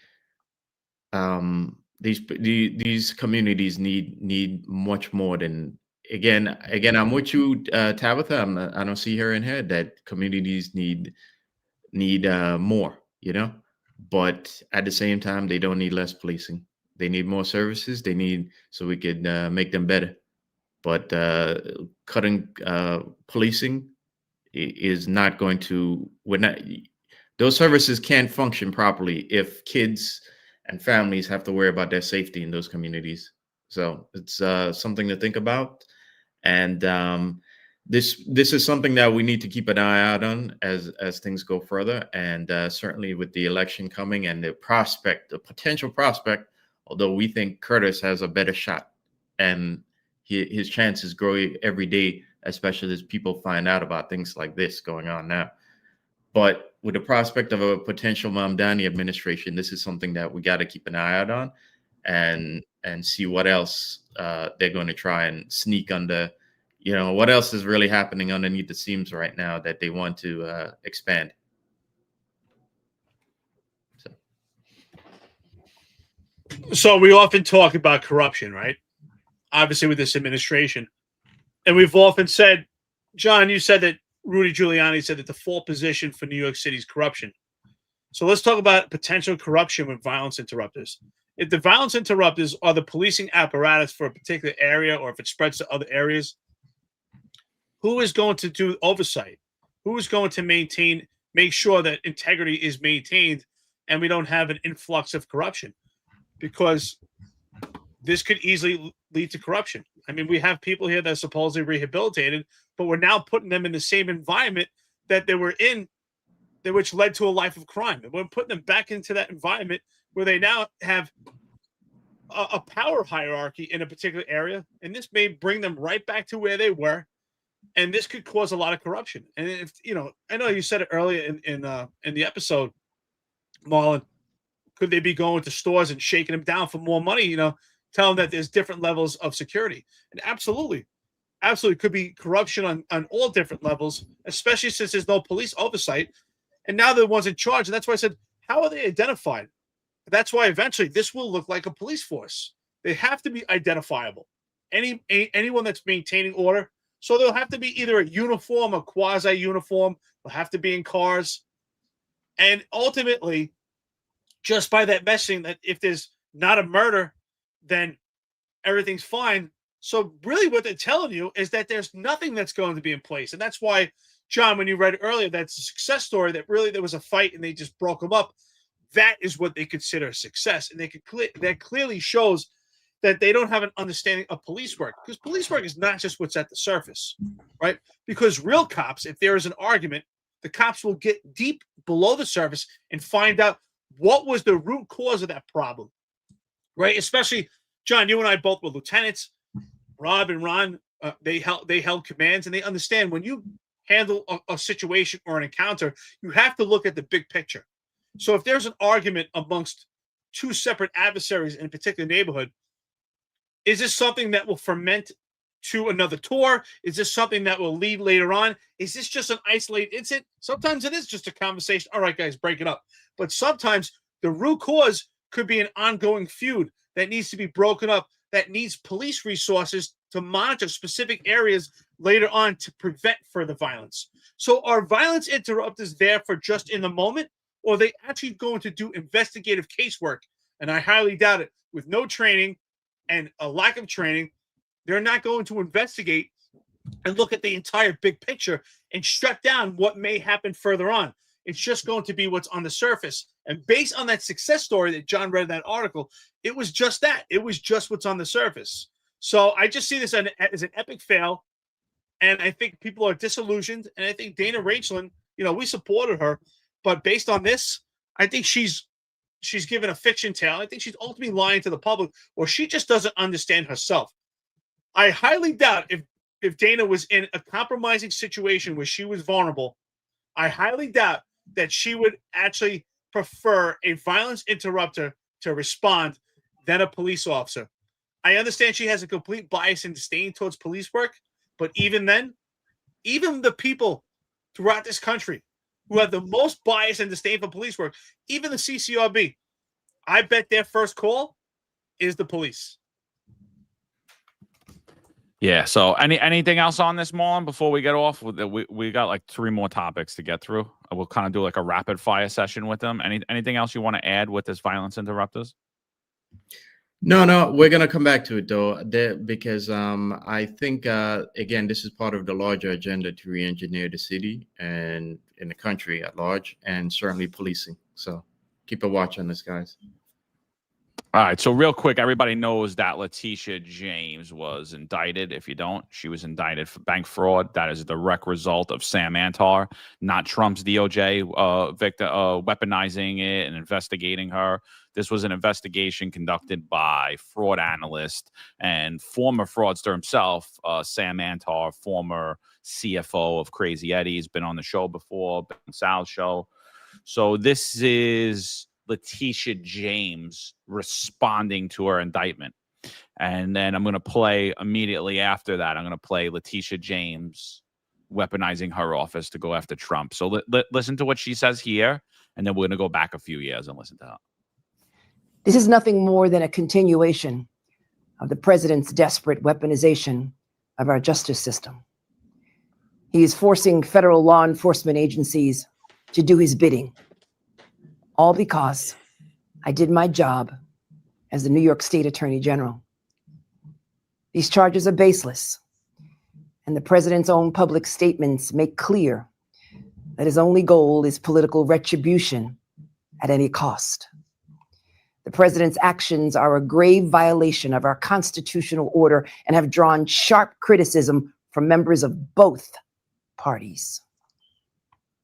these communities need much more than. Again, I'm with you, Tabitha. I don't see her in here that communities need more, but at the same time, they don't need less policing. They need more services. They need so we could make them better. But cutting policing is not going to. Those services can't function properly if kids and families have to worry about their safety in those communities. So it's something to think about. And this is something that we need to keep an eye out on as things go further. And certainly with the election coming and the potential prospect, although we think Curtis has a better shot, and his chances grow every day, especially as people find out about things like this going on now. But with the prospect of a potential Mamdani administration, this is something that we got to keep an eye out on, and see what else they're going to try and sneak under, what else is really happening underneath the seams right now that they want to expand. So we often talk about corruption, right? Obviously with this administration. And we've often said, John, you said that Rudy Giuliani said that the default position for New York City is corruption. So let's talk about potential corruption with violence interrupters. If the violence interrupters are the policing apparatus for a particular area, or if it spreads to other areas, who is going to do oversight? Who is going to make sure that integrity is maintained and we don't have an influx of corruption? Because this could easily lead to corruption. I mean, we have people here that are supposedly rehabilitated, but we're now putting them in the same environment that they were in, which led to a life of crime. And we're putting them back into that environment where they now have a power hierarchy in a particular area. And this may bring them right back to where they were and this could cause a lot of corruption. And if I know you said it earlier in the episode, Marlon, could they be going to stores and shaking them down for more money? Tell them that there's different levels of security, and absolutely could be corruption on all different levels, especially since there's no police oversight. And now they're the ones in charge. And that's why I said, how are they identified? That's why eventually this will look like a police force. They have to be identifiable. Anyone that's maintaining order. So they'll have to be either a uniform or quasi-uniform. They'll have to be in cars. And ultimately, just by that messaging that if there's not a murder, then everything's fine. So really what they're telling you is that there's nothing that's going to be in place. And that's why, John, when you read earlier, that's a success story, that really there was a fight and they just broke them up. That is what they consider a success. And that clearly shows that they don't have an understanding of police work, because police work is not just what's at the surface, right? Because real cops, if there is an argument, the cops will get deep below the surface and find out what was the root cause of that problem, right? Especially, John, you and I both were lieutenants. Rob and Ron, they held commands, and they understand when you handle a situation or an encounter, you have to look at the big picture. So if there's an argument amongst two separate adversaries in a particular neighborhood, is this something that will ferment to another tour? Is this something that will lead later on? Is this just an isolated incident? Sometimes it is just a conversation. All right, guys, break it up. But sometimes the root cause could be an ongoing feud that needs to be broken up, that needs police resources to monitor specific areas later on to prevent further violence. So are violence interrupters there for just in the moment, or are they actually going to do investigative casework? And I highly doubt it. With no training and a lack of training, they're not going to investigate and look at the entire big picture and shut down what may happen further on. It's just going to be what's on the surface. And based on that success story that John read in that article, it was just that. It was just what's on the surface. So I just see this as an epic fail. And I think people are disillusioned. And I think Dana Rachelin, we supported her. But based on this, I think she's given a fiction tale. I think she's ultimately lying to the public, or she just doesn't understand herself. I highly doubt if Dana was in a compromising situation where she was vulnerable, I highly doubt that she would actually prefer a violence interrupter to respond than a police officer. I understand she has a complete bias and disdain towards police work, but even then, even the people throughout this country who have the most bias and disdain for police work, even the CCRB, I bet their first call is the police. Yeah. So anything else on this, Marlon, before we get off? We got like 3 more topics to get through. We'll kind of do like a rapid fire session with them. Anything else you want to add with this violence interrupters? No, we're gonna come back to it though, because I think again, this is part of the larger agenda to re-engineer the city and in the country at large, and certainly policing. So keep a watch on this, guys. All right. So real quick, everybody knows that Leticia James was indicted. If you don't, she was indicted for bank fraud. That is a direct result of Sam Antar, not Trump's DOJ weaponizing it and investigating her. This was an investigation conducted by fraud analyst and former fraudster himself, Sam Antar, former CFO of Crazy Eddie's, been on the show before, been on Sal's show. So this is Leticia James responding to her indictment. And then I'm going to play immediately after that. I'm going to play Leticia James weaponizing her office to go after Trump. So listen to what she says here, and then we're going to go back a few years and listen to her. This is nothing more than a continuation of the president's desperate weaponization of our justice system. He is forcing federal law enforcement agencies to do his bidding, all because I did my job as the New York State Attorney General. These charges are baseless, and the president's own public statements make clear that his only goal is political retribution at any cost. The president's actions are a grave violation of our constitutional order and have drawn sharp criticism from members of both parties.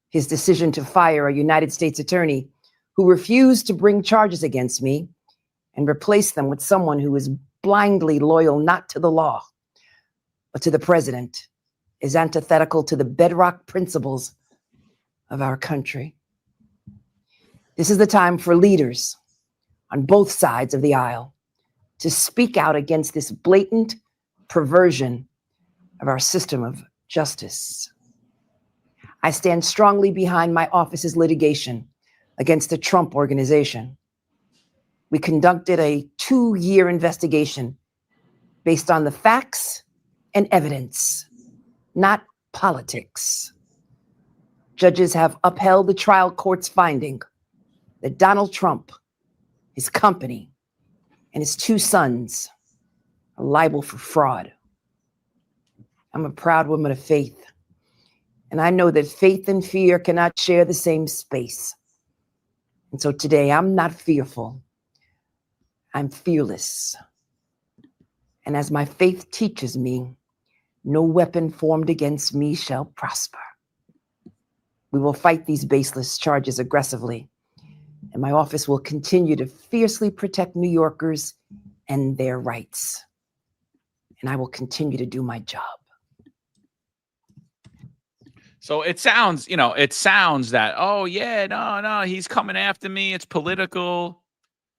His decision to fire a United States attorney who refused to bring charges against me and replace them with someone who is blindly loyal not to the law, but to the president, is antithetical to the bedrock principles of our country. This is the time for leaders on both sides of the aisle to speak out against this blatant perversion of our system of justice. I stand strongly behind my office's litigation against the Trump Organization. We conducted a 2-year investigation based on the facts and evidence, not politics. Judges have upheld the trial court's finding that Donald Trump, his company, and his 2 sons are liable for fraud. I'm a proud woman of faith, and I know that faith and fear cannot share the same space. And so today, I'm not fearful. I'm fearless. And as my faith teaches me, no weapon formed against me shall prosper. We will fight these baseless charges aggressively, and my office will continue to fiercely protect New Yorkers and their rights. And I will continue to do my job. So it sounds that, oh, yeah, no, he's coming after me. It's political.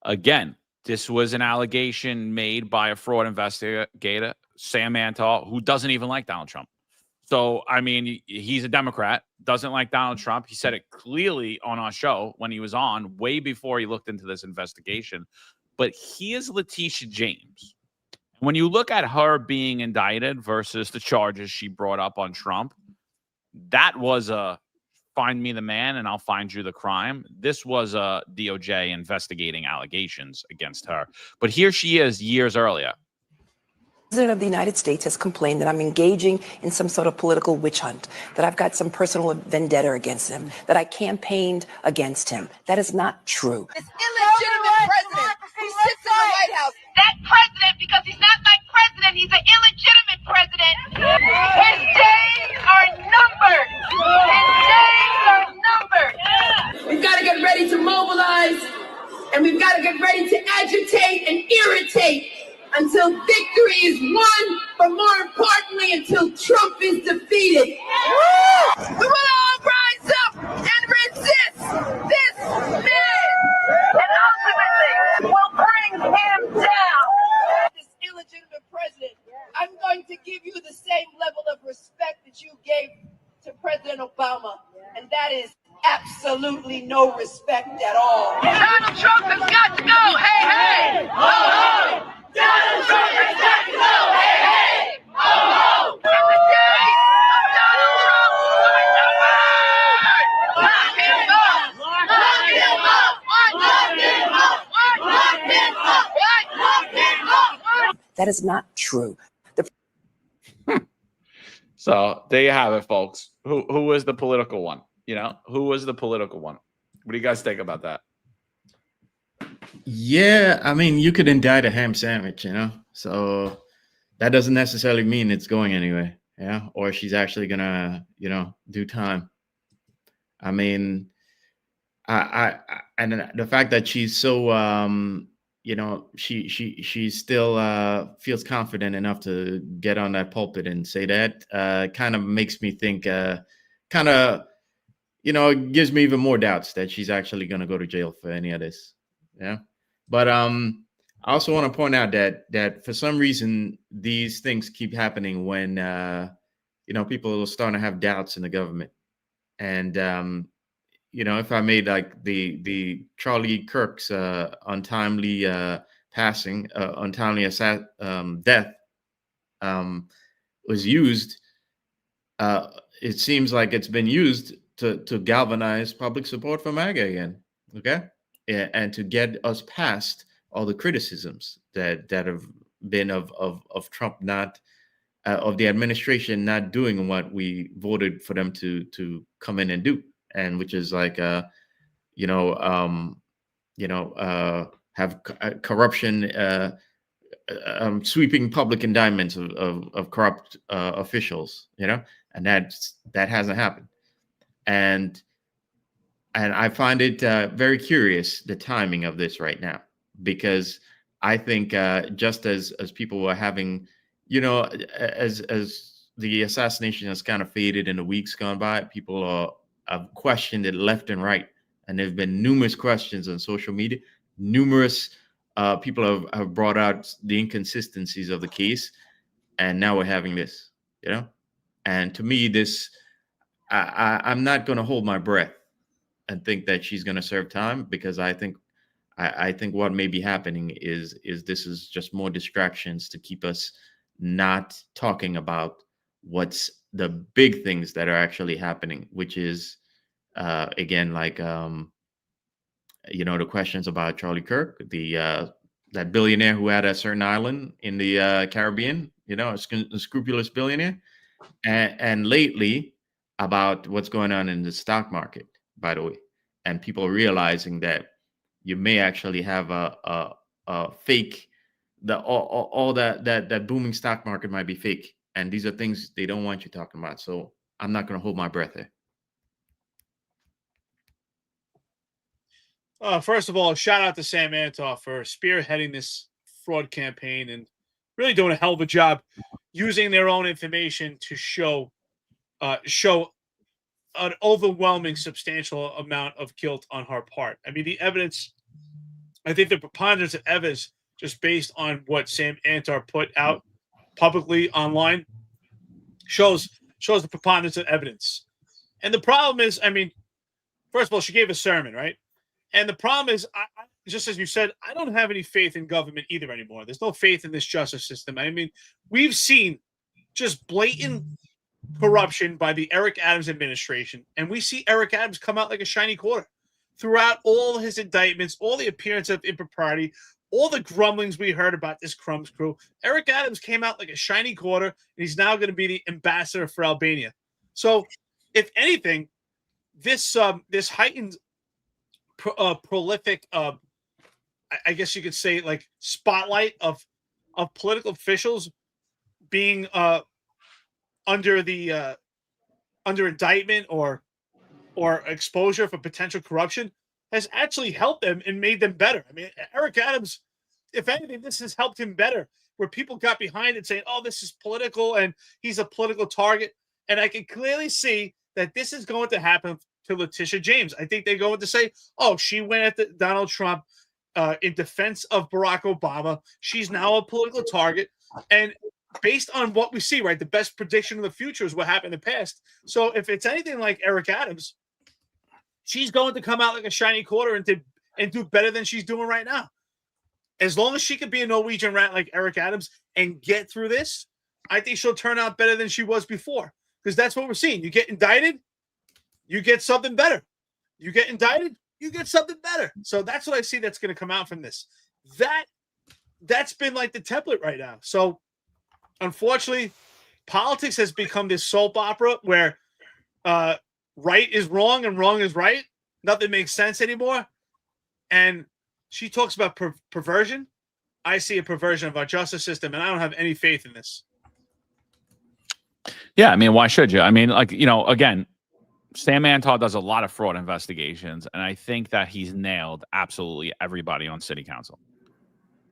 Again, this was an allegation made by a fraud investigator, Sam Antal, who doesn't even like Donald Trump. So, I mean, he's a Democrat, doesn't like Donald Trump. He said it clearly on our show when he was on, way before he looked into this investigation. But here's Leticia James. When you look at her being indicted versus the charges she brought up on Trump, that was a find me the man and I'll find you the crime. This was a DOJ investigating allegations against her. But here she is years earlier. The President of the United States has complained that I'm engaging in some sort of political witch hunt, that I've got some personal vendetta against him, that I campaigned against him. That is not true. This illegitimate president who sits in the White House. That president, because he's not my president, he's an illegitimate president. His days are numbered. His days are numbered. We've got to get ready to mobilize, and we've got to get ready to agitate and irritate until victory is won, but more importantly, until Trump is defeated. We will all rise up and resist this man, and ultimately we'll bring him down. This illegitimate president, I'm going to give you the same level of respect that you gave to President Obama, and that is absolutely no respect at all. Donald Trump has got to go. Hey, hey! Ho, ho! Donald Trump has got to go. Hey, hey! Ho, ho! And the days of Donald Trump are numbered. Lock him up! Lock him up! Lock him up! Lock him up! Lock him up! That is not true. So there you have it, folks. Who was the political one? You know, who was the political one? What do you guys think about that? Yeah, I mean, you could indict a ham sandwich, you know, so that doesn't necessarily mean it's going anywhere, yeah, or she's actually gonna, you know, do time. I mean, I and the fact that she's so, you know, she still feels confident enough to get on that pulpit and say that kind of makes me think, kind of, you know, it gives me even more doubts that she's actually going to go to jail for any of this. Yeah. But I also want to point out that for some reason, these things keep happening when, you know, people are starting to have doubts in the government. And, you know, if I made like the Charlie Kirk's untimely passing, untimely death was used, it seems like it's been used to galvanize public support for MAGA again. Okay. And to get us past all the criticisms that have been of Trump not of the administration not doing what we voted for them to come in and do, and which is like have corruption, sweeping public indictments of corrupt officials, you know, and that hasn't happened, and I find it very curious, the timing of this right now, because I think just as people were having, you know, as the assassination has kind of faded in the weeks gone by. People have questioned it left and right, and there have been numerous questions on social media. Numerous people have brought out the inconsistencies of the case, and now we're having this, you know. And to me, this I'm not going to hold my breath and think that she's going to serve time, because I think what may be happening is this is just more distractions to keep us not talking about what's the big things that are actually happening, which is again, like the questions about Charlie Kirk, that billionaire who had a certain island in the Caribbean, a scrupulous billionaire, and lately about what's going on in the stock market, by the way, and people realizing that you may actually have a fake, all that booming stock market might be fake, and these are things they don't want you talking about. So I'm not going to hold my breath here. First of all, shout out to Sam Antoff for spearheading this fraud campaign and really doing a hell of a job using their own information to show an overwhelming, substantial amount of guilt on her part. I mean, the evidence, I think the preponderance of evidence, just based on what Sam Antoff put out publicly online, shows the preponderance of evidence. And the problem is, I mean, first of all, she gave a sermon, right? And the problem is, just as you said, I don't have any faith in government either anymore. There's no faith in this justice system. I mean, we've seen just blatant corruption by the Eric Adams administration, and we see Eric Adams come out like a shiny quarter throughout all his indictments, all the appearance of impropriety, all the grumblings we heard about this Crumbs crew. Eric Adams came out like a shiny quarter, and he's now going to be the ambassador for Albania. So, if anything, this heightened prolific, I guess you could say, like, spotlight of political officials being under indictment or exposure for potential corruption has actually helped them and made them better. I mean, Eric Adams, if anything, this has helped him better, where people got behind it saying, oh, this is political and he's a political target. And I can clearly see that this is going to happen to Leticia James. I think they're going to say, oh, she went at Donald Trump in defense of Barack Obama. She's now a political target. And based on what we see, right, the best prediction of the future is what happened in the past. So if it's anything like Eric Adams, she's going to come out like a shiny quarter and do better than she's doing right now. As long as she can be a Norwegian rat like Eric Adams and get through this, I think she'll turn out better than she was before. Because that's what we're seeing. You get indicted, you get something better. You get indicted, you get something better. So that's what I see that's going to come out from this. That's been like the template right now. So unfortunately, politics has become this soap opera where right is wrong and wrong is right. Nothing makes sense anymore. And she talks about perversion. I see a perversion of our justice system, and I don't have any faith in this. Yeah, I mean, why should you? I mean, like, again, Sam Antoff does a lot of fraud investigations, and I think that he's nailed absolutely everybody on city council,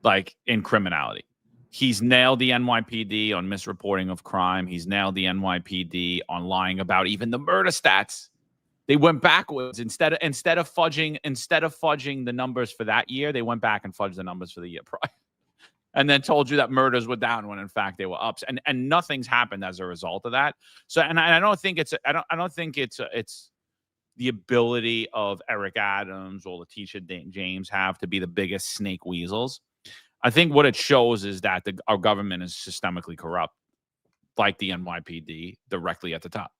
like in criminality. He's nailed the NYPD on misreporting of crime. He's nailed the NYPD on lying about even the murder stats. They went backwards instead of fudging the numbers for that year. They went back and fudged the numbers for the year prior, and then told you that murders were down when in fact they were up. And nothing's happened as a result of that. So, and I don't think it's the ability of Eric Adams or Leticia James have to be the biggest snake weasels. I think what it shows is that our government is systemically corrupt, like the NYPD, directly at the top.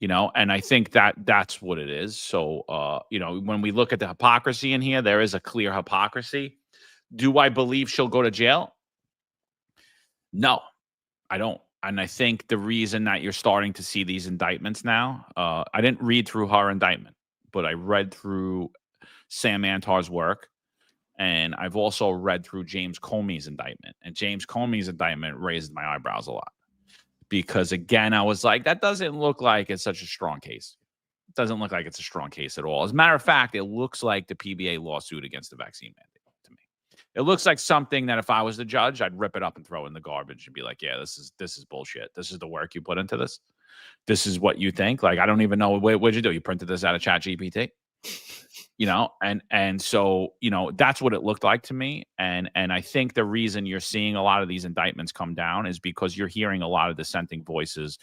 And I think that's what it is. So, when we look at the hypocrisy in here, there is a clear hypocrisy. Do I believe she'll go to jail? No, I don't. And I think the reason that you're starting to see these indictments now, I didn't read through her indictment, but I read through Sam Antoff's work. And I've also read through James Comey's indictment. And James Comey's indictment raised my eyebrows a lot. Because, again, I was like, that doesn't look like it's such a strong case. It doesn't look like it's a strong case at all. As a matter of fact, it looks like the PBA lawsuit against the vaccine mandate to me. It looks like something that if I was the judge, I'd rip it up and throw it in the garbage and be like, yeah, this is bullshit. This is the work you put into this. This is what you think. Like, I don't even know. What'd you do? You printed this out of ChatGPT? And so, that's what it looked like to me. And I think the reason you're seeing a lot of these indictments come down is because you're hearing a lot of dissenting voices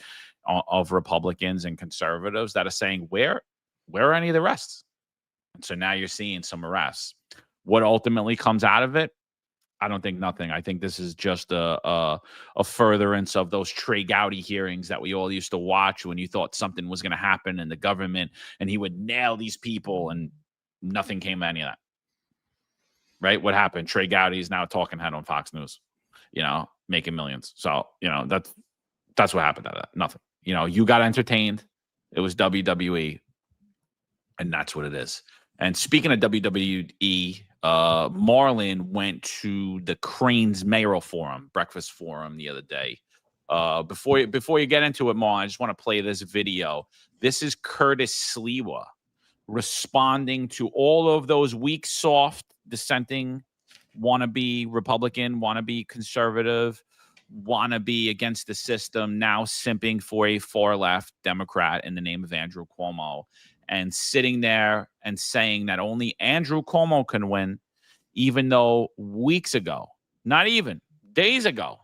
of Republicans and conservatives that are saying, where are any of the arrests? And so now you're seeing some arrests. What ultimately comes out of it, I don't think nothing. I think this is just a furtherance of those Trey Gowdy hearings that we all used to watch when you thought something was going to happen in the government and he would nail these people, and nothing came of any of that. Right? What happened? Trey Gowdy is now a talking head on Fox News, making millions. So, that's what happened out of that. Nothing. You got entertained. It was WWE, and that's what it is. And speaking of WWE, Marlon went to the Crain's Mayoral Forum, breakfast forum the other day. Before you get into it, Marlon, I just want to play this video. This is Curtis Sliwa responding to all of those weak, soft, dissenting, wannabe Republican, wannabe conservative, wannabe against the system, now simping for a far-left Democrat in the name of Andrew Cuomo, and sitting there and saying that only Andrew Cuomo can win, even though weeks ago, not even days ago,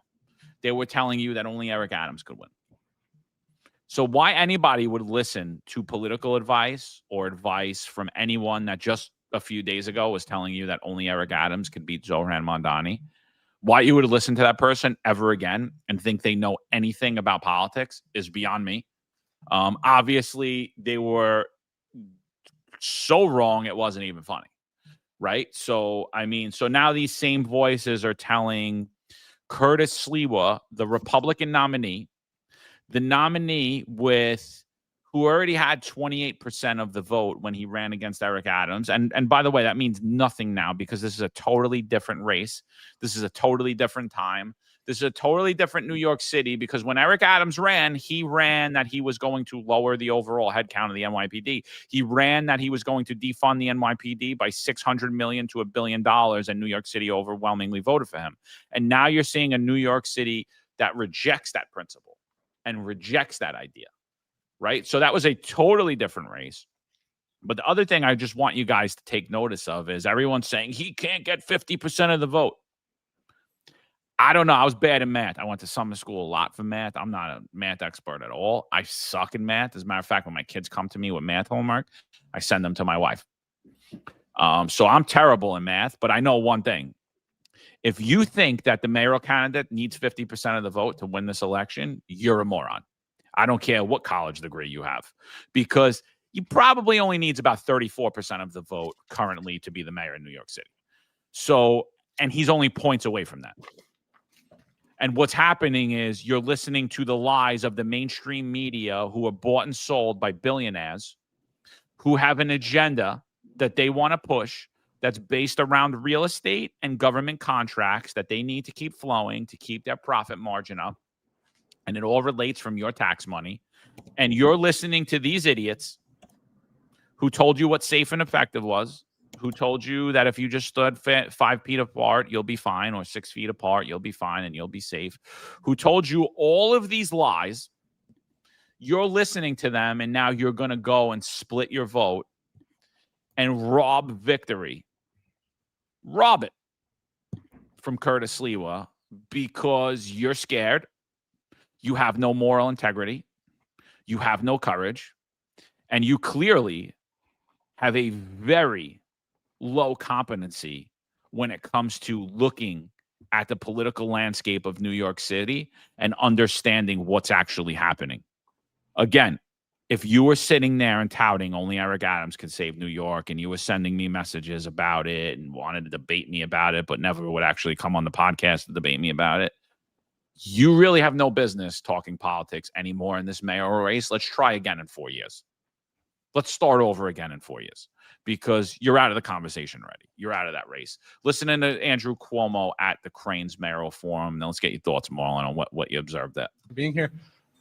they were telling you that only Eric Adams could win. So why anybody would listen to political advice or advice from anyone that just a few days ago was telling you that only Eric Adams could beat Zohran Mamdani, why you would listen to that person ever again and think they know anything about politics is beyond me. Obviously, they were so wrong it wasn't even funny, right? So now these same voices are telling Curtis Sliwa, the Republican nominee, the nominee who already had 28% of the vote when he ran against Eric Adams. And by the way, that means nothing now because this is a totally different race. This is a totally different time. This is a totally different New York City, because when Eric Adams ran, he ran that he was going to lower the overall headcount of the NYPD. He ran that he was going to defund the NYPD by $600 million to $1 billion, and New York City overwhelmingly voted for him. And now you're seeing a New York City that rejects that principle and rejects that idea, right? So that was a totally different race. But the other thing I just want you guys to take notice of is everyone's saying he can't get 50% of the vote. I don't know. I was bad in math. I went to summer school a lot for math. I'm not a math expert at all. I suck in math. As a matter of fact, when my kids come to me with math homework, I send them to my wife. So I'm terrible in math, but I know one thing. If you think that the mayoral candidate needs 50% of the vote to win this election, you're a moron. I don't care what college degree you have, because he probably only needs about 34% of the vote currently to be the mayor in New York City. So, and he's only points away from that. And what's happening is you're listening to the lies of the mainstream media who are bought and sold by billionaires who have an agenda that they want to push that's based around real estate and government contracts that they need to keep flowing to keep their profit margin up. And it all relates from your tax money. And you're listening to these idiots who told you what safe and effective was, who told you that if you just stood 5 feet apart, you'll be fine, or 6 feet apart, you'll be fine and you'll be safe, who told you all of these lies. You're listening to them, and now you're going to go and split your vote and rob victory. Rob it from Curtis Sliwa because you're scared. You have no moral integrity. You have no courage. And you clearly have a very low competency when it comes to looking at the political landscape of New York City and understanding what's actually happening. Again, if you were sitting there and touting only Eric Adams could save New York, and you were sending me messages about it and wanted to debate me about it, but never would actually come on the podcast to debate me about it, you really have no business talking politics anymore in this mayoral race. Let's try again in 4 years. Let's start over again in 4 years, because you're out of the conversation already. You're out of that race. Listening to Andrew Cuomo at the Crain's Mayoral Forum. Now let's get your thoughts, Marlon, on what you observed there. Being here.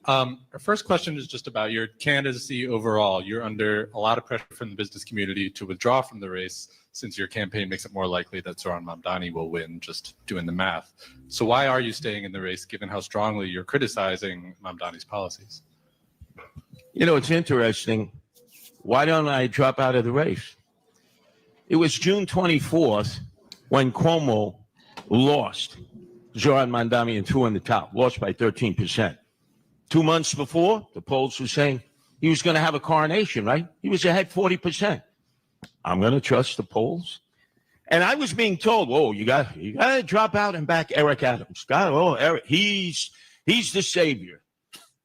Our first question is just about your candidacy overall. You're under a lot of pressure from the business community to withdraw from the race since your campaign makes it more likely that Zohran Mamdani will win, just doing the math. So why are you staying in the race given how strongly you're criticizing Mamdani's policies? You know, it's interesting. Why don't I drop out of the race? It was June 24th when Cuomo lost Zohran Mamdani and two on the top, lost by 13%. 2 months before, the polls were saying he was going to have a coronation, right? He was ahead 40%. I'm going to trust the polls. And I was being told, "Oh, you got to drop out and back Eric Adams. Eric, he's the savior."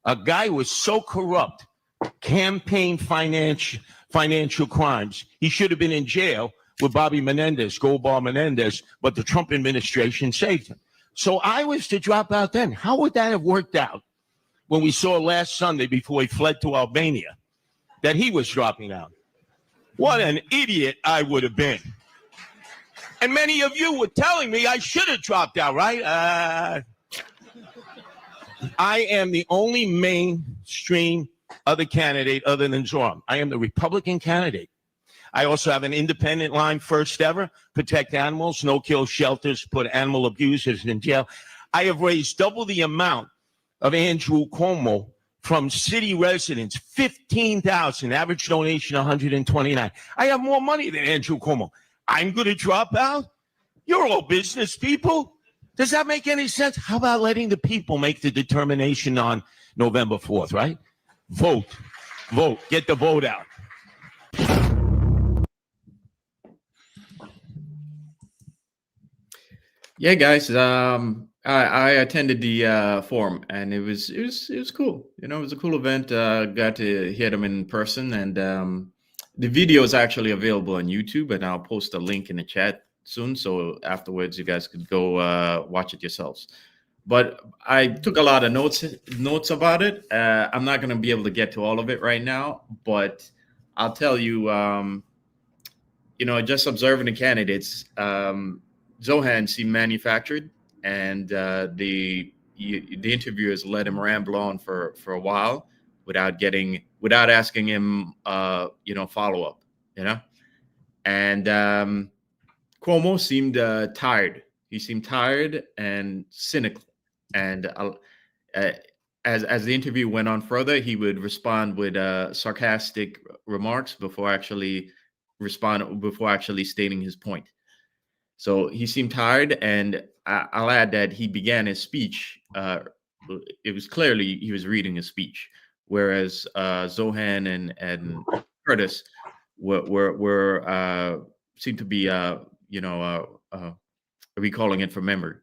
A guy who was so corrupt, campaign financial crimes. He should have been in jail with Bobby Menendez, Goldbar Menendez, but the Trump administration saved him. So I was to drop out then. How would that have worked out when we saw last Sunday before he fled to Albania that he was dropping out? What an idiot I would have been. And many of you were telling me I should have dropped out, right? I am the only mainstream other candidate other than Zohran. I am the Republican candidate. I also have an independent line, first ever, protect animals, no-kill shelters, put animal abusers in jail. I have raised double the amount of Andrew Cuomo from city residents, 15,000, average donation 129. I have more money than Andrew Cuomo. I'm going to drop out? You're all business people. Does that make any sense? How about letting the people make the determination on November 4th, right? Vote. Get the vote out. Yeah, guys. I attended the forum, and it was cool. You know, it was a cool event. Got to hear them in person, and the video is actually available on YouTube, and I'll post a link in the chat soon. So afterwards, you guys could go watch it yourselves. But I took a lot of notes about it. I'm not going to be able to get to all of it right now, but I'll tell you, you know, just observing the candidates, Zohan seemed manufactured, and the interviewers let him ramble on for a while without asking him, follow up, and Cuomo seemed tired. He seemed tired and cynical. And as the interview went on further, he would respond with sarcastic remarks before actually stating his point. So he seemed tired, and I'll add that he began his speech. It was clearly he was reading a speech, whereas Zohan and Curtis were seemed to be recalling it from memory.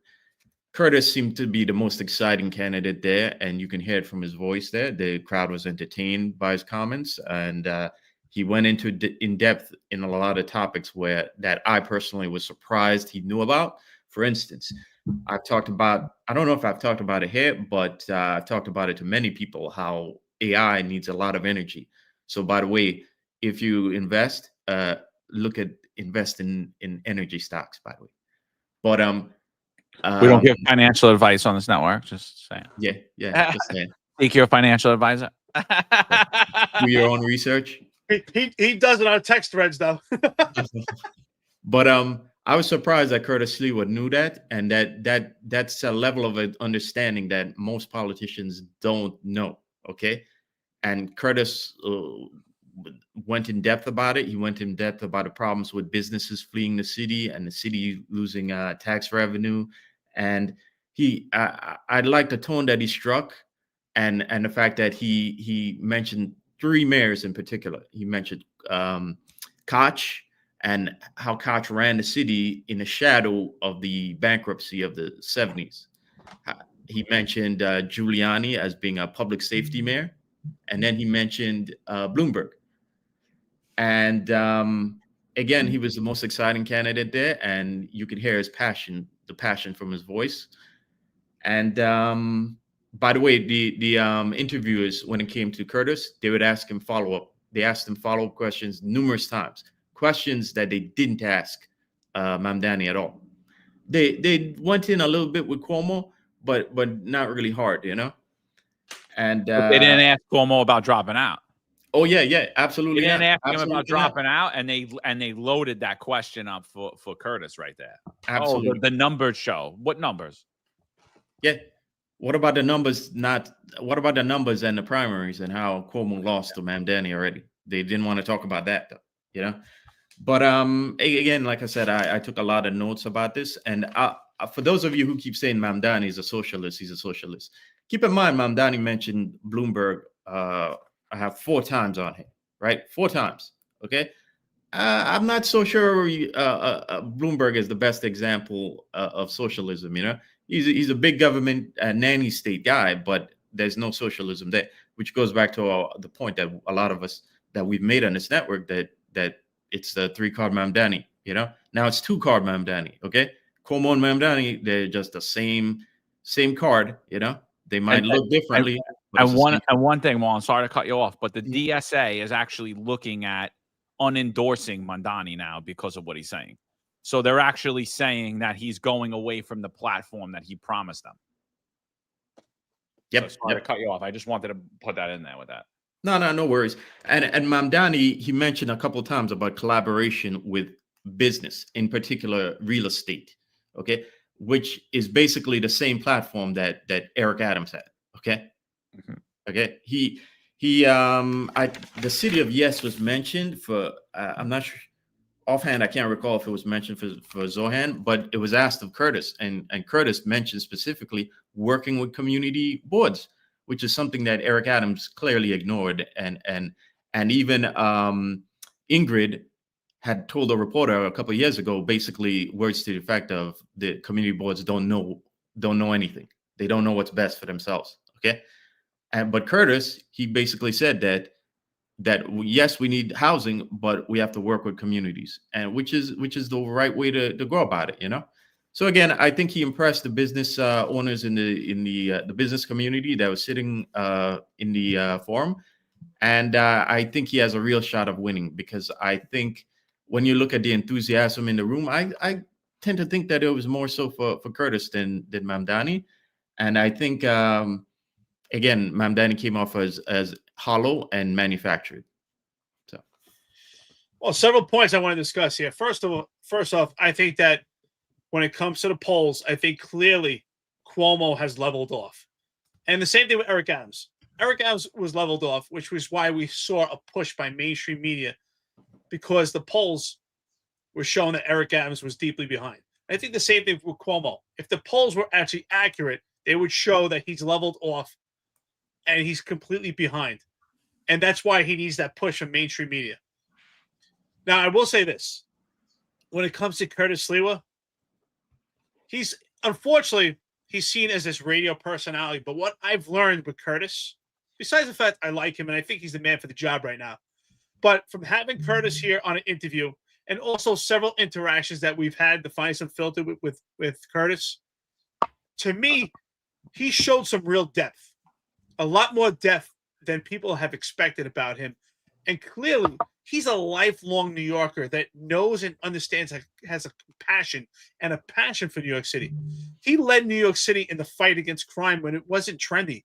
Curtis seemed to be the most exciting candidate there, and you can hear it from his voice there. The crowd was entertained by his comments, and he went into in depth in a lot of topics that I personally was surprised he knew about. For instance, I don't know if I've talked about it here, but I've talked about it to many people, how AI needs a lot of energy. So by the way, if you invest, invest in energy stocks, by the way. But we don't give financial advice on this network. Just saying. Yeah. Just saying. Seek your financial advisor. Do your own research. He does it on text threads though. But I was surprised that Curtis Lee knew that, and that's a level of understanding that most politicians don't know. Okay, and Curtis went in depth about it. He went in depth about the problems with businesses fleeing the city and the city losing tax revenue. And I like the tone that he struck, and the fact that he mentioned three mayors in particular. He mentioned Koch, and how Koch ran the city in the shadow of the bankruptcy of the 70s. He mentioned Giuliani as being a public safety mayor, and then he mentioned Bloomberg. And again, he was the most exciting candidate there, and you could hear his passion, the passion from his voice. And by the way, the interviewers, when it came to Curtis, they would ask him follow-up. They asked him follow-up questions numerous times, questions that they didn't ask Mamdani at all. They went in a little bit with Cuomo, but not really hard, And But they didn't ask Cuomo about dropping out. oh yeah, absolutely. They didn't not. ask him Absolutely about not. dropping out, and they loaded that question up for Curtis right there. Absolutely. Oh, the numbers show. What numbers? Yeah. What about the numbers? What about the numbers and the primaries and how Cuomo lost to Mamdani already? They didn't want to talk about that, though, you know. But again, like I said, I took a lot of notes about this, and for those of you who keep saying Mamdani is a socialist, he's a socialist. Keep in mind, Mamdani mentioned Bloomberg. I have 4 times on him, right? 4 times. Okay. I'm not so sure Bloomberg is the best example of socialism. You know, he's a big government nanny state guy, but there's no socialism there, which goes back to the point that a lot of us that we've made on this network that it's the 3-card Mamdani. You know, now it's 2-card Mamdani. Okay, Cuomo and Mamdani, they're just the same card. You know, they might look differently. And one thing, Marlon, sorry to cut you off, but the DSA is actually looking at unendorsing Mamdani now because of what he's saying. So they're actually saying that he's going away from the platform that he promised them. Yep. So sorry to cut you off. I just wanted to put that in there with that. No worries. And Mamdani, he mentioned a couple of times about collaboration with business, in particular real estate. Okay, which is basically the same platform that Eric Adams had. Okay. Mm-hmm. Okay. The city of Yes was mentioned for, I'm not sure offhand. I can't recall if it was mentioned for Zohan, but it was asked of Curtis, and Curtis mentioned specifically working with community boards, which is something that Eric Adams clearly ignored. And even Ingrid had told a reporter a couple of years ago, basically words to the effect of the community boards don't know anything. They don't know what's best for themselves. Okay. But Curtis, he basically said that yes, we need housing, but we have to work with communities, and which is the right way to go about it, you know. So again, I think he impressed the business owners in the business community that was sitting in the forum, and I think he has a real shot of winning, because I think when you look at the enthusiasm in the room, I tend to think that it was more so for Curtis than Mamdani, and I think. Again, Mamdani came off as hollow and manufactured. So, well, several points I want to discuss here. First off, I think that when it comes to the polls, I think clearly Cuomo has leveled off, and the same thing with Eric Adams. Eric Adams was leveled off, which was why we saw a push by mainstream media, because the polls were showing that Eric Adams was deeply behind. I think the same thing with Cuomo. If the polls were actually accurate, they would show that he's leveled off and he's completely behind. And that's why he needs that push from mainstream media. Now, I will say this. When it comes to Curtis Sliwa, unfortunately, he's seen as this radio personality. But what I've learned with Curtis, besides the fact I like him and I think he's the man for the job right now, but from having Curtis here on an interview and also several interactions that we've had to find some filter with Curtis, to me, he showed some real depth. A lot more depth than people have expected about him. And clearly, he's a lifelong New Yorker that knows and understands, has a passion for New York City. He led New York City in the fight against crime when it wasn't trendy,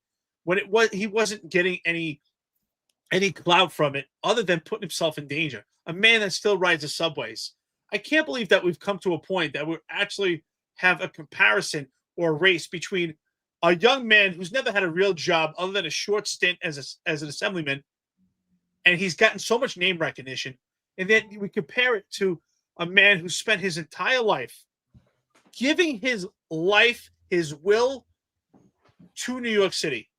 he wasn't getting any clout from it other than putting himself in danger. A man that still rides the subways. I can't believe that we've come to a point that we actually have a comparison or a race between a young man who's never had a real job other than a short stint as an assemblyman, and he's gotten so much name recognition, and then we compare it to a man who spent his entire life giving his life, his will to New York City.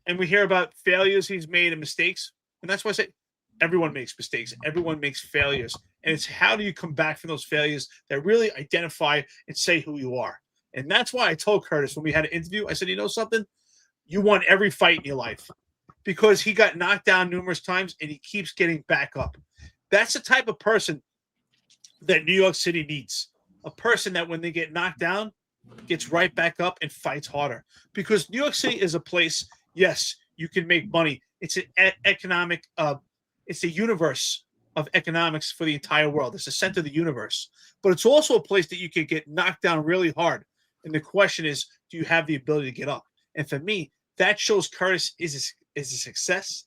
And we hear about failures he's made and mistakes, and that's why I say everyone makes mistakes, everyone makes failures, and it's how do you come back from those failures that really identify and say who you are. And that's why I told Curtis when we had an interview, I said, you know something? You won every fight in your life, because he got knocked down numerous times and he keeps getting back up. That's the type of person that New York City needs. A person that when they get knocked down, gets right back up and fights harder. Because New York City is a place, yes, you can make money. It's an economic, it's a universe of economics for the entire world. It's the center of the universe. But it's also a place that you can get knocked down really hard. And the question is, do you have the ability to get up? And for me, that shows Curtis is a success.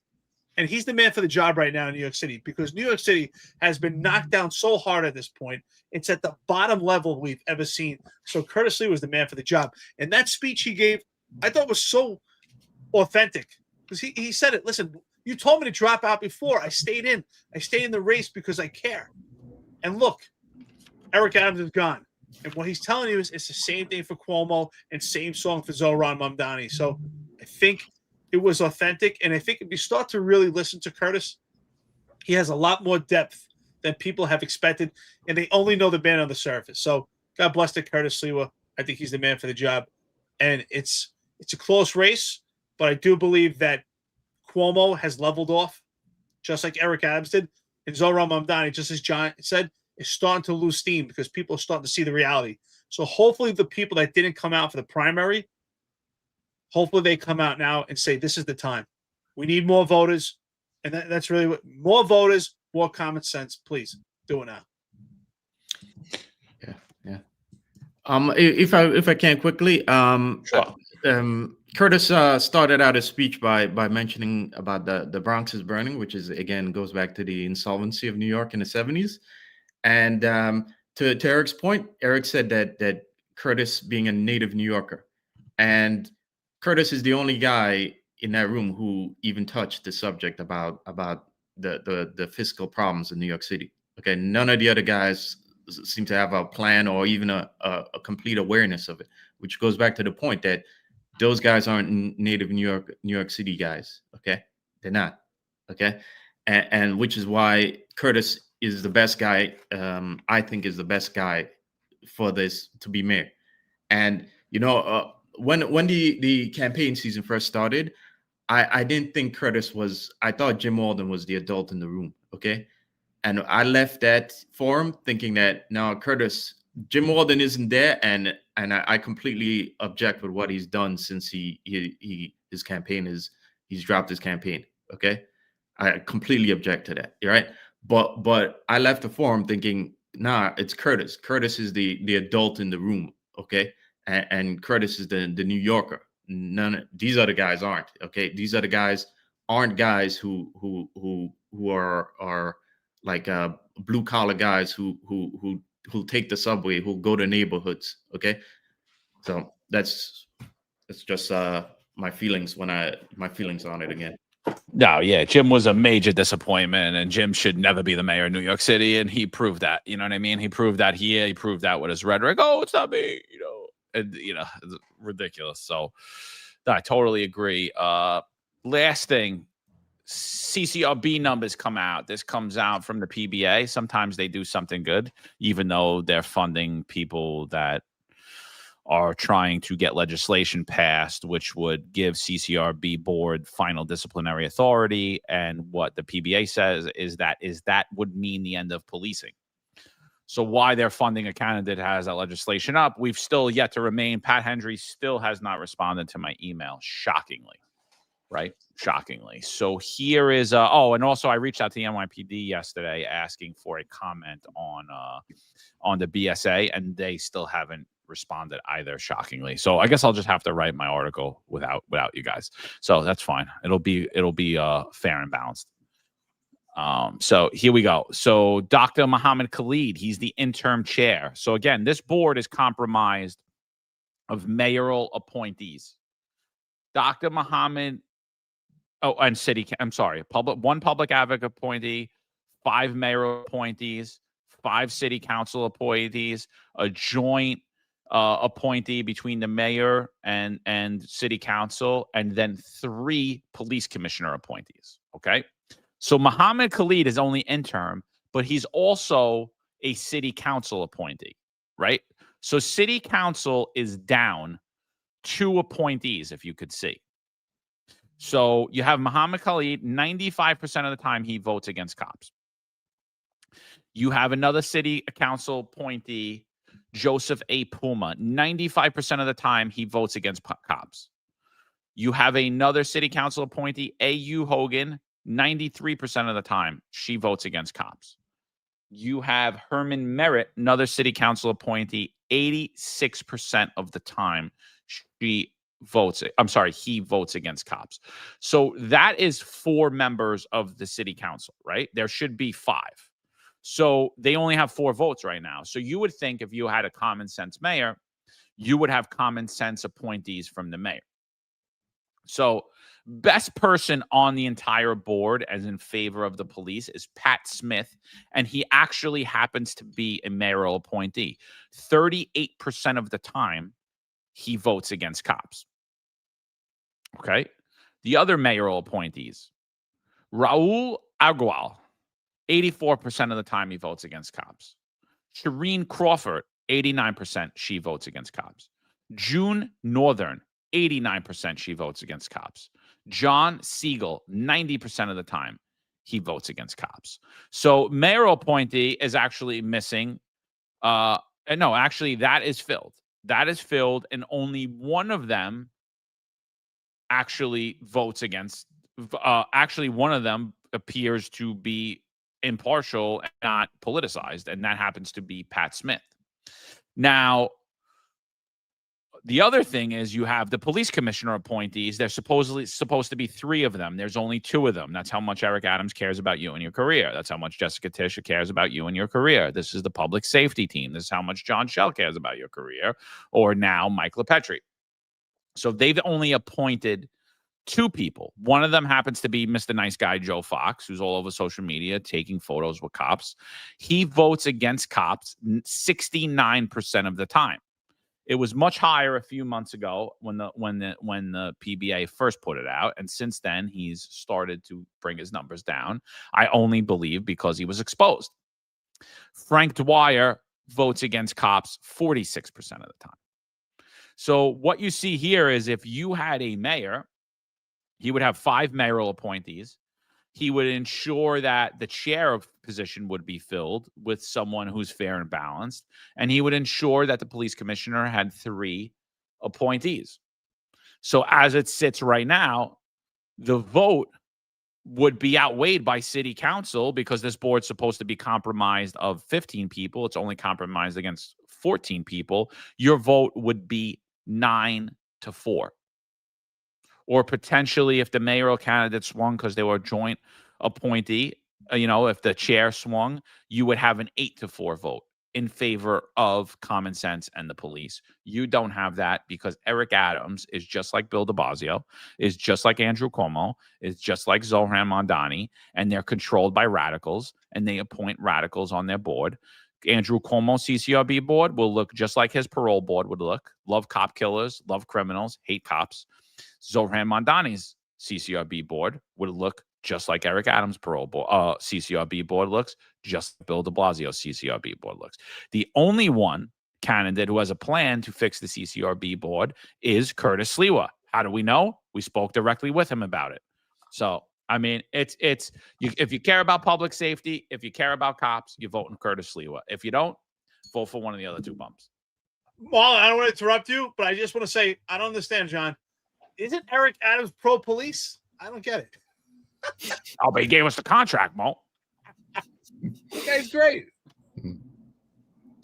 And he's the man for the job right now in New York City, because New York City has been knocked down so hard at this point. It's at the bottom level we've ever seen. So Curtis Lee was the man for the job. And that speech he gave, I thought was so authentic, because he said it. Listen, you told me to drop out before. I stayed in. I stayed in the race because I care. And look, Eric Adams is gone. And what he's telling you is it's the same thing for Cuomo and same song for Zohran Mamdani. So I think it was authentic. And I think if you start to really listen to Curtis, he has a lot more depth than people have expected. And they only know the man on the surface. So God bless to Curtis Lewa. I think he's the man for the job. And it's a close race, but I do believe that Cuomo has leveled off, just like Eric Adams did. And Zohran Mamdani, just as John said, is starting to lose steam because people are starting to see the reality. So hopefully the people that didn't come out for the primary, hopefully they come out now and say, this is the time. We need more voters. And that's really what, more voters, more common sense. Please do it now. Yeah. If I can quickly, Sure. Curtis started out his speech by mentioning about the Bronx is burning, which is, again, goes back to the insolvency of New York in the 70s. And to Eric's point, Eric said that Curtis being a native New Yorker, and Curtis is the only guy in that room who even touched the subject about the fiscal problems in New York City. Okay, none of the other guys seem to have a plan or even a complete awareness of it, which goes back to the point that those guys aren't native New York City guys. Okay, they're not. Okay, and which is why Curtis is the best guy. I think is the best guy for this to be mayor. And when the campaign season first started, I didn't think Curtis was. I thought Jim Walden was the adult in the room. Okay, and I left that forum thinking that now Jim Walden isn't there, and I completely object with what he's done since his campaign he's dropped his campaign. Okay, I completely object to that. Right. But I left the forum thinking, nah, it's Curtis. Curtis is the adult in the room, okay? And Curtis is the New Yorker. These other guys aren't, okay? These other guys aren't guys who are like blue collar guys who take the subway, who go to neighborhoods, okay? So that's just my feelings on it again. No, yeah, Jim was a major disappointment, and Jim should never be the mayor of New York City, and he proved that. You know what I mean? He proved that here. He proved that with his rhetoric. Oh, it's not me. It's ridiculous. So I totally agree. Last thing, CCRB numbers come out. This comes out from the PBA. Sometimes they do something good, even though they're funding people that are trying to get legislation passed, which would give CCRB board final disciplinary authority. And what the PBA says is that would mean the end of policing. So why they're funding a candidate has that legislation up, we've still yet to remain. Pat Hendry still has not responded to my email, shockingly, right? Shockingly. So here is, and also I reached out to the NYPD yesterday asking for a comment on the BSA, and they still haven't responded either, shockingly. So I guess I'll just have to write my article without you guys. So that's fine. It'll be fair and balanced. So here we go. So Dr. Muhammad Khalid, he's the interim chair. So again, this board is comprised of mayoral appointees. Dr. Muhammad, and one public advocate appointee, 5 mayoral appointees, 5 city council appointees, a joint appointee between the mayor and city council, and then 3 police commissioner appointees. Okay. So Muhammad Khalid is only interim, but he's also a city council appointee, right? So city council is down 2 appointees, if you could see. So you have Muhammad Khalid, 95% of the time he votes against cops. You have another city council appointee, Joseph A. Puma. 95% of the time he votes against cops. You have another city council appointee, A.U. Hogan. 93% of the time she votes against cops. You have Herman Merritt, another city council appointee. 86% of the time she he votes against cops. So that is 4 members of the city council, right? There should be 5. So they only have 4 votes right now. So you would think if you had a common sense mayor, you would have common sense appointees from the mayor. So best person on the entire board as in favor of the police is Pat Smith, and he actually happens to be a mayoral appointee. 38% of the time, he votes against cops. Okay? The other mayoral appointees, Raul Agual, 84% of the time he votes against cops. Shireen Crawford, 89% she votes against cops. June Northern, 89% she votes against cops. John Siegel, 90% of the time he votes against cops. So mayoral appointee is actually missing. No, actually that is filled. That is filled, and only one of them actually votes against. Actually, one of them appears to be impartial and not politicized, and that happens to be Pat Smith. Now, the other thing is you have the police commissioner appointees. There's supposed to be 3 of them. There's only 2 of them. That's how much Eric Adams cares about you and your career. That's how much Jessica Tisha cares about you and your career. This is the public safety team. This is how much John Shell cares about your career, or now Mike LaPetri. So they've only appointed 2 people. One of them happens to be Mr. Nice Guy Joe Fox, who's all over social media taking photos with cops. He votes against cops 69% of the time. It was much higher a few months ago when the PBA first put it out, and since then he's started to bring his numbers down. I only believe because he was exposed. Frank Dwyer votes against cops 46% of the time. So what you see here is if you had a mayor, he would have 5 mayoral appointees. He would ensure that the chair of position would be filled with someone who's fair and balanced. And he would ensure that the police commissioner had 3 appointees. So as it sits right now, the vote would be outweighed by city council because this board's supposed to be compromised of 15 people. It's only compromised against 14 people. Your vote would be 9-4. Or potentially if the mayoral candidate swung because they were a joint appointee, if the chair swung, you would have an 8-4 vote in favor of common sense and the police. You don't have that because Eric Adams is just like Bill de Blasio, is just like Andrew Cuomo, is just like Zohran Mamdani, and they're controlled by radicals, and they appoint radicals on their board. Andrew Cuomo's CCRB board will look just like his parole board would look. Love cop killers, love criminals, hate cops. Zohran Mamdani's CCRB board would look just like Eric Adams' parole board, CCRB board looks, just like Bill de Blasio's CCRB board looks. The only one candidate who has a plan to fix the CCRB board is Curtis Sliwa. How do we know? We spoke directly with him about it. So, I mean, if you care about public safety, if you care about cops, you vote in Curtis Sliwa. If you don't, vote for one of the other 2 bums. Marlon, I don't want to interrupt you, but I just want to say, I don't understand, John. Isn't Eric Adams pro-police? I don't get it. Oh, but he gave us the contract, Mo. That guy's great.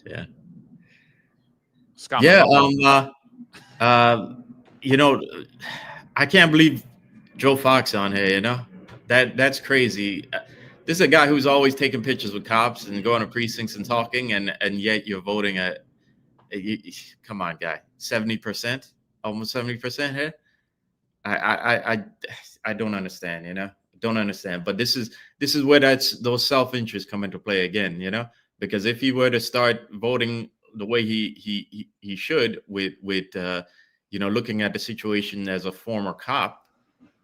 Yeah. Scott, Yeah. I can't believe Joe Fox on here. That's crazy. This is a guy who's always taking pictures with cops and going to precincts and talking, and yet you're voting at. Come on, guy. 70%, almost 70% here. I don't understand, don't understand. But this is where those self-interests come into play again, because if he were to start voting the way he should with looking at the situation as a former cop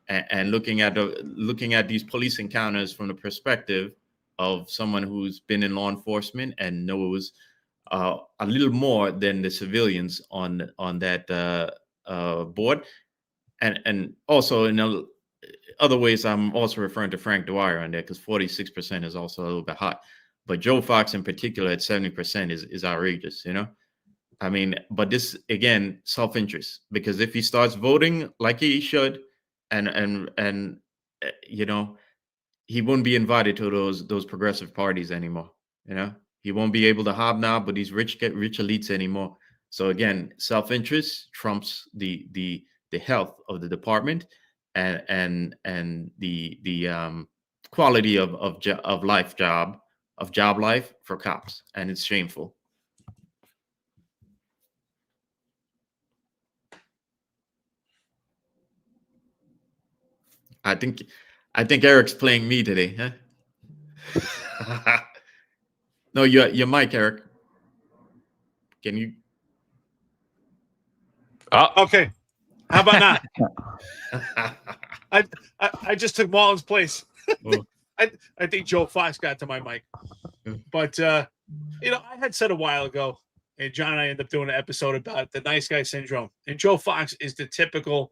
and looking at these police encounters from the perspective of someone who's been in law enforcement and knows a little more than the civilians on that board. And also in other ways, I'm also referring to Frank Dwyer on there because 46% is also a little bit hot. But Joe Fox in particular at 70% is outrageous, I mean, but this, again, self-interest, because if he starts voting like he should and he wouldn't be invited to those progressive parties anymore, He won't be able to hobnob with these rich elites anymore. So again, self-interest trumps the the health of the department and the quality of job life for cops, and it's shameful. I think Eric's playing me today, huh? No, your mic, Eric. Can you? Okay. How about not? I just took Marlon's place. I think Joe Fox got to my mic. But I had said a while ago, and John and I ended up doing an episode about the nice guy syndrome. And Joe Fox is the typical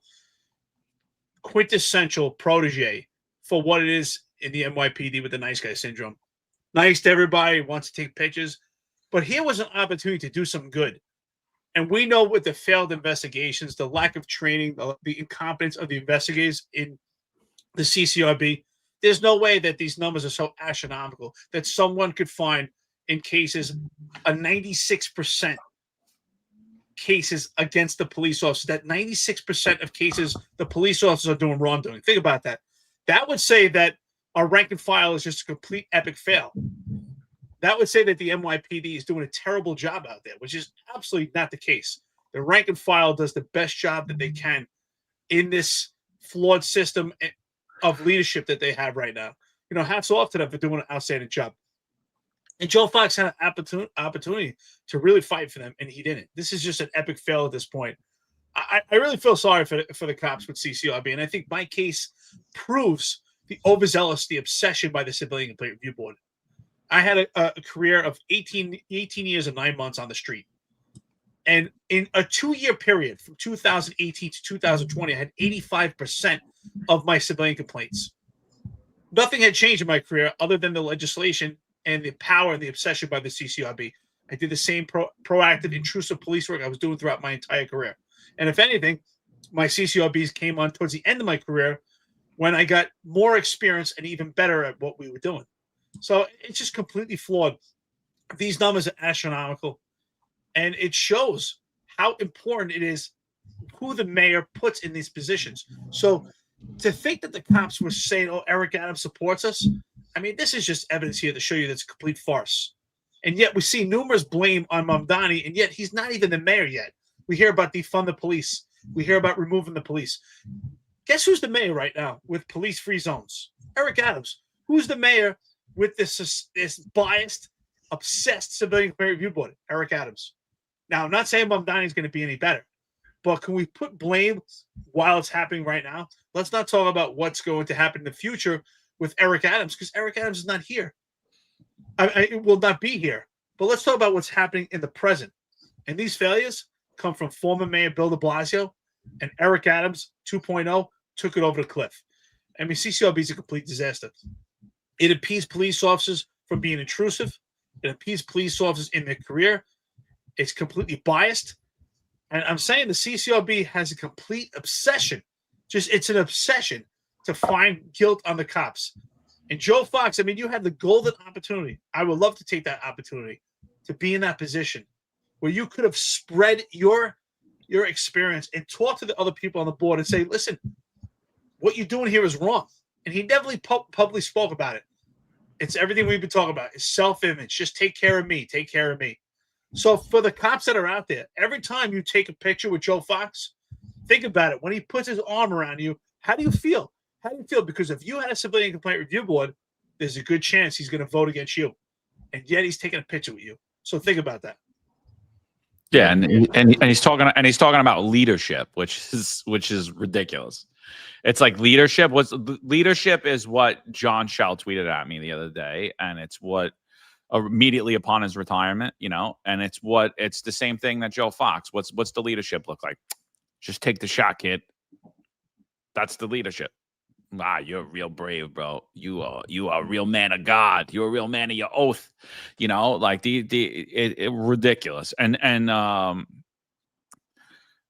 quintessential protege for what it is in the NYPD with the nice guy syndrome. Nice to everybody, wants to take pictures. But here was an opportunity to do some good. And we know with the failed investigations, the lack of training, the incompetence of the investigators in the CCRB, there's no way that these numbers are so astronomical that someone could find in cases a 96% cases against the police officers, that 96% of cases the police officers are doing wrongdoing. Think about that. That would say that our rank and file is just a complete epic fail. That would say that the NYPD is doing a terrible job out there, which is absolutely not the case. The rank and file does the best job that they can in this flawed system of leadership that they have right now. Hats off to them for doing an outstanding job. And Joe Fox had an opportunity to really fight for them, and he didn't. This is just an epic fail at this point. I really feel sorry for the cops with CCRB, and I think my case proves the overzealous, the obsession by the Civilian Complaint Review Board. I had a career of 18 years and 9 months on the street. And in a 2-year period from 2018 to 2020, I had 85% of my civilian complaints. Nothing had changed in my career other than the legislation and the power and the obsession by the CCRB. I did the same proactive, intrusive police work I was doing throughout my entire career. And if anything, my CCRBs came on towards the end of my career when I got more experience and even better at what we were doing. So it's just completely flawed. These numbers are astronomical, and it shows how important it is who the mayor puts in these positions. So to think that the cops were saying, oh, Eric Adams supports us, I mean, this is just evidence here to show you that's a complete farce. And yet we see numerous blame on Mamdani, and yet he's not even the mayor yet. We hear about defund the police. We hear about removing the police. Guess who's the mayor right now with police-free zones? Eric Adams. Who's the mayor with this biased, obsessed Civilian Complaint Review Board? Eric Adams. Now, I'm not saying Mamdani is going to be any better, but can we put blame while it's happening right now? Let's not talk about what's going to happen in the future with Eric Adams, because Eric Adams is not here. It will not be here. But let's talk about what's happening in the present. And these failures come from former Mayor Bill de Blasio, and Eric Adams 2.0 took it over the cliff. I mean, CCRB is a complete disaster. It impedes police officers from being intrusive. It impedes police officers in their career. It's completely biased. And I'm saying the CCRB has a complete obsession. It's an obsession to find guilt on the cops. And Joe Fox, I mean, you had the golden opportunity. I would love to take that opportunity to be in that position where you could have spread your experience and talk to the other people on the board and say, listen, what you're doing here is wrong. And he definitely publicly spoke about it. It's everything we've been talking about. It's self-image. Just take care of me. Take care of me. So for the cops that are out there, every time you take a picture with Joe Fox, think about it. When he puts his arm around you, how do you feel? How do you feel? Because if you had a Civilian Complaint Review Board, there's a good chance he's going to vote against you. And yet he's taking a picture with you. So think about that. Yeah, and he's talking about leadership, which is ridiculous. It's like leadership is what John Schell tweeted at me the other day, and it's what immediately upon his retirement, and it's the same thing that Joe Fox. What's the leadership look like? Just take the shot, kid. That's the leadership. You're real brave, bro. You are a real man of God. You're a real man of your oath. Like ridiculous. And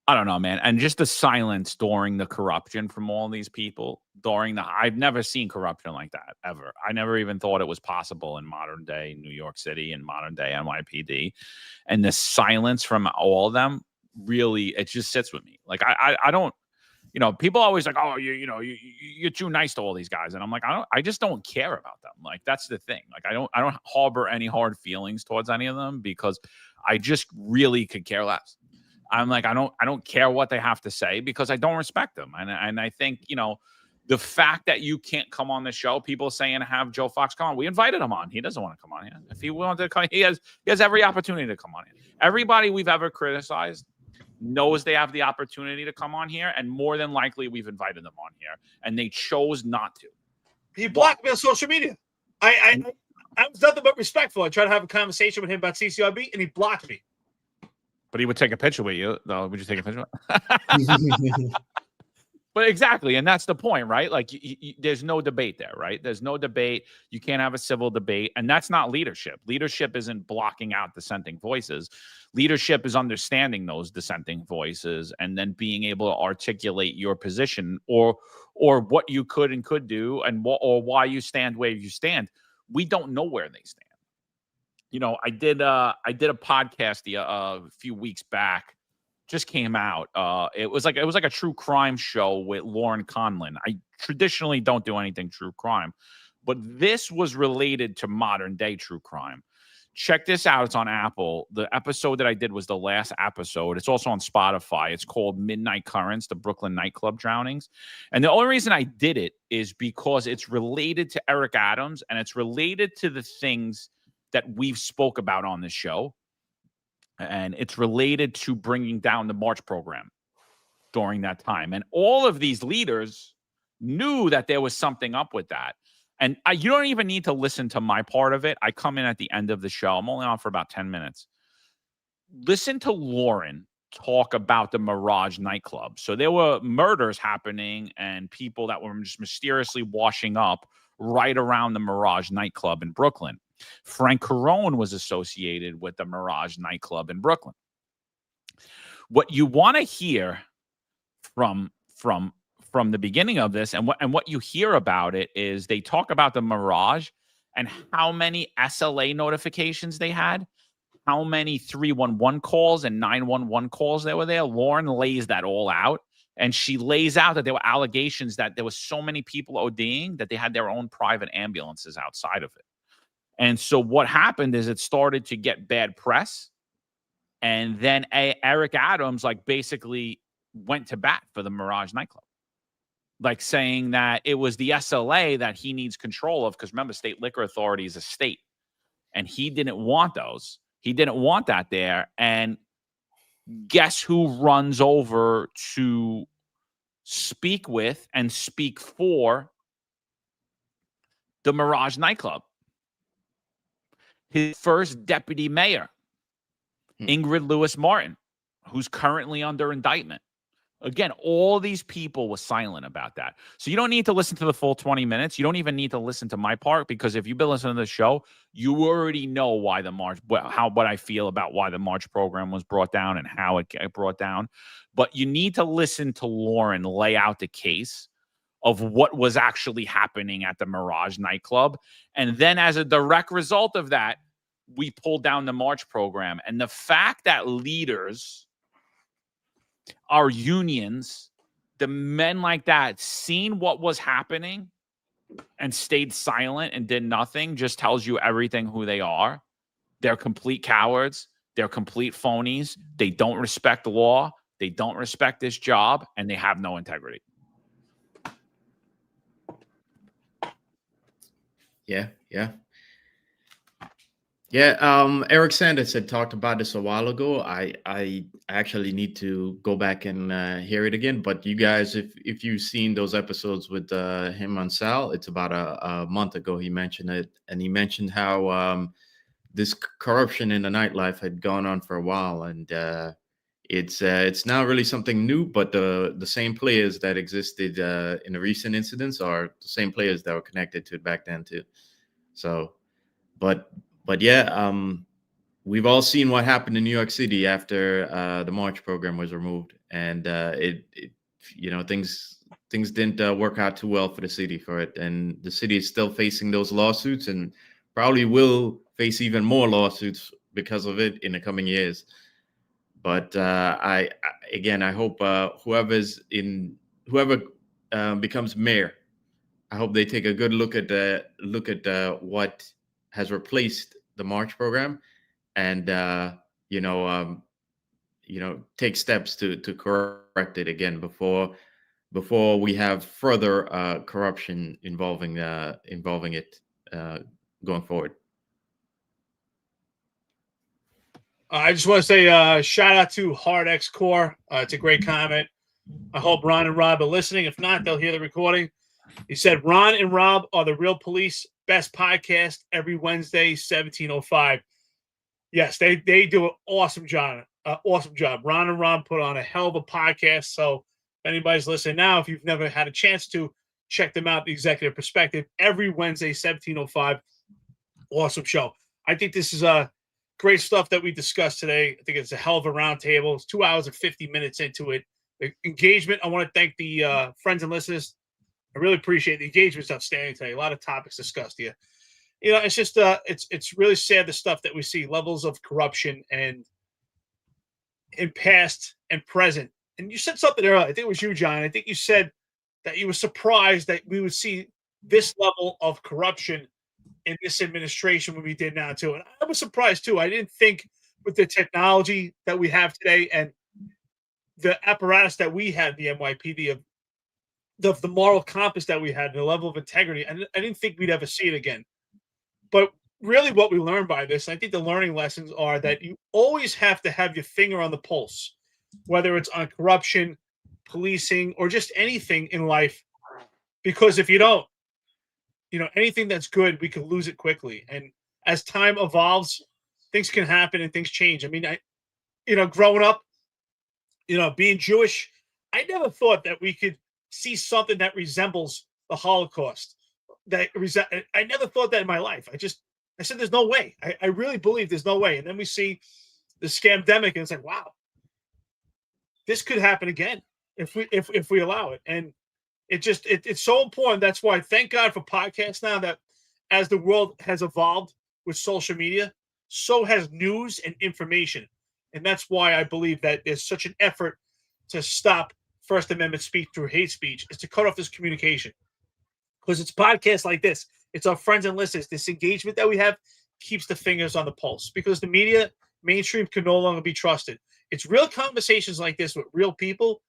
I don't know, man. And just the silence during the corruption from all these people I've never seen corruption like that ever. I never even thought it was possible in modern day New York City and modern day NYPD. And the silence from all of them really, it just sits with me. Like I don't people always like, oh, you're too nice to all these guys. And I'm like, I just don't care about them. Like, that's the thing. Like, I don't harbor any hard feelings towards any of them because I just really could care less. I'm like, I don't care what they have to say because I don't respect them. And I think, the fact that you can't come on the show, people saying have Joe Fox come on. We invited him on. He doesn't want to come on here. If he wanted to come, he has every opportunity to come on here. Everybody we've ever criticized knows they have the opportunity to come on here, and more than likely we've invited them on here, and they chose not to. He blocked me on social media. I was nothing but respectful. I tried to have a conversation with him about CCRB, and he blocked me. But he would take a picture with you, though. Would you take a picture? But exactly, and that's the point, right? Like, there's no debate there, right? There's no debate. You can't have a civil debate, and that's not leadership. Leadership isn't blocking out dissenting voices. Leadership is understanding those dissenting voices and then being able to articulate your position or what you could and could do or why you stand where you stand. We don't know where they stand. I did a podcast a few weeks back. Just came out. It was like a true crime show with Lauren Conlon. I traditionally don't do anything true crime, but this was related to modern day true crime. Check this out. It's on Apple. The episode that I did was the last episode. It's also on Spotify. It's called Midnight Currents, the Brooklyn nightclub drownings. And the only reason I did it is because it's related to Eric Adams and it's related to the things that we've spoke about on this show. And it's related to bringing down the March program during that time. And all of these leaders knew that there was something up with that. And you don't even need to listen to my part of it. I come in at the end of the show. I'm only on for about 10 minutes. Listen to Lauren talk about the Mirage nightclub. So there were murders happening and people that were just mysteriously washing up right around the Mirage nightclub in Brooklyn. Frank Carone was associated with the Mirage nightclub in Brooklyn. What you want to hear from the beginning of this and what you hear about it is they talk about the Mirage and how many SLA notifications they had, how many 311 calls and 911 calls that were there. Lauren lays that all out. And she lays out that there were allegations that there was so many people ODing that they had their own private ambulances outside of it. And so what happened is it started to get bad press. And then Eric Adams, basically went to bat for the Mirage nightclub. Saying that it was the SLA that he needs control of. Because remember, State Liquor Authority is a state. And he didn't want those. He didn't want that there. And guess who runs over to speak with and speak for the Mirage nightclub? His first deputy mayor, Ingrid Lewis Martin, who's currently under indictment. Again, all these people were silent about that. So you don't need to listen to the full 20 minutes. You don't even need to listen to my part because if you've been listening to the show, you already know why the March, what I feel about why the March program was brought down and how it got brought down. But you need to listen to Lauren lay out the case of what was actually happening at the Mirage nightclub. And then as a direct result of that, we pulled down the March program. And the fact that leaders, our unions, the men like that, seen what was happening and stayed silent and did nothing just tells you everything who they are. They're complete cowards. They're complete phonies. They don't respect the law. They don't respect this job, and they have no integrity. Yeah. Eric Sanders had talked about this a while ago. I actually need to go back and hear it again. But you guys, if you've seen those episodes with him on Sal, it's about a month ago he mentioned it, and he mentioned how this corruption in the nightlife had gone on for a while, and it's not really something new. But the same players that existed in the recent incidents are the same players that were connected to it back then too. So, but yeah, we've all seen what happened in New York City after the March program was removed, and things didn't work out too well for the city for it, and the city is still facing those lawsuits, and probably will face even more lawsuits because of it in the coming years. But I hope whoever's in whoever becomes mayor, I hope they take a good look at what has replaced the March program, and take steps to correct it again before we have further corruption involving it going forward. I just want to say shout out to Hard X Core. It's a great comment. I hope Ron and Rob are listening. If not, they'll hear the recording. He said, Ron and Rob are the real police. Best podcast every Wednesday, 17:05. Yes, they do an awesome job. Awesome job. Ron and Rob put on a hell of a podcast. So if anybody's listening now, if you've never had a chance to, check them out, The Executive Perspective, every Wednesday, 17:05. Awesome show. I think this is great stuff that we discussed today. I think it's a hell of a roundtable. It's 2 hours and 50 minutes into it. The engagement, I want to thank the friends and listeners. I really appreciate the engagement's outstanding today. A lot of topics discussed here. It's just it's really sad, the stuff that we see, levels of corruption and in past and present. And you said something earlier. I think it was you, John. I think you said that you were surprised that we would see this level of corruption in this administration when we did now too. And I was surprised too. I didn't think with the technology that we have today and the apparatus that we had, the NYPD, of the moral compass that we had, and the level of integrity, and I didn't think we'd ever see it again. But really what we learned by this, I think the learning lessons are that you always have to have your finger on the pulse, whether it's on corruption, policing, or just anything in life. Because if you don't, anything that's good, we could lose it quickly. And as time evolves, things can happen and things change. I mean, growing up, being Jewish, I never thought that we could see something that resembles the Holocaust. I never thought that in my life. I said, there's no way. I really believe there's no way. And then we see the scamdemic, and it's like, wow, this could happen again if we allow it. And it's so important. That's why, thank God for podcasts now, that as the world has evolved with social media, so has news and information. And that's why I believe that there's such an effort to stop First Amendment speech through hate speech, is to cut off this communication. Because it's podcasts like this, it's our friends and listeners, this engagement that we have keeps the fingers on the pulse, because the media mainstream can no longer be trusted. It's real conversations like this with real people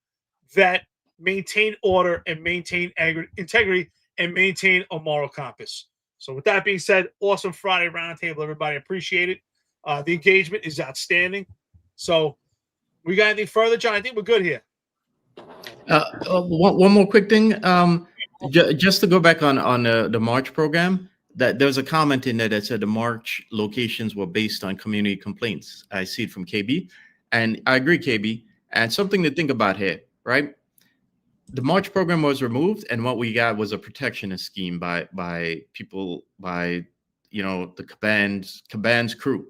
that maintain order and maintain integrity and maintain a moral compass. So with that being said, awesome Friday roundtable, everybody. Appreciate it. The engagement is outstanding. So we got anything further, John? I think we're good here. One more quick thing. Just to go back on the March program, that there was a comment in there that said the March locations were based on community complaints. I see it from KB, and I agree, KB. And something to think about here, right? The March program was removed, and what we got was a protectionist scheme by people, the Caban's crew,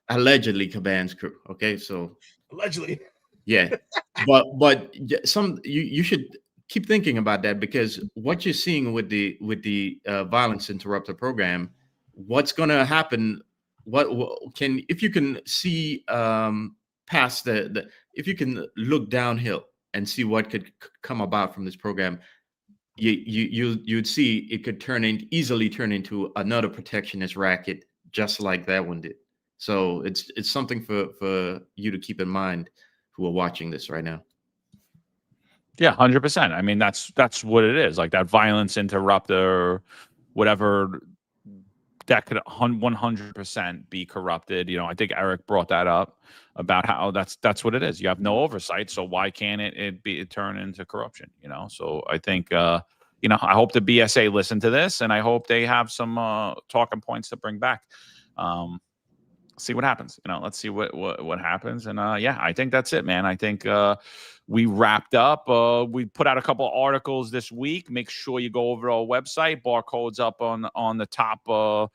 allegedly Caban's crew. Okay, so Allegedly. Yeah, but you should keep thinking about that, because what you're seeing with the violence interrupter program, what's going to happen? If you can see past if you can look downhill and see what could come about from this program, you'd see it could easily turn into another protectionist racket, just like that one did. So it's something for you to keep in mind who are watching this right now. Yeah, 100%. I mean, that's what it is. Like that violence interrupter, whatever, that could 100% be corrupted. I think Eric brought that up about how that's what it is. You have no oversight, so why can't it turn into corruption? So I think I hope the BSA listen to this, and I hope they have some talking points to bring back. See what happens. Let's see what happens. And I think that's it, man. I think we wrapped up. We put out a couple of articles this week. Make sure you go over to our website. Barcode's up on the top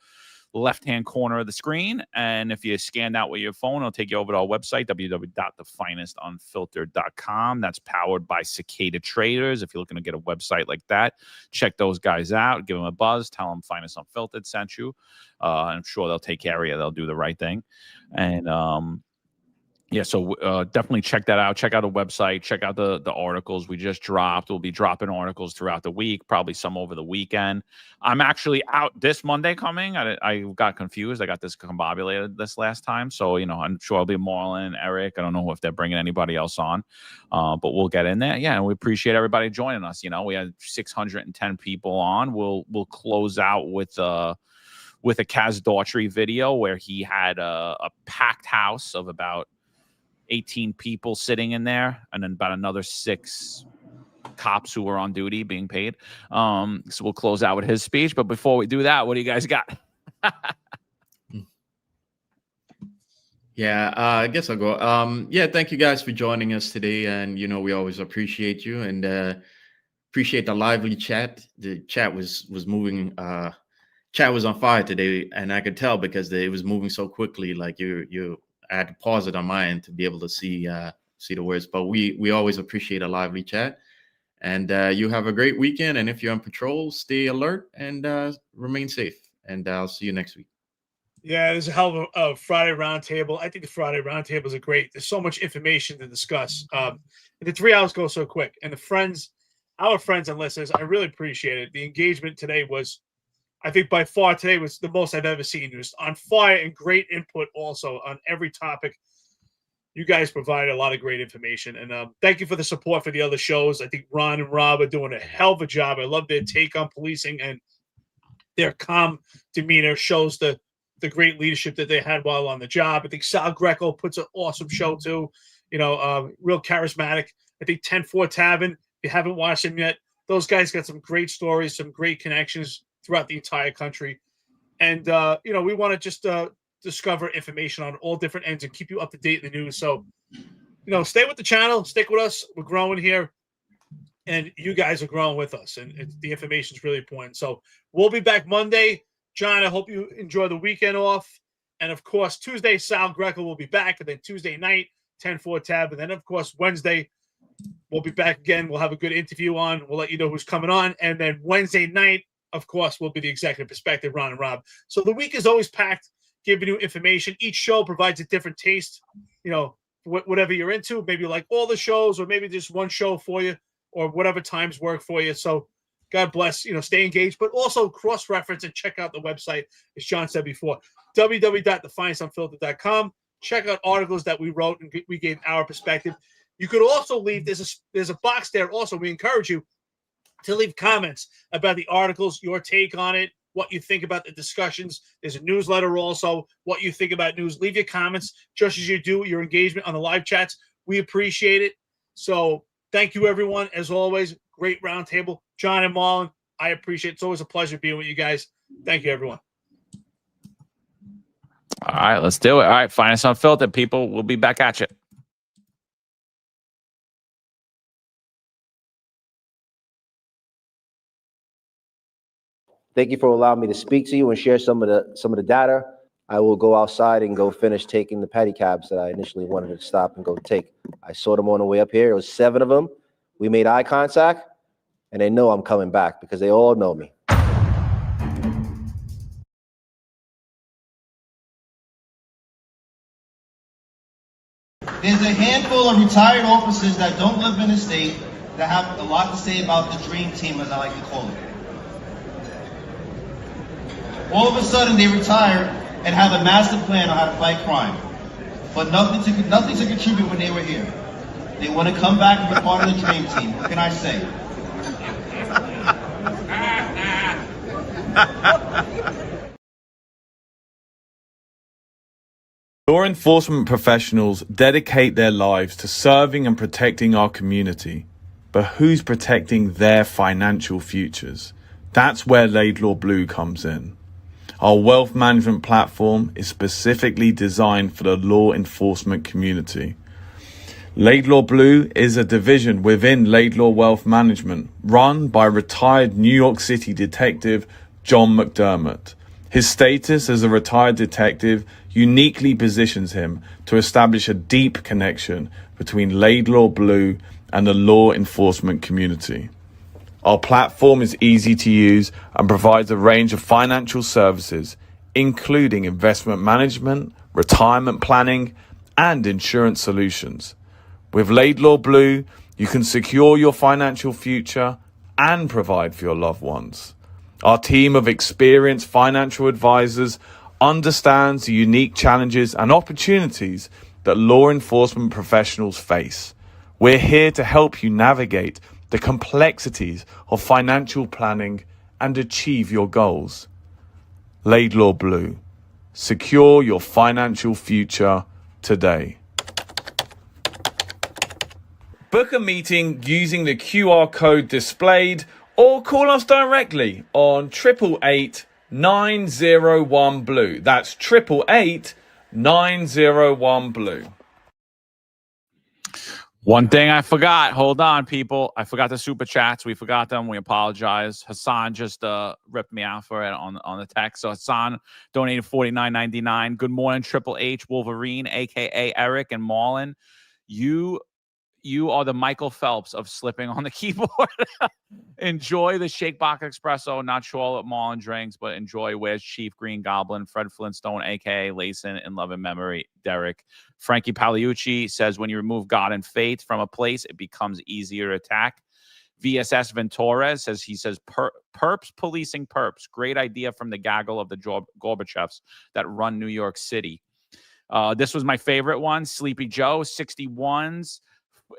left-hand corner of the screen. And if you scan that with your phone, it'll take you over to our website, www.thefinestunfiltered.com. That's powered by Cicada Traders. If you're looking to get a website like that, check those guys out. Give them a buzz. Tell them Finest Unfiltered sent you. I'm sure they'll take care of you. They'll do the right thing. And Yeah, so definitely check that out. Check out the website. Check out the articles we just dropped. We'll be dropping articles throughout the week, probably some over the weekend. I'm actually out this Monday coming. I got confused. I got discombobulated this last time. So, I'm sure I'll be Marlon, Eric. I don't know if they're bringing anybody else on, but we'll get in there. Yeah, and we appreciate everybody joining us. We had 610 people on. We'll close out with a Kaz Daughtry video where he had a packed house of about 18 people sitting in there, and then about another 6 cops who were on duty being paid. So we'll close out with his speech. But before we do that, what do you guys got? Yeah, I guess I'll go. Yeah, thank you guys for joining us today. And, we always appreciate you and appreciate the lively chat. The chat was moving. Chat was on fire today, and I could tell because it was moving so quickly. Like I had to pause it on my end to be able to see the words. But we always appreciate a lively chat. And you have a great weekend. And if you're on patrol, stay alert and remain safe. And I'll see you next week. Yeah, there's a hell of a Friday roundtable. I think the Friday roundtables are great. There's so much information to discuss. The 3 hours go so quick. And our friends and listeners, I really appreciate it. The engagement today was, I think by far today was the most I've ever seen. It was on fire and great input also on every topic. You guys provided a lot of great information. And thank you for the support for the other shows. I think Ron and Rob are doing a hell of a job. I love their take on policing, and their calm demeanor shows the great leadership that they had while on the job. I think Sal Greco puts an awesome show too. Real charismatic. I think 10-4 Tavern, if you haven't watched them yet, those guys got some great stories, some great connections throughout the entire country. And, we want to just discover information on all different ends and keep you up to date in the news. So, stay with the channel, stick with us. We're growing here, and you guys are growing with us. And the information is really important. So we'll be back Monday. John, I hope you enjoy the weekend off. And, of course, Tuesday, Sal Greco will be back. And then Tuesday night, 10-4 Tab. And then, of course, Wednesday, we'll be back again. We'll have a good interview on. We'll let you know who's coming on. And then Wednesday night, of course, will be the executive perspective, Ron and Rob. So the week is always packed, giving you information. Each show provides a different taste, whatever you're into. Maybe you like all the shows, or maybe just one show for you, or whatever times work for you. So God bless, stay engaged, but also cross-reference and check out the website, as John said before, www.defianceunfiltered.com. Check out articles that we wrote and we gave our perspective. You could also leave, there's a box there also. We encourage you to leave comments about the articles, your take on it, what you think about the discussions. There's a newsletter also, what you think about news. Leave your comments just as you do your engagement on the live chats. We appreciate it. So thank you, everyone. As always, great roundtable. John and Marlon, I appreciate it. It's always a pleasure being with you guys. Thank you, everyone. All right, let's do it. All right, find us Unfiltered, people. We'll be back at you. Thank you for allowing me to speak to you and share some of the data. I will go outside and go finish taking the pedicabs that I initially wanted to stop and go take. I saw them on the way up here. It was 7 of them. We made eye contact, and they know I'm coming back because they all know me. There's a handful of retired officers that don't live in the state that have a lot to say about the dream team, as I like to call it. All of a sudden, they retire and have a master plan on how to fight crime, but nothing to contribute when they were here. They want to come back and be part of the dream team. What can I say? Law enforcement professionals dedicate their lives to serving and protecting our community, but who's protecting their financial futures? That's where Laidlaw Blue comes in. Our wealth management platform is specifically designed for the law enforcement community. Laidlaw Blue is a division within Laidlaw Wealth Management, run by retired New York City detective John McDermott. His status as a retired detective uniquely positions him to establish a deep connection between Laidlaw Blue and the law enforcement community. Our platform is easy to use and provides a range of financial services, including investment management, retirement planning, and insurance solutions. With Laidlaw Blue, you can secure your financial future and provide for your loved ones. Our team of experienced financial advisors understands the unique challenges and opportunities that law enforcement professionals face. We're here to help you navigate the complexities of financial planning and achieve your goals. Laidlaw Blue. Secure your financial future today. Book a meeting using the QR code displayed or call us directly on 888-901-BLUE. That's 888-901-BLUE. One thing I forgot. Hold on, people. I forgot the super chats. We forgot them. We apologize. Hassan just ripped me out for it on the text. So Hassan donated $49.99. Good morning, Triple H Wolverine, aka Eric and Marlon. You are the Michael Phelps of slipping on the keyboard. Enjoy the Shake Box Espresso, not sure what Marlon drinks, but enjoy. Where's Chief Green Goblin? Fred Flintstone, a.k.a. Layson, in love and memory, Derek. Frankie Pagliucci says, when you remove God and faith from a place, it becomes easier to attack. VSS Ventura says, perps policing perps. Great idea from the gaggle of the Gorbachevs that run New York City. This was my favorite one. Sleepy Joe, 61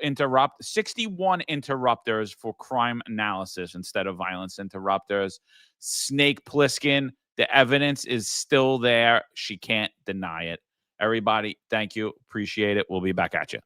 interrupters for crime analysis instead of violence interrupters. Snake Plissken, the evidence is still there. She can't deny it. Everybody, thank you. Appreciate it. We'll be back at you.